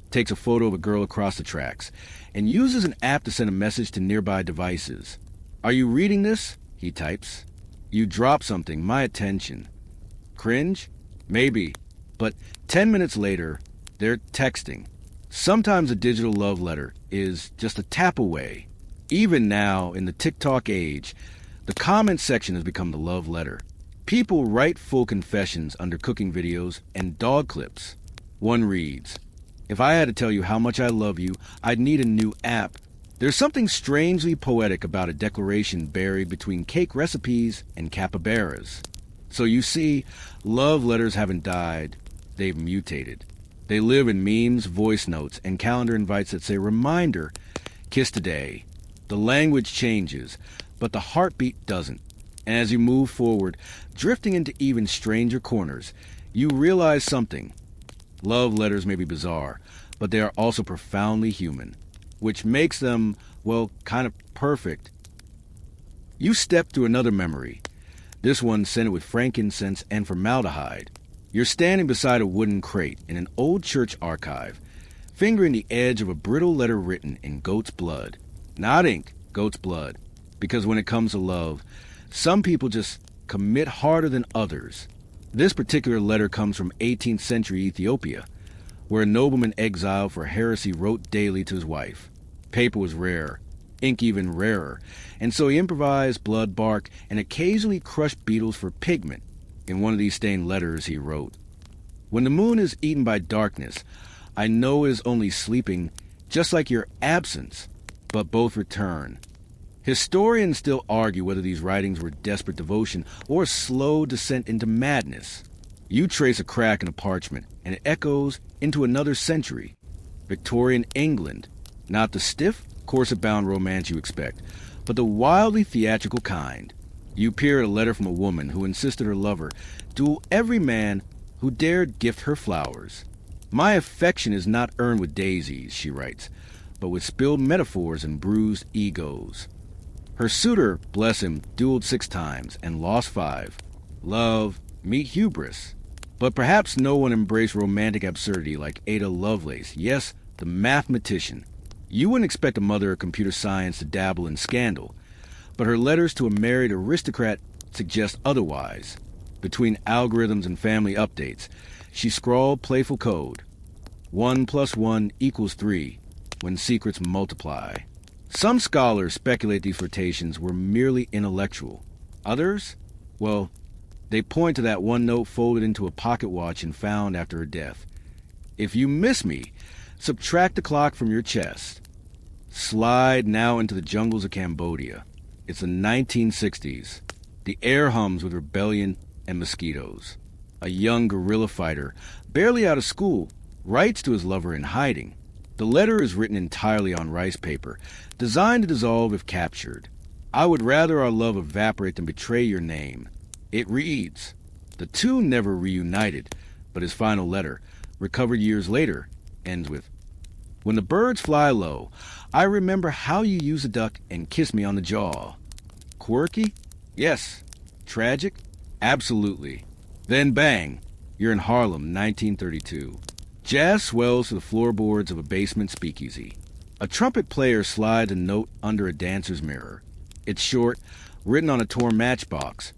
takes a photo of a girl across the tracks, and uses an app to send a message to nearby devices. Are you reading this? He types. You drop something, my attention. Cringe? Maybe, but 10 minutes later, they're texting. Sometimes a digital love letter is just a tap away. Even now, in the TikTok age, the comment section has become the love letter. People write full confessions under cooking videos and dog clips. One reads, "If I had to tell you how much I love you, I'd need a new app." There's something strangely poetic about a declaration buried between cake recipes and capybaras. So you see, love letters haven't died, they've mutated. They live in memes, voice notes, and calendar invites that say, "Reminder, kiss today." The language changes, but the heartbeat doesn't. And as you move forward, drifting into even stranger corners, you realize something. Love letters may be bizarre, but they are also profoundly human, which makes them, well, kind of perfect. You step through another memory, this one scented with frankincense and formaldehyde. You're standing beside a wooden crate in an old church archive, fingering the edge of a brittle letter written in goat's blood. Not ink, goat's blood. Because when it comes to love, some people just commit harder than others. This particular letter comes from 18th century Ethiopia, where a nobleman exiled for heresy wrote daily to his wife. Paper was rare, ink even rarer, and so he improvised blood, bark, and occasionally crushed beetles for pigment. In one of these stained letters he wrote, "When the moon is eaten by darkness, I know it is only sleeping, just like your absence, but both return." Historians still argue whether these writings were desperate devotion or a slow descent into madness. You trace a crack in a parchment, and it echoes into another century. Victorian England, not the stiff, corset-bound romance you expect, but the wildly theatrical kind. You peer at a letter from a woman who insisted her lover duel every man who dared gift her flowers. "My affection is not earned with daisies," she writes, "but with spilled metaphors and bruised egos." Her suitor, bless him, dueled 6 times and lost 5. Love, meet hubris. But perhaps no one embraced romantic absurdity like Ada Lovelace, yes, the mathematician. You wouldn't expect a mother of computer science to dabble in scandal, but her letters to a married aristocrat suggest otherwise. Between algorithms and family updates, she scrawled playful code. 1 + 1 = 3, when secrets multiply. Some scholars speculate these flirtations were merely intellectual. Others, well, they point to that one note folded into a pocket watch and found after her death. "If you miss me, subtract the clock from your chest." Slide now into the jungles of Cambodia. It's the 1960s. The air hums with rebellion and mosquitoes. A young guerrilla fighter, barely out of school, writes to his lover in hiding. The letter is written entirely on rice paper, designed to dissolve if captured. "I would rather our love evaporate than betray your name." It reads. The two never reunited, but his final letter, recovered years later, ends with, "When the birds fly low, I remember how you used a duck and kissed me on the jaw." Quirky? Yes. Tragic? Absolutely. Then bang, you're in Harlem, 1932. Jazz swells to the floorboards of a basement speakeasy. A trumpet player slides a note under a dancer's mirror. It's short, written on a torn matchbox.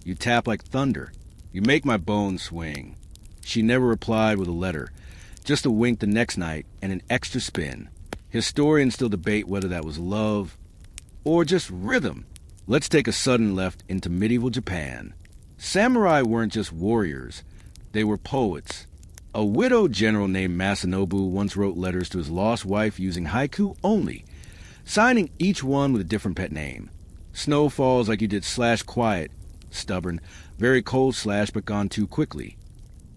You tap like thunder. You make my bones swing. She never replied with a letter, just a wink the next night and an extra spin. Historians still debate whether that was love or just rhythm. Let's take a sudden left into medieval Japan. Samurai weren't just warriors, they were poets. A widowed general named Masanobu once wrote letters to his lost wife using haiku only, signing each one with a different pet name. Snow falls like you did / quiet, stubborn, very cold / but gone too quickly.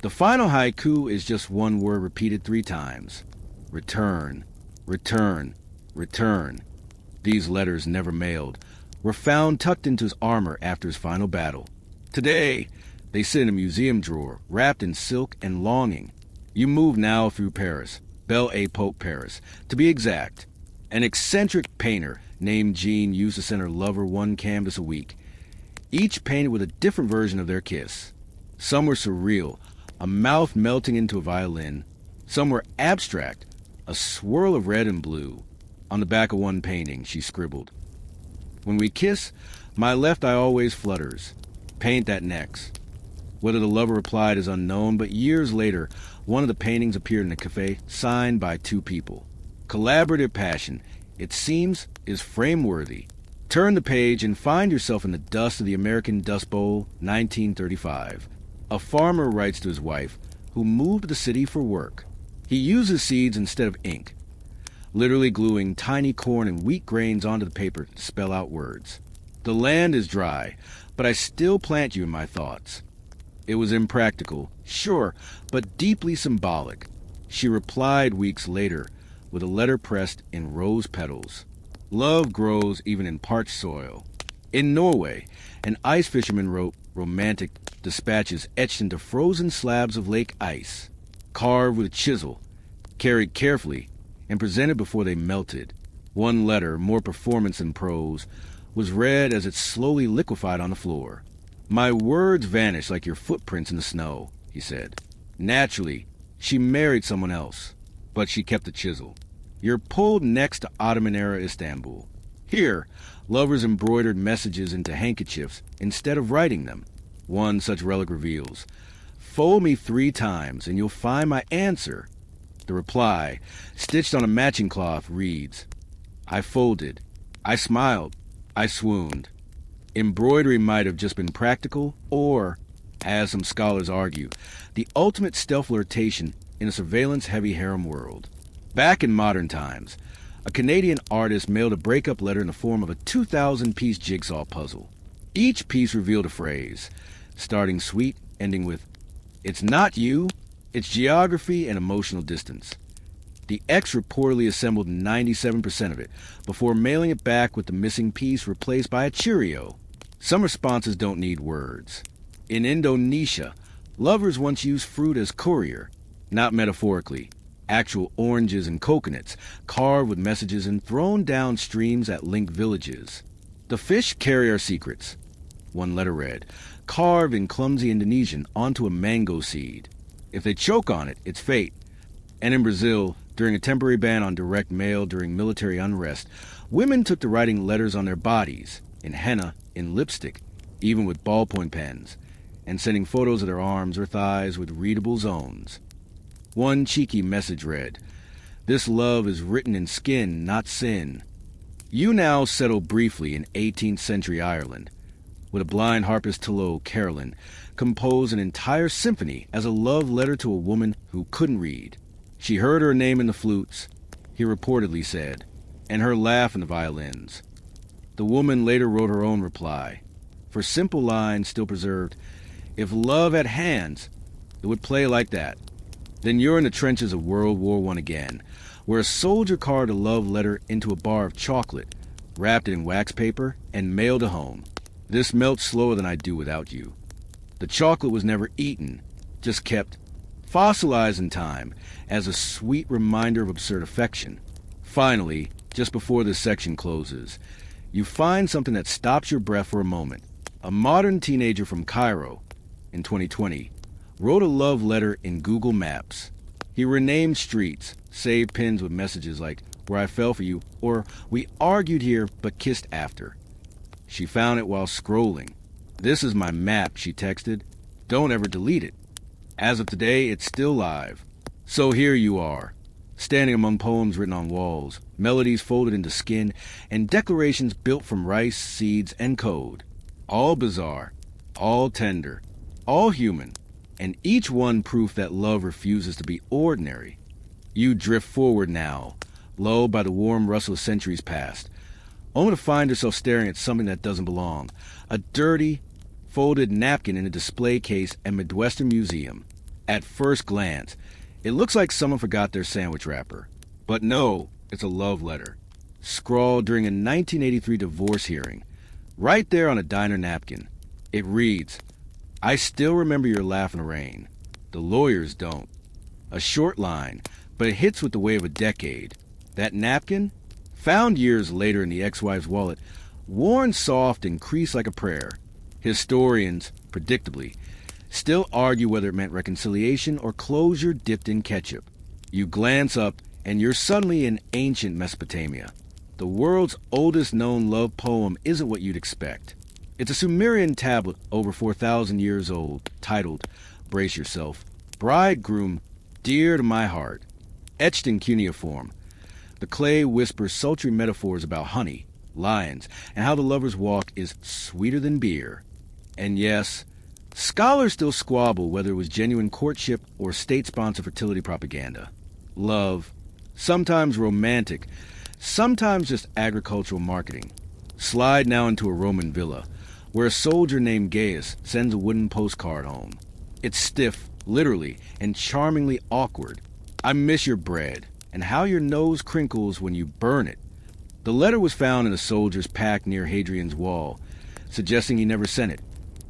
The final haiku is just one word repeated 3 times. Return, return, return. These letters, never mailed, were found tucked into his armor after his final battle. Today, they sit in a museum drawer, wrapped in silk and longing. You move now through Paris, Belle Époque Paris, to be exact. An eccentric painter named Jean used to send her lover 1 canvas a week, each painted with a different version of their kiss. Some were surreal, a mouth melting into a violin. Some were abstract, a swirl of red and blue. On the back of one painting, she scribbled, "When we kiss, my left eye always flutters. Paint that next." Whether the lover replied is unknown, but years later, one of the paintings appeared in a cafe, signed by two people. Collaborative passion, it seems, is frame-worthy. Turn the page and find yourself in the dust of the American Dust Bowl, 1935. A farmer writes to his wife, who moved to the city for work. He uses seeds instead of ink, literally gluing tiny corn and wheat grains onto the paper to spell out words. The land is dry, but I still plant you in my thoughts. It was impractical, sure, but deeply symbolic. She replied weeks later with a letter pressed in rose petals. Love grows even in parched soil. In Norway, an ice fisherman wrote romantic dispatches etched into frozen slabs of lake ice, carved with a chisel, carried carefully, and presented before they melted. One letter, more performance than prose, was read as it slowly liquefied on the floor. My words vanished like your footprints in the snow, he said. Naturally, she married someone else, but she kept the chisel. You're pulled next to Ottoman-era Istanbul. Here, lovers embroidered messages into handkerchiefs instead of writing them. One such relic reveals, "Fold me 3 times and you'll find my answer." The reply, stitched on a matching cloth, reads, I folded, I smiled, I swooned. Embroidery might have just been practical, or, as some scholars argue, the ultimate stealth flirtation in a surveillance-heavy harem world. Back in modern times, a Canadian artist mailed a breakup letter in the form of a 2,000-piece jigsaw puzzle. Each piece revealed a phrase, starting sweet, ending with, "It's not you, it's geography and emotional distance." The ex reportedly assembled 97% of it before mailing it back with the missing piece replaced by a Cheerio. Some responses don't need words. In Indonesia, lovers once used fruit as courier, not metaphorically. Actual oranges and coconuts, carved with messages and thrown down streams at linked villages. The fish carry our secrets, one letter read, carved in clumsy Indonesian onto a mango seed. If they choke on it, it's fate. And in Brazil, during a temporary ban on direct mail during military unrest, women took to writing letters on their bodies, in henna, in lipstick, even with ballpoint pens, and sending photos of their arms or thighs with readable zones. One cheeky message read, "This love is written in skin, not sin." You now settle briefly in 18th century Ireland, with a blind harpist Tullow Carolyn compose an entire symphony as a love letter to a woman who couldn't read. She heard her name in the flutes, he reportedly said, and her laugh in the violins. The woman later wrote her own reply. For simple lines still preserved, "If love had hands, it would play like that." Then you're in the trenches of World War I again, where a soldier carved a love letter into a bar of chocolate, wrapped it in wax paper, and mailed it home. "This melts slower than I do without you." The chocolate was never eaten, just kept, fossilized in time, as a sweet reminder of absurd affection. Finally, just before this section closes, you find something that stops your breath for a moment. A modern teenager from Cairo, in 2020, wrote a love letter in Google Maps. He renamed streets, saved pins with messages like, "Where I fell for you," or "We argued here but kissed after." She found it while scrolling. "This is my map," she texted. "Don't ever delete it." As of today, it's still live. So here you are, standing among poems written on walls, melodies folded into skin, and declarations built from rice, seeds, and code. All bizarre, all tender, all human, and each one proof that love refuses to be ordinary. You drift forward now, lulled by the warm rustle of centuries past, only to find yourself staring at something that doesn't belong, a dirty, folded napkin in a display case at Midwestern Museum. At first glance, it looks like someone forgot their sandwich wrapper. But no, it's a love letter, scrawled during a 1983 divorce hearing, right there on a diner napkin. It reads, "I still remember your laugh in the rain." The lawyers don't. A short line, but it hits with the weight of a decade. That napkin, found years later in the ex-wife's wallet, worn soft and creased like a prayer. Historians, predictably, still argue whether it meant reconciliation or closure dipped in ketchup. You glance up, and you're suddenly in ancient Mesopotamia. The world's oldest known love poem isn't what you'd expect. It's a Sumerian tablet over 4,000 years old, titled, brace yourself, Bridegroom, Dear to My Heart. Etched in cuneiform, the clay whispers sultry metaphors about honey, lions, and how the lover's walk is sweeter than beer. And yes, scholars still squabble whether it was genuine courtship or state-sponsored fertility propaganda. Love, sometimes romantic, sometimes just agricultural marketing. Slide now into a Roman villa, where a soldier named Gaius sends a wooden postcard home. It's stiff, literally, and charmingly awkward. I miss your bread, and how your nose crinkles when you burn it. The letter was found in a soldier's pack near Hadrian's Wall, suggesting he never sent it.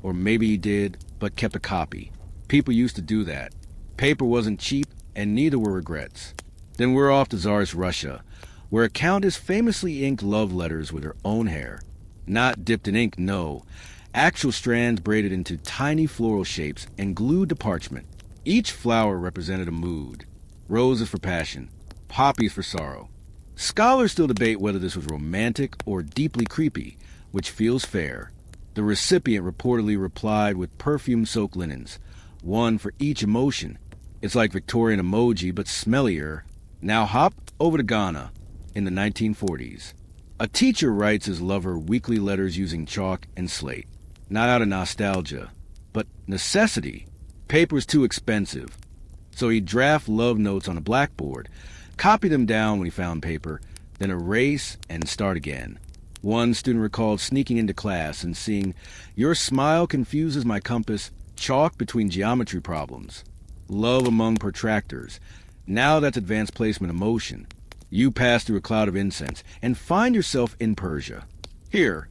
Or maybe he did, but kept a copy. People used to do that. Paper wasn't cheap, and neither were regrets. Then we're off to Tsarist Russia, where a countess famously inked love letters with her own hair. Not dipped in ink, no. Actual strands braided into tiny floral shapes and glued to parchment. Each flower represented a mood. Roses for passion, poppies for sorrow. Scholars still debate whether this was romantic or deeply creepy, which feels fair. The recipient reportedly replied with perfume-soaked linens, one for each emotion. It's like Victorian emoji, but smellier. Now hop over to Ghana in the 1940s. A teacher writes his lover weekly letters using chalk and slate. Not out of nostalgia, but necessity. Paper's too expensive. So he'd draft love notes on a blackboard, copy them down when he found paper, then erase and start again. One student recalled sneaking into class and seeing, "Your smile confuses my compass, chalk between geometry problems." Love among protractors. Now that's advanced placement emotion. You pass through a cloud of incense and find yourself in Persia. Here,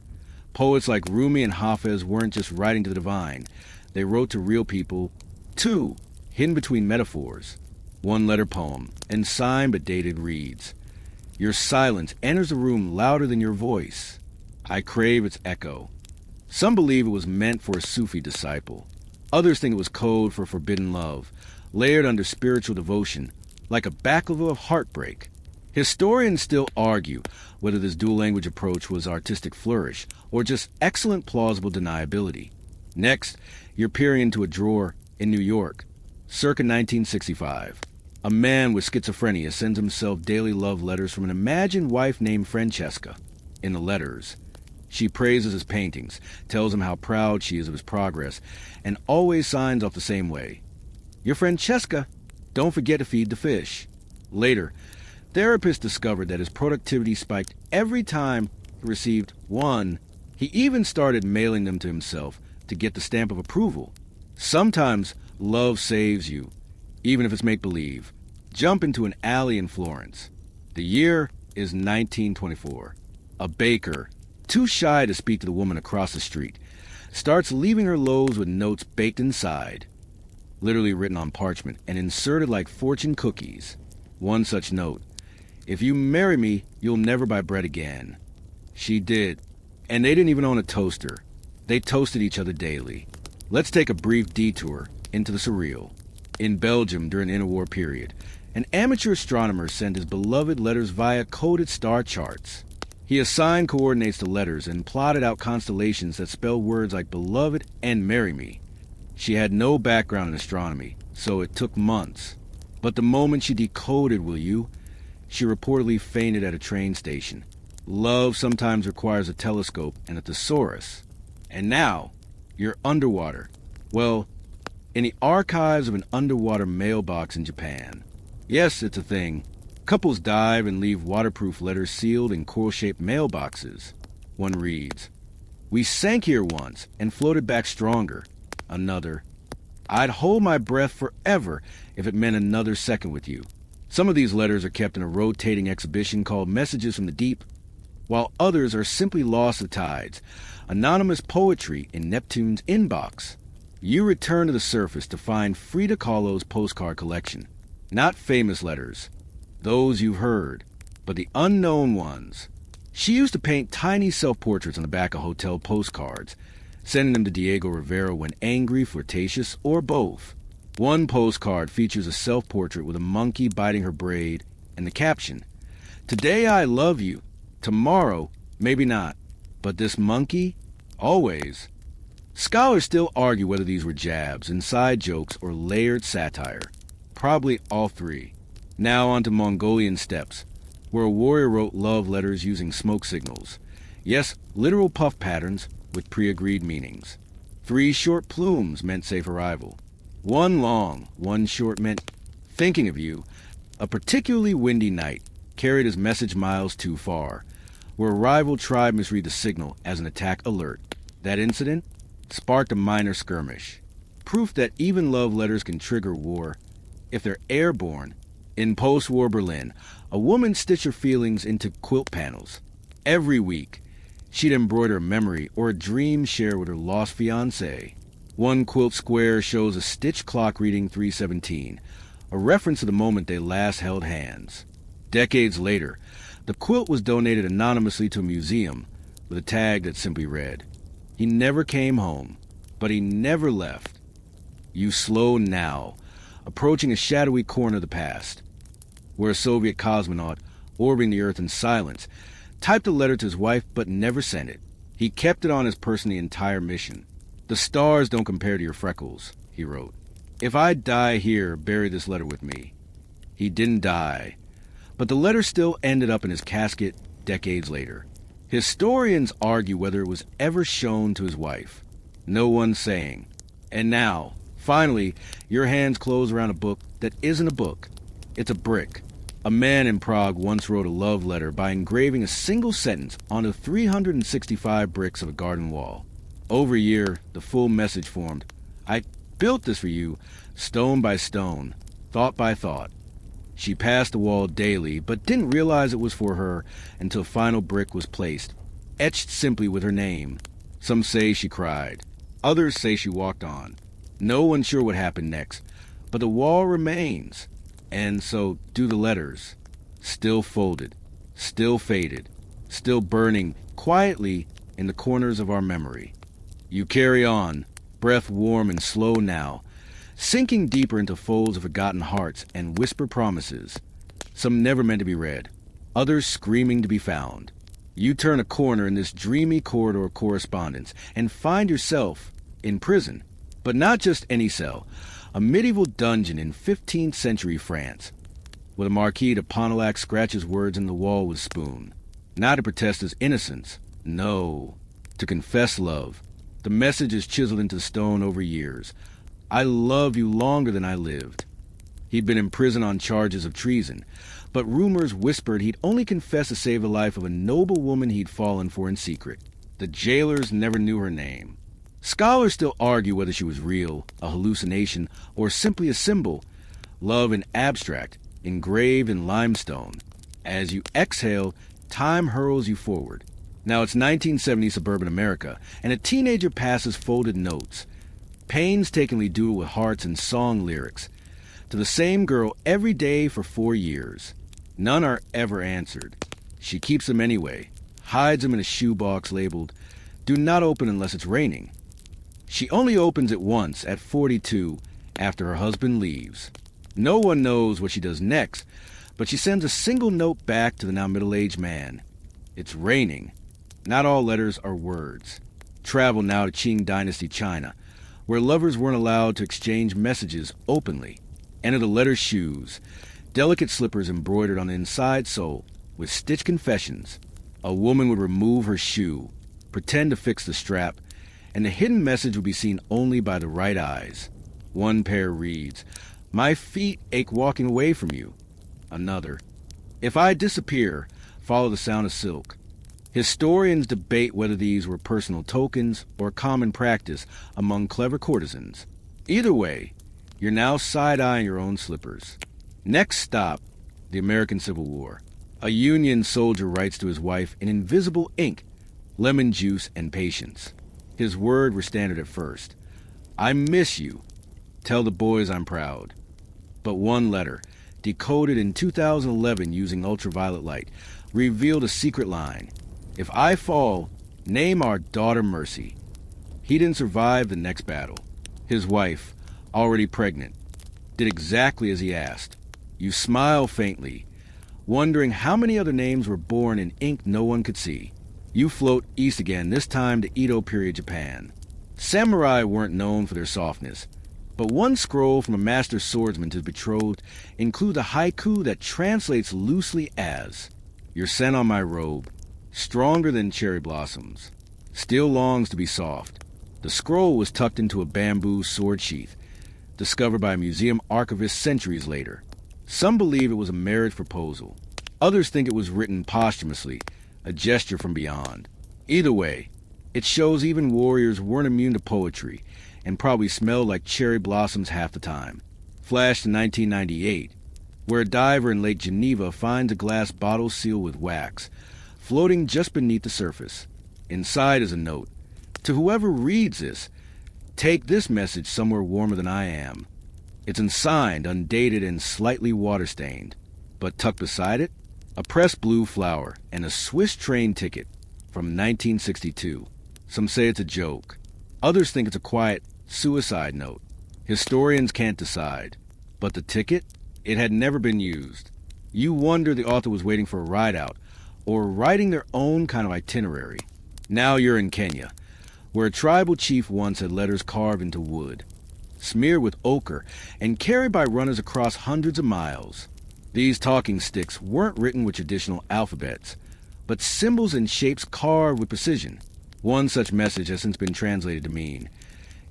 poets like Rumi and Hafez weren't just writing to the divine. They wrote to real people, too, hidden between metaphors. One-letter poem, and signed but dated, reads, "Your silence enters the room louder than your voice. I crave its echo." Some believe it was meant for a Sufi disciple. Others think it was code for forbidden love, layered under spiritual devotion, like a baklava of heartbreak. Historians still argue whether this dual-language approach was artistic flourish or just excellent plausible deniability. Next, you're peering into a drawer in New York, circa 1965. A man with schizophrenia sends himself daily love letters from an imagined wife named Francesca. In the letters, she praises his paintings, tells him how proud she is of his progress, and always signs off the same way. "Your Francesca, don't forget to feed the fish." Later, therapists discovered that his productivity spiked every time he received one. He even started mailing them to himself to get the stamp of approval. Sometimes love saves you, even if it's make-believe. Jump into an alley in Florence. The year is 1924. A baker, too shy to speak to the woman across the street, starts leaving her loaves with notes baked inside, literally written on parchment and inserted like fortune cookies. One such note: "If you marry me, you'll never buy bread again." She did, and they didn't even own a toaster. They toasted each other daily. Let's take a brief detour into the surreal. In Belgium during the interwar period, an amateur astronomer sent his beloved letters via coded star charts. He assigned coordinates to letters and plotted out constellations that spelled words like beloved and marry me. She had no background in astronomy, so it took months. But the moment she decoded "will you," she reportedly fainted at a train station. Love sometimes requires a telescope and a thesaurus. And now, you're underwater. Well, in the archives of an underwater mailbox in Japan. Yes, it's a thing. Couples dive and leave waterproof letters sealed in coral-shaped mailboxes. One reads, "We sank here once and floated back stronger." Another, "I'd hold my breath forever if it meant another second with you." Some of these letters are kept in a rotating exhibition called Messages from the Deep, while others are simply lost to tides, anonymous poetry in Neptune's inbox. You return to the surface to find Frida Kahlo's postcard collection. Not famous letters, those you've heard, but the unknown ones. She used to paint tiny self-portraits on the back of hotel postcards, sending them to Diego Rivera when angry, flirtatious, or both. One postcard features a self-portrait with a monkey biting her braid, and the caption, "Today I love you. Tomorrow, maybe not. But this monkey, Always. Scholars still argue whether these were jabs, inside jokes, or layered satire. Probably all three. Now on to Mongolian steppes, where a warrior wrote love letters using smoke signals. Yes, literal puff patterns with pre-agreed meanings. 3 short plumes meant safe arrival. 1 long, 1 short meant thinking of you. A particularly windy night carried his message miles too far, where a rival tribe misread the signal as an attack alert. That incident sparked a minor skirmish. Proof that even love letters can trigger war if they're airborne. In post-war Berlin, a woman stitched her feelings into quilt panels. Every week, she'd embroider a memory or a dream shared with her lost fiancé. One quilt square shows a stitch clock reading 3:17, a reference to the moment they last held hands. Decades later, the quilt was donated anonymously to a museum with a tag that simply read, "He never came home, but he never left. You slow now, approaching a shadowy corner of the past," where a Soviet cosmonaut, orbiting the Earth in silence, typed a letter to his wife but never sent it. He kept it on his person the entire mission. "The stars don't compare to your freckles," he wrote. "If I die here, bury this letter with me." He didn't die, but the letter still ended up in his casket decades later. Historians argue whether it was ever shown to his wife. No one's saying. And now, finally, your hands close around a book that isn't a book. It's a brick. A man in Prague once wrote a love letter by engraving a single sentence onto 365 bricks of a garden wall. Over a year, the full message formed. "I built this for you, stone by stone, thought by thought." She passed the wall daily, but didn't realize it was for her until final brick was placed, etched simply with her name. Some say she cried. Others say she walked on. No one's sure what happened next, but the wall remains. And so do the letters. Still folded, still faded, still burning quietly in the corners of our memory. You carry on, breath warm and slow now, sinking deeper into folds of forgotten hearts and whisper promises, some never meant to be read, others screaming to be found. You turn a corner in this dreamy corridor of correspondence and find yourself in prison, but not just any cell, a medieval dungeon in 15th century France, with a Marquis de Pontefract scratches words in the wall with a spoon, not to protest his innocence, no, to confess love. The message is chiseled into stone over years. "I love you longer than I lived." He'd been in prison on charges of treason, but rumors whispered he'd only confessed to save the life of a noble woman he'd fallen for in secret. The jailers never knew her name. Scholars still argue whether she was real, a hallucination, or simply a symbol. Love in abstract, engraved in limestone. As you exhale, time hurls you forward. Now it's 1970 suburban America, and a teenager passes folded notes, painstakingly doodled with hearts and song lyrics, to the same girl every day for 4 years. None are ever answered. She keeps them anyway, hides them in a shoebox labeled, "Do not open unless it's raining." She only opens it once at 42 after her husband leaves. No one knows what she does next, but she sends a single note back to the now middle-aged man. "It's raining." Not all letters are words. Travel now to Qing Dynasty China, where lovers weren't allowed to exchange messages openly. Enter the letter shoes, delicate slippers embroidered on the inside sole with stitched confessions. A woman would remove her shoe, pretend to fix the strap, and the hidden message would be seen only by the right eyes. One pair reads, "My feet ache walking away from you." Another, "If I disappear, follow the sound of silk." Historians debate whether these were personal tokens or common practice among clever courtesans. Either way, you're now side-eyeing your own slippers. Next stop, the American Civil War. A Union soldier writes to his wife in invisible ink, lemon juice and patience. His words were standard at first. "I miss you. Tell the boys I'm proud." But one letter, decoded in 2011 using ultraviolet light, revealed a secret line. "If I fall, name our daughter Mercy." He didn't survive the next battle. His wife, already pregnant, did exactly as he asked. You smile faintly, wondering how many other names were born in ink no one could see. You float east again, this time to Edo period Japan. Samurai weren't known for their softness, but one scroll from a master swordsman to his betrothed includes a haiku that translates loosely as, "Your scent on my robe, stronger than cherry blossoms, still longs to be soft." The scroll was tucked into a bamboo sword sheath, discovered by a museum archivist centuries later. Some believe it was a marriage proposal. Others think it was written posthumously, a gesture from beyond. Either way, it shows even warriors weren't immune to poetry and probably smelled like cherry blossoms half the time. Flash to 1998, where a diver in Lake Geneva finds a glass bottle sealed with wax, floating just beneath the surface. Inside is a note. To whoever reads this, take this message somewhere warmer than I am. It's unsigned, undated, and slightly water-stained. But tucked beside it, a pressed blue flower and a Swiss train ticket from 1962. Some say it's a joke. Others think it's a quiet suicide note. Historians can't decide. But the ticket? It had never been used. You wonder the author was waiting for a ride-out or writing their own kind of itinerary. Now you're in Kenya, where a tribal chief once had letters carved into wood, smeared with ochre, and carried by runners across hundreds of miles. These talking sticks weren't written with traditional alphabets, but symbols and shapes carved with precision. One such message has since been translated to mean,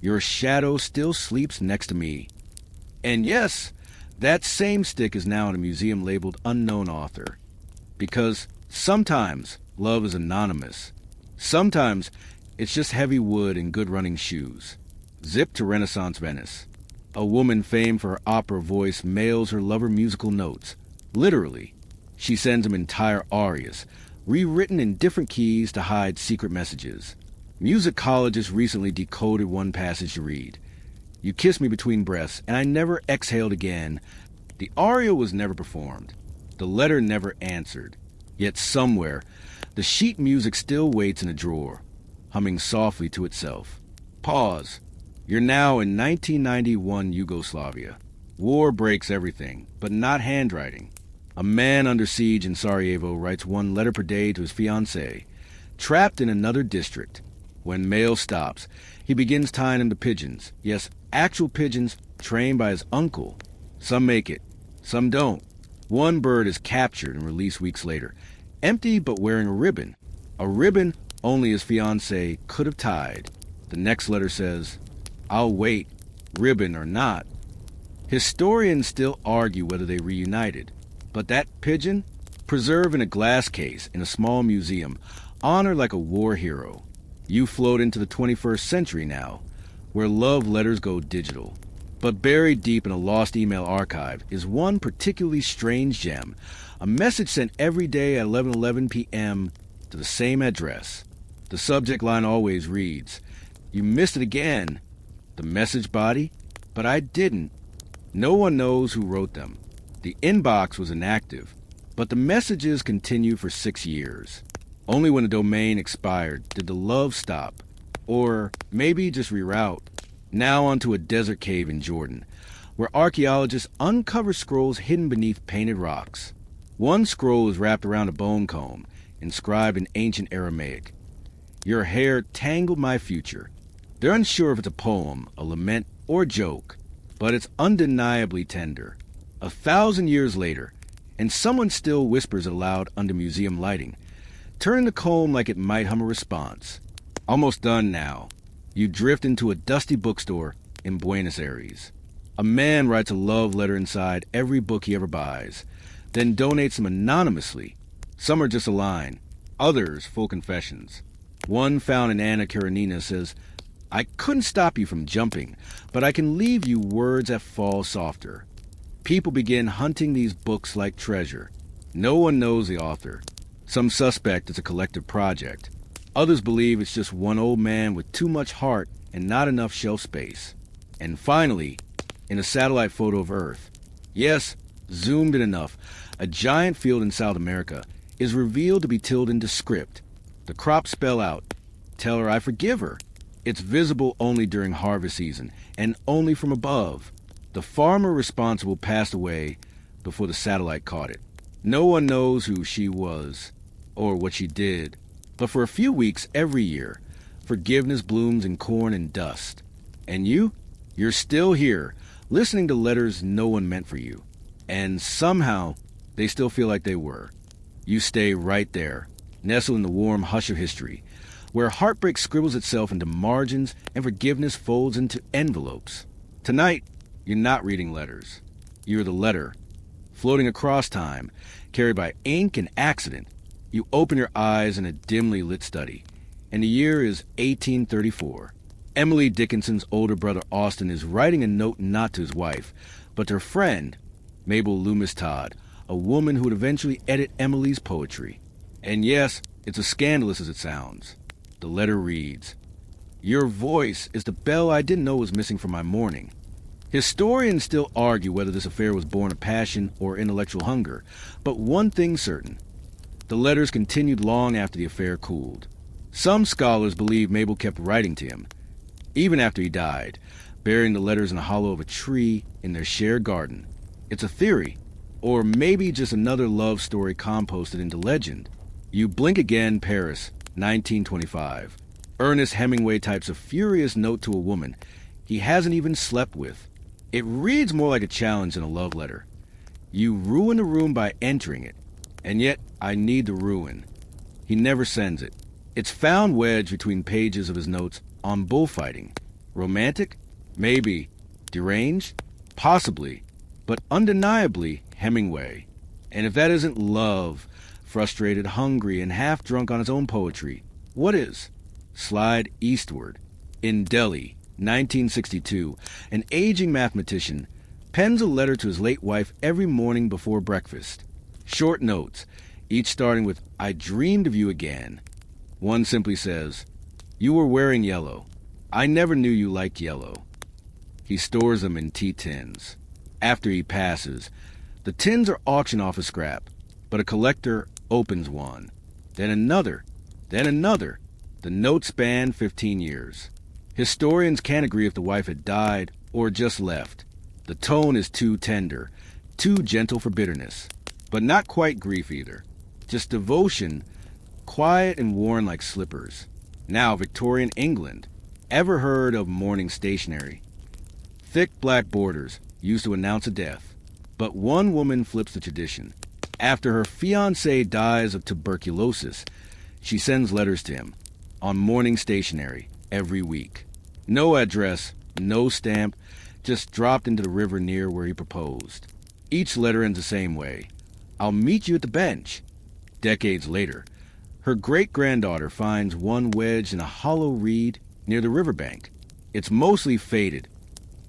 "Your shadow still sleeps next to me." And yes, that same stick is now in a museum labeled Unknown Author. Because sometimes love is anonymous. Sometimes it's just heavy wood and good running shoes. Zip to Renaissance Venice. A woman famed for her opera voice mails her lover musical notes. Literally. She sends him entire arias, rewritten in different keys to hide secret messages. Musicologists recently decoded one passage to read. "You kissed me between breaths, and I never exhaled again." The aria was never performed. The letter never answered. Yet somewhere, the sheet music still waits in a drawer, humming softly to itself. Pause. You're now in 1991 Yugoslavia. War breaks everything, but not handwriting. A man under siege in Sarajevo writes one letter per day to his fiancée, trapped in another district. When mail stops, he begins tying them to pigeons. Yes, actual pigeons trained by his uncle. Some make it, some don't. One bird is captured and released weeks later, empty but wearing a ribbon. A ribbon only his fiancée could have tied. The next letter says, "I'll wait, ribbon or not." Historians still argue whether they reunited, but that pigeon, preserved in a glass case in a small museum, honored like a war hero. You float into the 21st century now, where love letters go digital. But buried deep in a lost email archive is one particularly strange gem, a message sent every day at 11:11 p.m. to the same address. The subject line always reads, "You missed it again." The message body? But I didn't. No one knows who wrote them. The inbox was inactive, but the messages continued for 6 years. Only when the domain expired did the love stop, or maybe just reroute. Now onto a desert cave in Jordan, where archaeologists uncover scrolls hidden beneath painted rocks. One scroll is wrapped around a bone comb, inscribed in ancient Aramaic. "Your hair tangled my future." They're unsure if it's a poem, a lament, or a joke, but it's undeniably tender. 1,000 years later, and someone still whispers aloud under museum lighting, turning the comb like it might hum a response. Almost done now. You drift into a dusty bookstore in Buenos Aires. A man writes a love letter inside every book he ever buys, then donates them anonymously. Some are just a line, others full confessions. One found in Anna Karenina says, "I couldn't stop you from jumping, but I can leave you words that fall softer." People begin hunting these books like treasure. No one knows the author. Some suspect it's a collective project. Others believe it's just one old man with too much heart and not enough shelf space. And finally, in a satellite photo of Earth, yes, zoomed in enough, a giant field in South America is revealed to be tilled into script. The crops spell out, "Tell her I forgive her." It's visible only during harvest season, and only from above. The farmer responsible passed away before the satellite caught it. No one knows who she was, or what she did, But for a few weeks every year, forgiveness blooms in corn and dust. And you're still here, listening to letters no one meant for you. And somehow, they still feel like they were. You stay right there, nestled in the warm hush of history, where heartbreak scribbles itself into margins and forgiveness folds into envelopes. Tonight, you're not reading letters. You're the letter, floating across time, carried by ink and accident. You open your eyes in a dimly lit study, and the year is 1834. Emily Dickinson's older brother Austin is writing a note not to his wife, but to her friend, Mabel Loomis Todd, a woman who would eventually edit Emily's poetry. And yes, it's as scandalous as it sounds. The letter reads, "Your voice is the bell I didn't know was missing from my morning." Historians still argue whether this affair was born of passion or intellectual hunger, but one thing's certain. The letters continued long after the affair cooled. Some scholars believe Mabel kept writing to him, even after he died, burying the letters in the hollow of a tree in their shared garden. It's a theory, or maybe just another love story composted into legend. You blink again, Paris, 1925. Ernest Hemingway types a furious note to a woman he hasn't even slept with. It reads more like a challenge than a love letter. You ruin a room by entering it, and yet I need the ruin. He never sends it. It's found wedged between pages of his notes on bullfighting. Romantic? Maybe. Deranged? Possibly. But undeniably Hemingway. And if that isn't love, frustrated, hungry, and half-drunk on his own poetry, what is? Slide eastward. In Delhi, 1962, an aging mathematician pens a letter to his late wife every morning before breakfast. Short notes, each starting with, "I dreamed of you again." One simply says, "You were wearing yellow. I never knew you liked yellow." He stores them in tea tins. After he passes, the tins are auctioned off as scrap, but a collector opens one. Then another. The notes span 15 years. Historians can't agree if the wife had died or just left. The tone is too tender, too gentle for bitterness, but not quite grief either. Just devotion, quiet and worn like slippers. Now Victorian England. Ever heard of mourning stationery? Thick black borders used to announce a death. But one woman flips the tradition. After her fiancé dies of tuberculosis, she sends letters to him on mourning stationery every week. No address, no stamp, just dropped into the river near where he proposed. Each letter ends the same way. "I'll meet you at the bench." Decades later, her great-granddaughter finds one wedged in a hollow reed near the riverbank. It's mostly faded,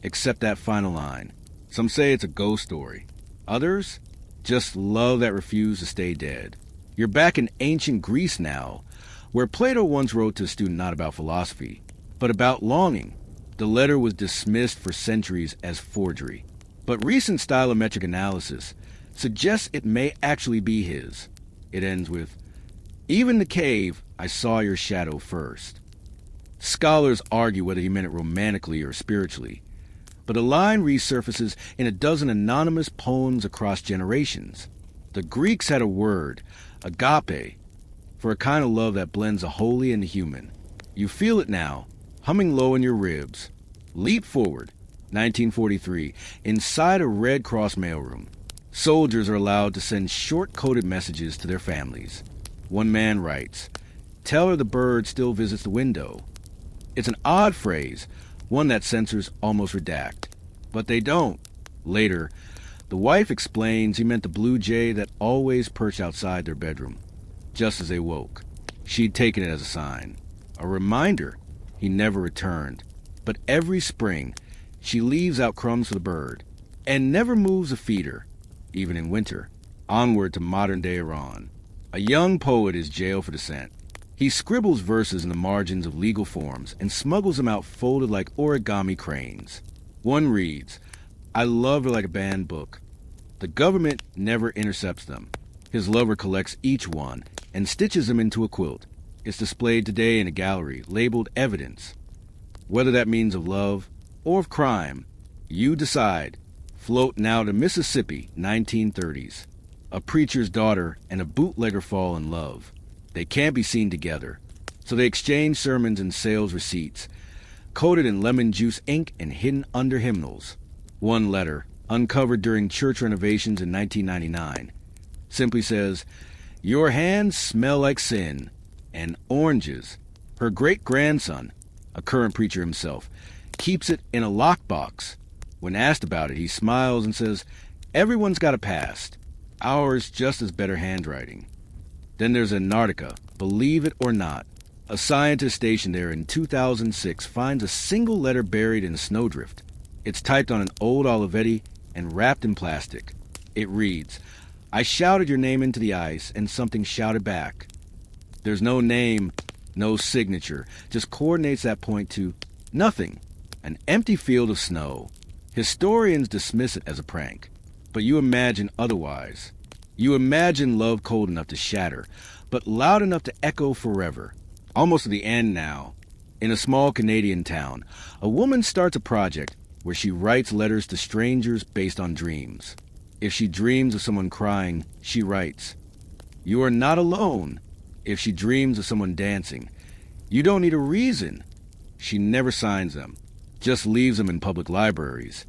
except that final line. Some say it's a ghost story. Others just love that refused to stay dead. You're back in ancient Greece now, where Plato once wrote to a student not about philosophy, but about longing. The letter was dismissed for centuries as forgery, but recent stylometric analysis suggests it may actually be his. It ends with, "Even in the cave, I saw your shadow first." Scholars argue whether he meant it romantically or spiritually, but a line resurfaces in a dozen anonymous poems across generations. The Greeks had a word, agape, for a kind of love that blends the holy and the human. You feel it now, humming low in your ribs. Leap forward, 1943, inside a Red Cross mailroom. Soldiers are allowed to send short-coded messages to their families. One man writes, "Tell her the bird still visits the window." It's an odd phrase, one that censors almost redact. But they don't. Later, the wife explains he meant the blue jay that always perched outside their bedroom, just as they woke. She'd taken it as a sign, a reminder he never returned. But every spring, she leaves out crumbs for the bird, and never moves a feeder, even in winter. Onward to modern-day Iran. A young poet is jailed for dissent. He scribbles verses in the margins of legal forms and smuggles them out folded like origami cranes. One reads, "I love her like a banned book." The government never intercepts them. His lover collects each one and stitches them into a quilt. It's displayed today in a gallery labeled Evidence. Whether that means of love or of crime, you decide. Float now to Mississippi, 1930s. A preacher's daughter and a bootlegger fall in love. They can't be seen together, so they exchange sermons and sales receipts, coated in lemon juice ink and hidden under hymnals. One letter, uncovered during church renovations in 1999, simply says, "Your hands smell like sin and oranges." Her great-grandson, a current preacher himself, keeps it in a lockbox. When asked about it, he smiles and says, "Everyone's got a past. Ours just as better handwriting." Then there's Antarctica. Believe it or not, a scientist stationed there in 2006 finds a single letter buried in a snowdrift. It's typed on an old Olivetti and wrapped in plastic. It reads, "I shouted your name into the ice and something shouted back." There's no name, no signature, just coordinates that point to nothing, an empty field of snow. Historians dismiss it as a prank, but you imagine otherwise. You imagine love cold enough to shatter, but loud enough to echo forever. Almost to the end now. In a small Canadian town, a woman starts a project where she writes letters to strangers based on dreams. If she dreams of someone crying, she writes, "You are not alone." If she dreams of someone dancing, "You don't need a reason." She never signs them, just leaves them in public libraries,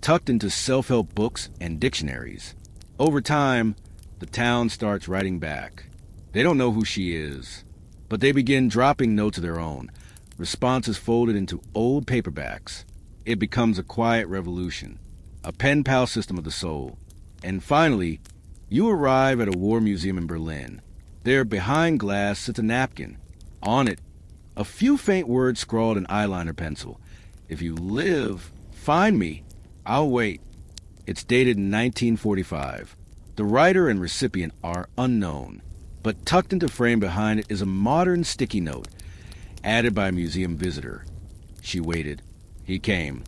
tucked into self-help books and dictionaries. Over time, the town starts writing back. They don't know who she is, but they begin dropping notes of their own, responses folded into old paperbacks. It becomes a quiet revolution, a pen pal system of the soul. And finally, you arrive at a war museum in Berlin. There, behind glass, sits a napkin. On it, a few faint words scrawled in eyeliner pencil. "If you live, find me. I'll wait." It's dated in 1945. The writer and recipient are unknown, but tucked into frame behind it is a modern sticky note, added by a museum visitor. She waited. He came.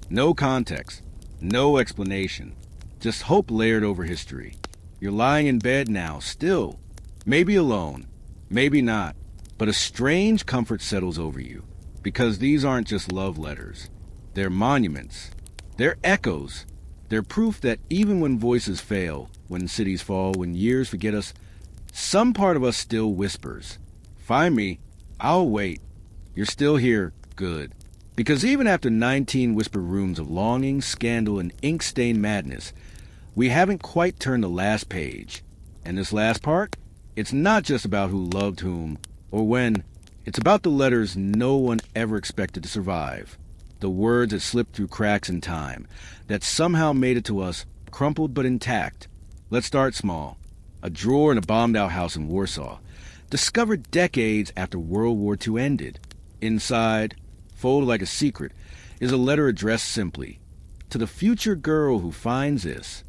No context, no explanation, just hope layered over history. You're lying in bed now, still, maybe alone, maybe not, but a strange comfort settles over you, because these aren't just love letters. They're monuments. They're echoes. They're proof that even when voices fail, when cities fall, when years forget us, some part of us still whispers, "Find me. I'll wait. You're still here. Good." Because even after 19 whispered rooms of longing, scandal, and ink-stained madness, we haven't quite turned the last page. And this last part, it's not just about who loved whom or when. It's about the letters no one ever expected to survive. The words that slipped through cracks in time, that somehow made it to us, crumpled but intact. Let's start small. A drawer in a bombed-out house in Warsaw, discovered decades after World War II ended. Inside, folded like a secret, is a letter addressed simply, "To the future girl who finds this."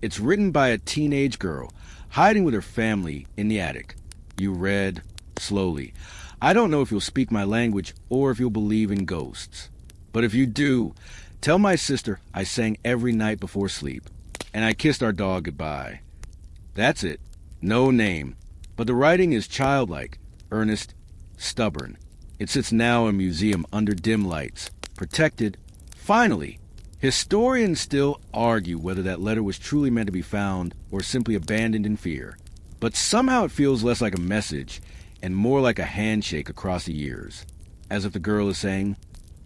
It's written by a teenage girl, hiding with her family in the attic. You read, slowly, "I don't know if you'll speak my language or if you'll believe in ghosts. But if you do, tell my sister I sang every night before sleep, and I kissed our dog goodbye." That's it. No name. But the writing is childlike, earnest, stubborn. It sits now in a museum under dim lights, protected. Finally, historians still argue whether that letter was truly meant to be found or simply abandoned in fear. But somehow it feels less like a message and more like a handshake across the years, as if the girl is saying,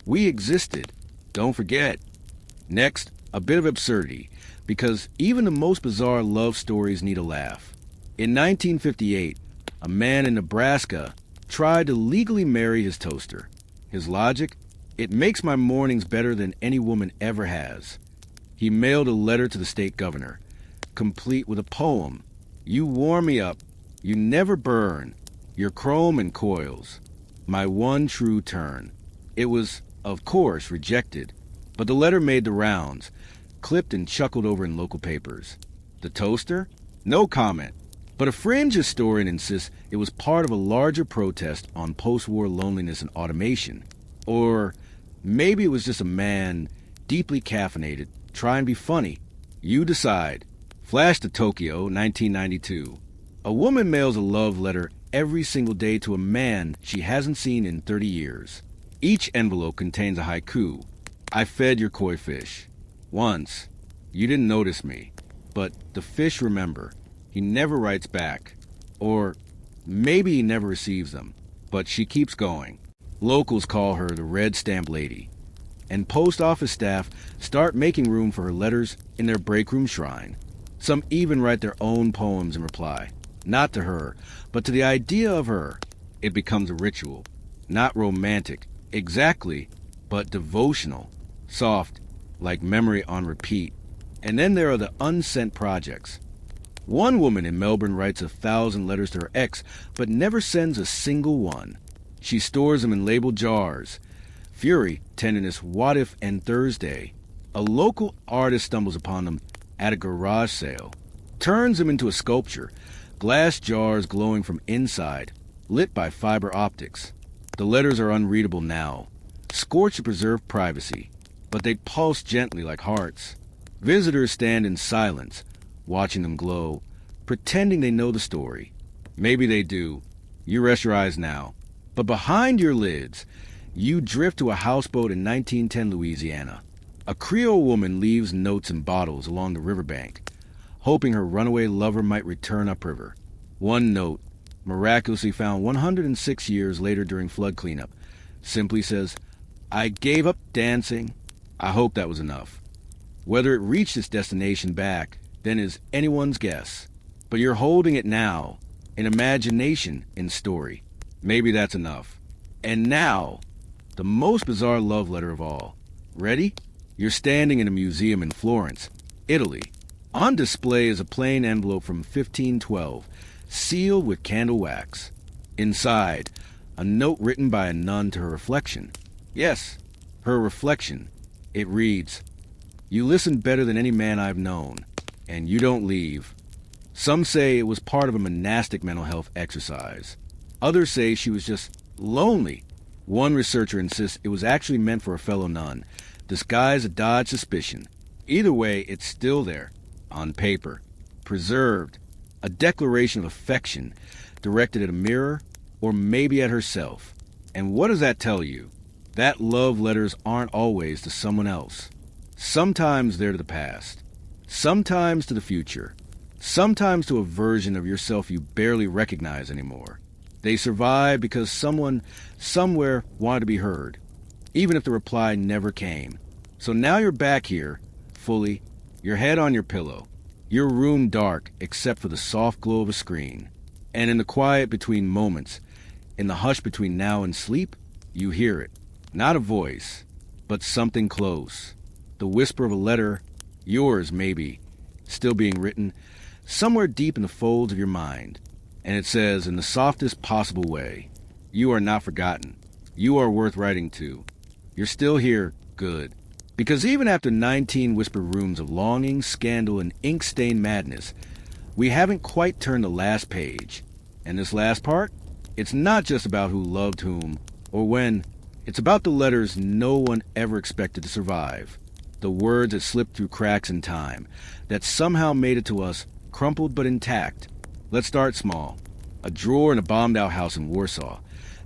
"We existed. Don't forget." Next, a bit of absurdity, because even the most bizarre love stories need a laugh. In 1958, a man in Nebraska tried to legally marry his toaster. His logic? "It makes my mornings better than any woman ever has." He mailed a letter to the state governor, complete with a poem. "You warm me up. You never burn. Your chrome and coils. My one true turn." It was, of course, rejected, but the letter made the rounds, clipped and chuckled over in local papers. The toaster? No comment. But a fringe historian insists it was part of a larger protest on post-war loneliness and automation. Or maybe it was just a man, deeply caffeinated, trying to be funny. You decide. Flash to Tokyo, 1992. A woman mails a love letter every single day to a man she hasn't seen in 30 years. Each envelope contains a haiku. "I fed your koi fish. Once. You didn't notice me. But the fish remember. He never writes back." Or, Maybe he never receives them, but she keeps going. Locals call her the Red Stamp Lady, and post office staff start making room for her letters in their breakroom shrine. Some even write their own poems in reply, not to her, but to the idea of her. It becomes a ritual, not romantic, exactly, but devotional, soft, like memory on repeat. And then there are the unsent projects. One woman in Melbourne writes 1,000 letters to her ex, but never sends a single one. She stores them in labeled jars. Fury, tenderness, what if, and Thursday. A local artist stumbles upon them at a garage sale, turns them into a sculpture, glass jars glowing from inside, lit by fiber optics. The letters are unreadable now, scorched to preserve privacy, but they pulse gently like hearts. Visitors stand in silence, watching them glow, pretending they know the story. Maybe they do. You rest your eyes now. But behind your lids, you drift to a houseboat in 1910 Louisiana. A Creole woman leaves notes in bottles along the riverbank, hoping her runaway lover might return upriver. One note, miraculously found 106 years later during flood cleanup, simply says, "I gave up dancing." I hope that was enough. Whether it reached its destination back then is anyone's guess. But you're holding it now, in imagination, in story. Maybe that's enough. And now, the most bizarre love letter of all. Ready? You're standing in a museum in Florence, Italy. On display is a plain envelope from 1512, sealed with candle wax. Inside, a note written by a nun to her reflection. Yes, her reflection. It reads, "You listen better than any man I've known, and you don't leave." Some say it was part of a monastic mental health exercise. Others say she was just lonely. One researcher insists it was actually meant for a fellow nun, disguised to dodge suspicion. Either way, it's still there, on paper, preserved, a declaration of affection directed at a mirror or maybe at herself. And what does that tell you? That love letters aren't always to someone else. Sometimes they're to the past, sometimes to the future, sometimes to a version of yourself you barely recognize anymore. They survive because someone somewhere wanted to be heard, even if the reply never came. So now you're back here, fully, your head on your pillow, your room dark except for the soft glow of a screen. And in the quiet between moments, in the hush between now and sleep, you hear it. Not a voice, but something close. The whisper of a letter, yours maybe, still being written, somewhere deep in the folds of your mind. And it says, in the softest possible way, "You are not forgotten. You are worth writing to. You're still here, good." Because even after 19 whispered rooms of longing, scandal, and ink-stained madness, we haven't quite turned the last page. And this last part, it's not just about who loved whom, or when. It's about the letters no one ever expected to survive. The words that slipped through cracks in time, that somehow made it to us, crumpled but intact. Let's start small. A drawer in a bombed-out house in Warsaw,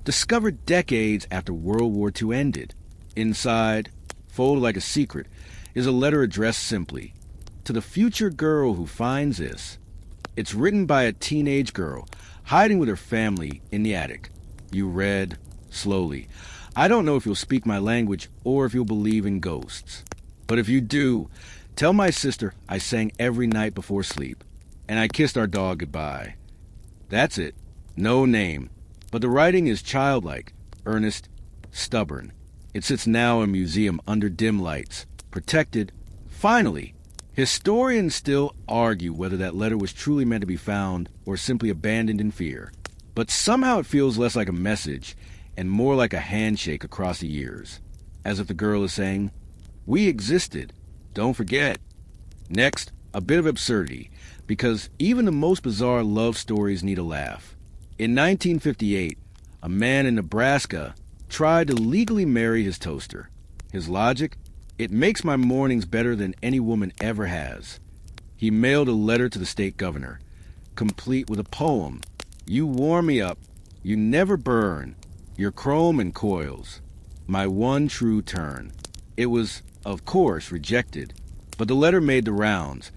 discovered decades after World War II ended. Inside, folded like a secret, is a letter addressed simply, "To the future girl who finds this." It's written by a teenage girl, hiding with her family in the attic. You read, slowly, "I don't know if you'll speak my language or if you'll believe in ghosts. But if you do, tell my sister I sang every night before sleep. And I kissed our dog goodbye." That's it. No name. But the writing is childlike, earnest, stubborn. It sits now in a museum under dim lights, protected. Finally, historians still argue whether that letter was truly meant to be found or simply abandoned in fear. But somehow it feels less like a message and more like a handshake across the years. As if the girl is saying, "We existed. Don't forget." Next, a bit of absurdity, because even the most bizarre love stories need a laugh. In 1958, a man in Nebraska tried to legally marry his toaster. His logic? "It makes my mornings better than any woman ever has." He mailed a letter to the state governor, complete with a poem. "You warm me up. You never burn. Your chrome and coils. My one true turn." It was, of course, rejected, but the letter made the rounds,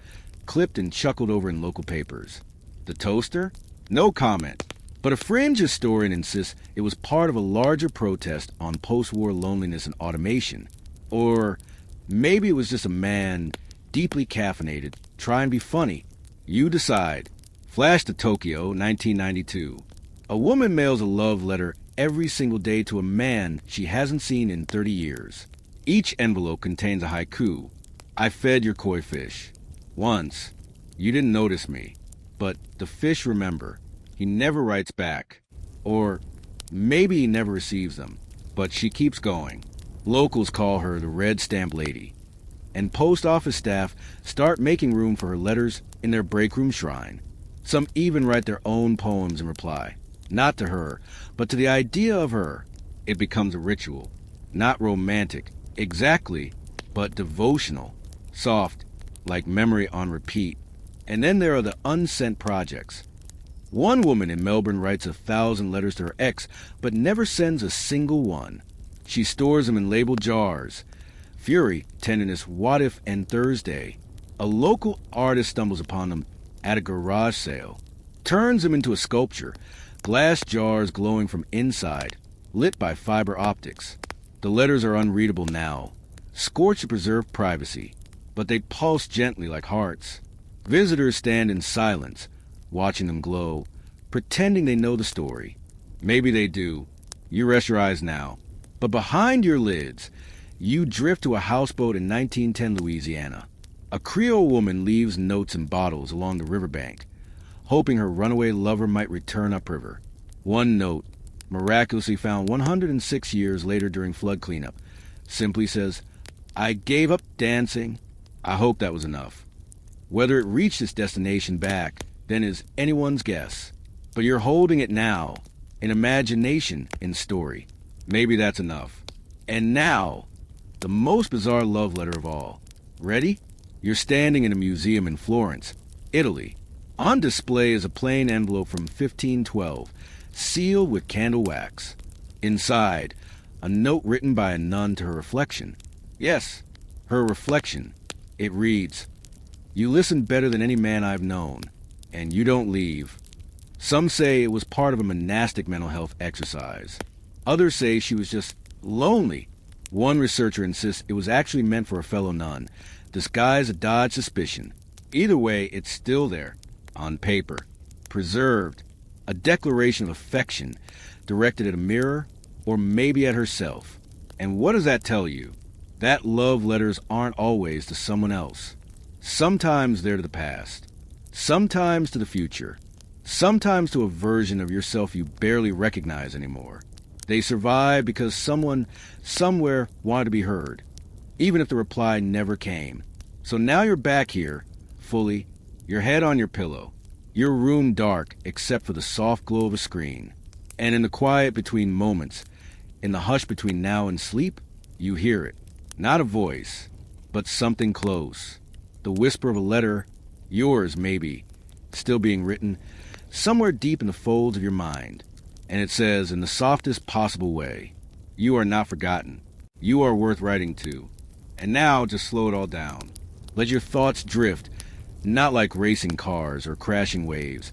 clipped and chuckled over in local papers. The toaster? No comment. But a fringe historian insists it was part of a larger protest on post-war loneliness and automation. Or maybe it was just a man, deeply caffeinated, trying to be funny. You decide. Flash to Tokyo, 1992. A woman mails a love letter every single day to a man she hasn't seen in 30 years. Each envelope contains a haiku. I fed your koi fish. Once. You didn't notice me. But the fish remember. He never writes back. Or maybe he never receives them. But she keeps going. Locals call her the Red Stamp Lady. And post office staff start making room for her letters in their break room shrine. Some even write their own poems in reply. Not to her, but to the idea of her. It becomes a ritual. Not romantic, exactly, but devotional. Soft, like memory on repeat. And then there are the unsent projects. One woman in Melbourne writes 1,000 letters to her ex, but never sends a single one. She stores them in labeled jars. Fury, tenderness, what if, and Thursday. A local artist stumbles upon them at a garage sale. Turns them into a sculpture. Glass jars glowing from inside, lit by fiber optics. The letters are unreadable now, scorched to preserve privacy, but they pulse gently like hearts. Visitors stand in silence, watching them glow, pretending they know the story. Maybe they do. You rest your eyes now. But behind your lids, you drift to a houseboat in 1910 Louisiana. A Creole woman leaves notes in bottles along the riverbank, hoping her runaway lover might return upriver. One note, miraculously found 106 years later during flood cleanup, simply says, I gave up dancing. I hope that was enough. Whether it reached its destination back then is anyone's guess. But you're holding it now, in imagination, in story. Maybe that's enough. And now, the most bizarre love letter of all. Ready? You're standing in a museum in Florence, Italy. On display is a plain envelope from 1512, sealed with candle wax. Inside, a note written by a nun to her reflection. Yes, her reflection. It reads, You listen better than any man I've known, and you don't leave. Some say it was part of a monastic mental health exercise. Others say she was just lonely. One researcher insists it was actually meant for a fellow nun, disguised to dodge suspicion. Either way, it's still there. On paper, preserved, a declaration of affection directed at a mirror or maybe at herself. And what does that tell you? That love letters aren't always to someone else. Sometimes they're to the past, sometimes to the future, sometimes to a version of yourself you barely recognize anymore. They survive because someone somewhere wanted to be heard, even if the reply never came. So now you're back here, fully, your head on your pillow, your room dark except for the soft glow of a screen. And in the quiet between moments, in the hush between now and sleep, you hear it. Not a voice, but something close. The whisper of a letter, yours maybe, still being written, somewhere deep in the folds of your mind. And it says in the softest possible way, you are not forgotten. You are worth writing to. And now just slow it all down. Let your thoughts drift, not like racing cars or crashing waves,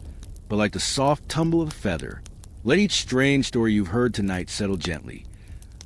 but like the soft tumble of a feather. Let each strange story you've heard tonight settle gently,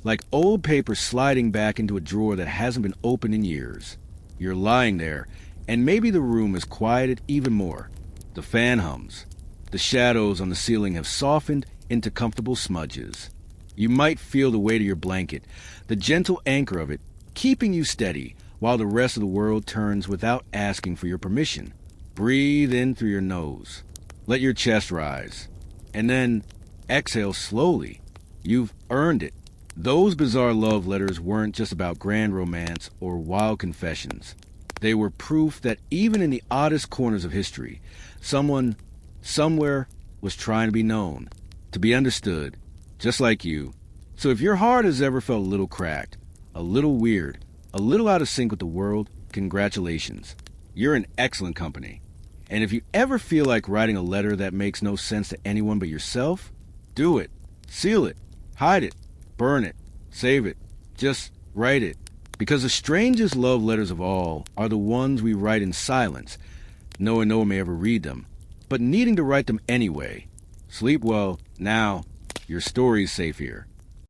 like old paper sliding back into a drawer that hasn't been opened in years. You're lying there, and maybe the room is quieted even more. The fan hums. The shadows on the ceiling have softened into comfortable smudges. You might feel the weight of your blanket, the gentle anchor of it, keeping you steady while the rest of the world turns without asking for your permission. Breathe in through your nose. Let your chest rise. And then exhale slowly. You've earned it. Those bizarre love letters weren't just about grand romance or wild confessions. They were proof that even in the oddest corners of history, someone, somewhere, was trying to be known, to be understood, just like you. So if your heart has ever felt a little cracked, a little weird, a little out of sync with the world, congratulations. You're in excellent company. And if you ever feel like writing a letter that makes no sense to anyone but yourself, do it. Seal it. Hide it. Burn it. Save it. Just write it. Because the strangest love letters of all are the ones we write in silence, knowing no one may ever read them, but needing to write them anyway. Sleep well. Now, your story's safe here.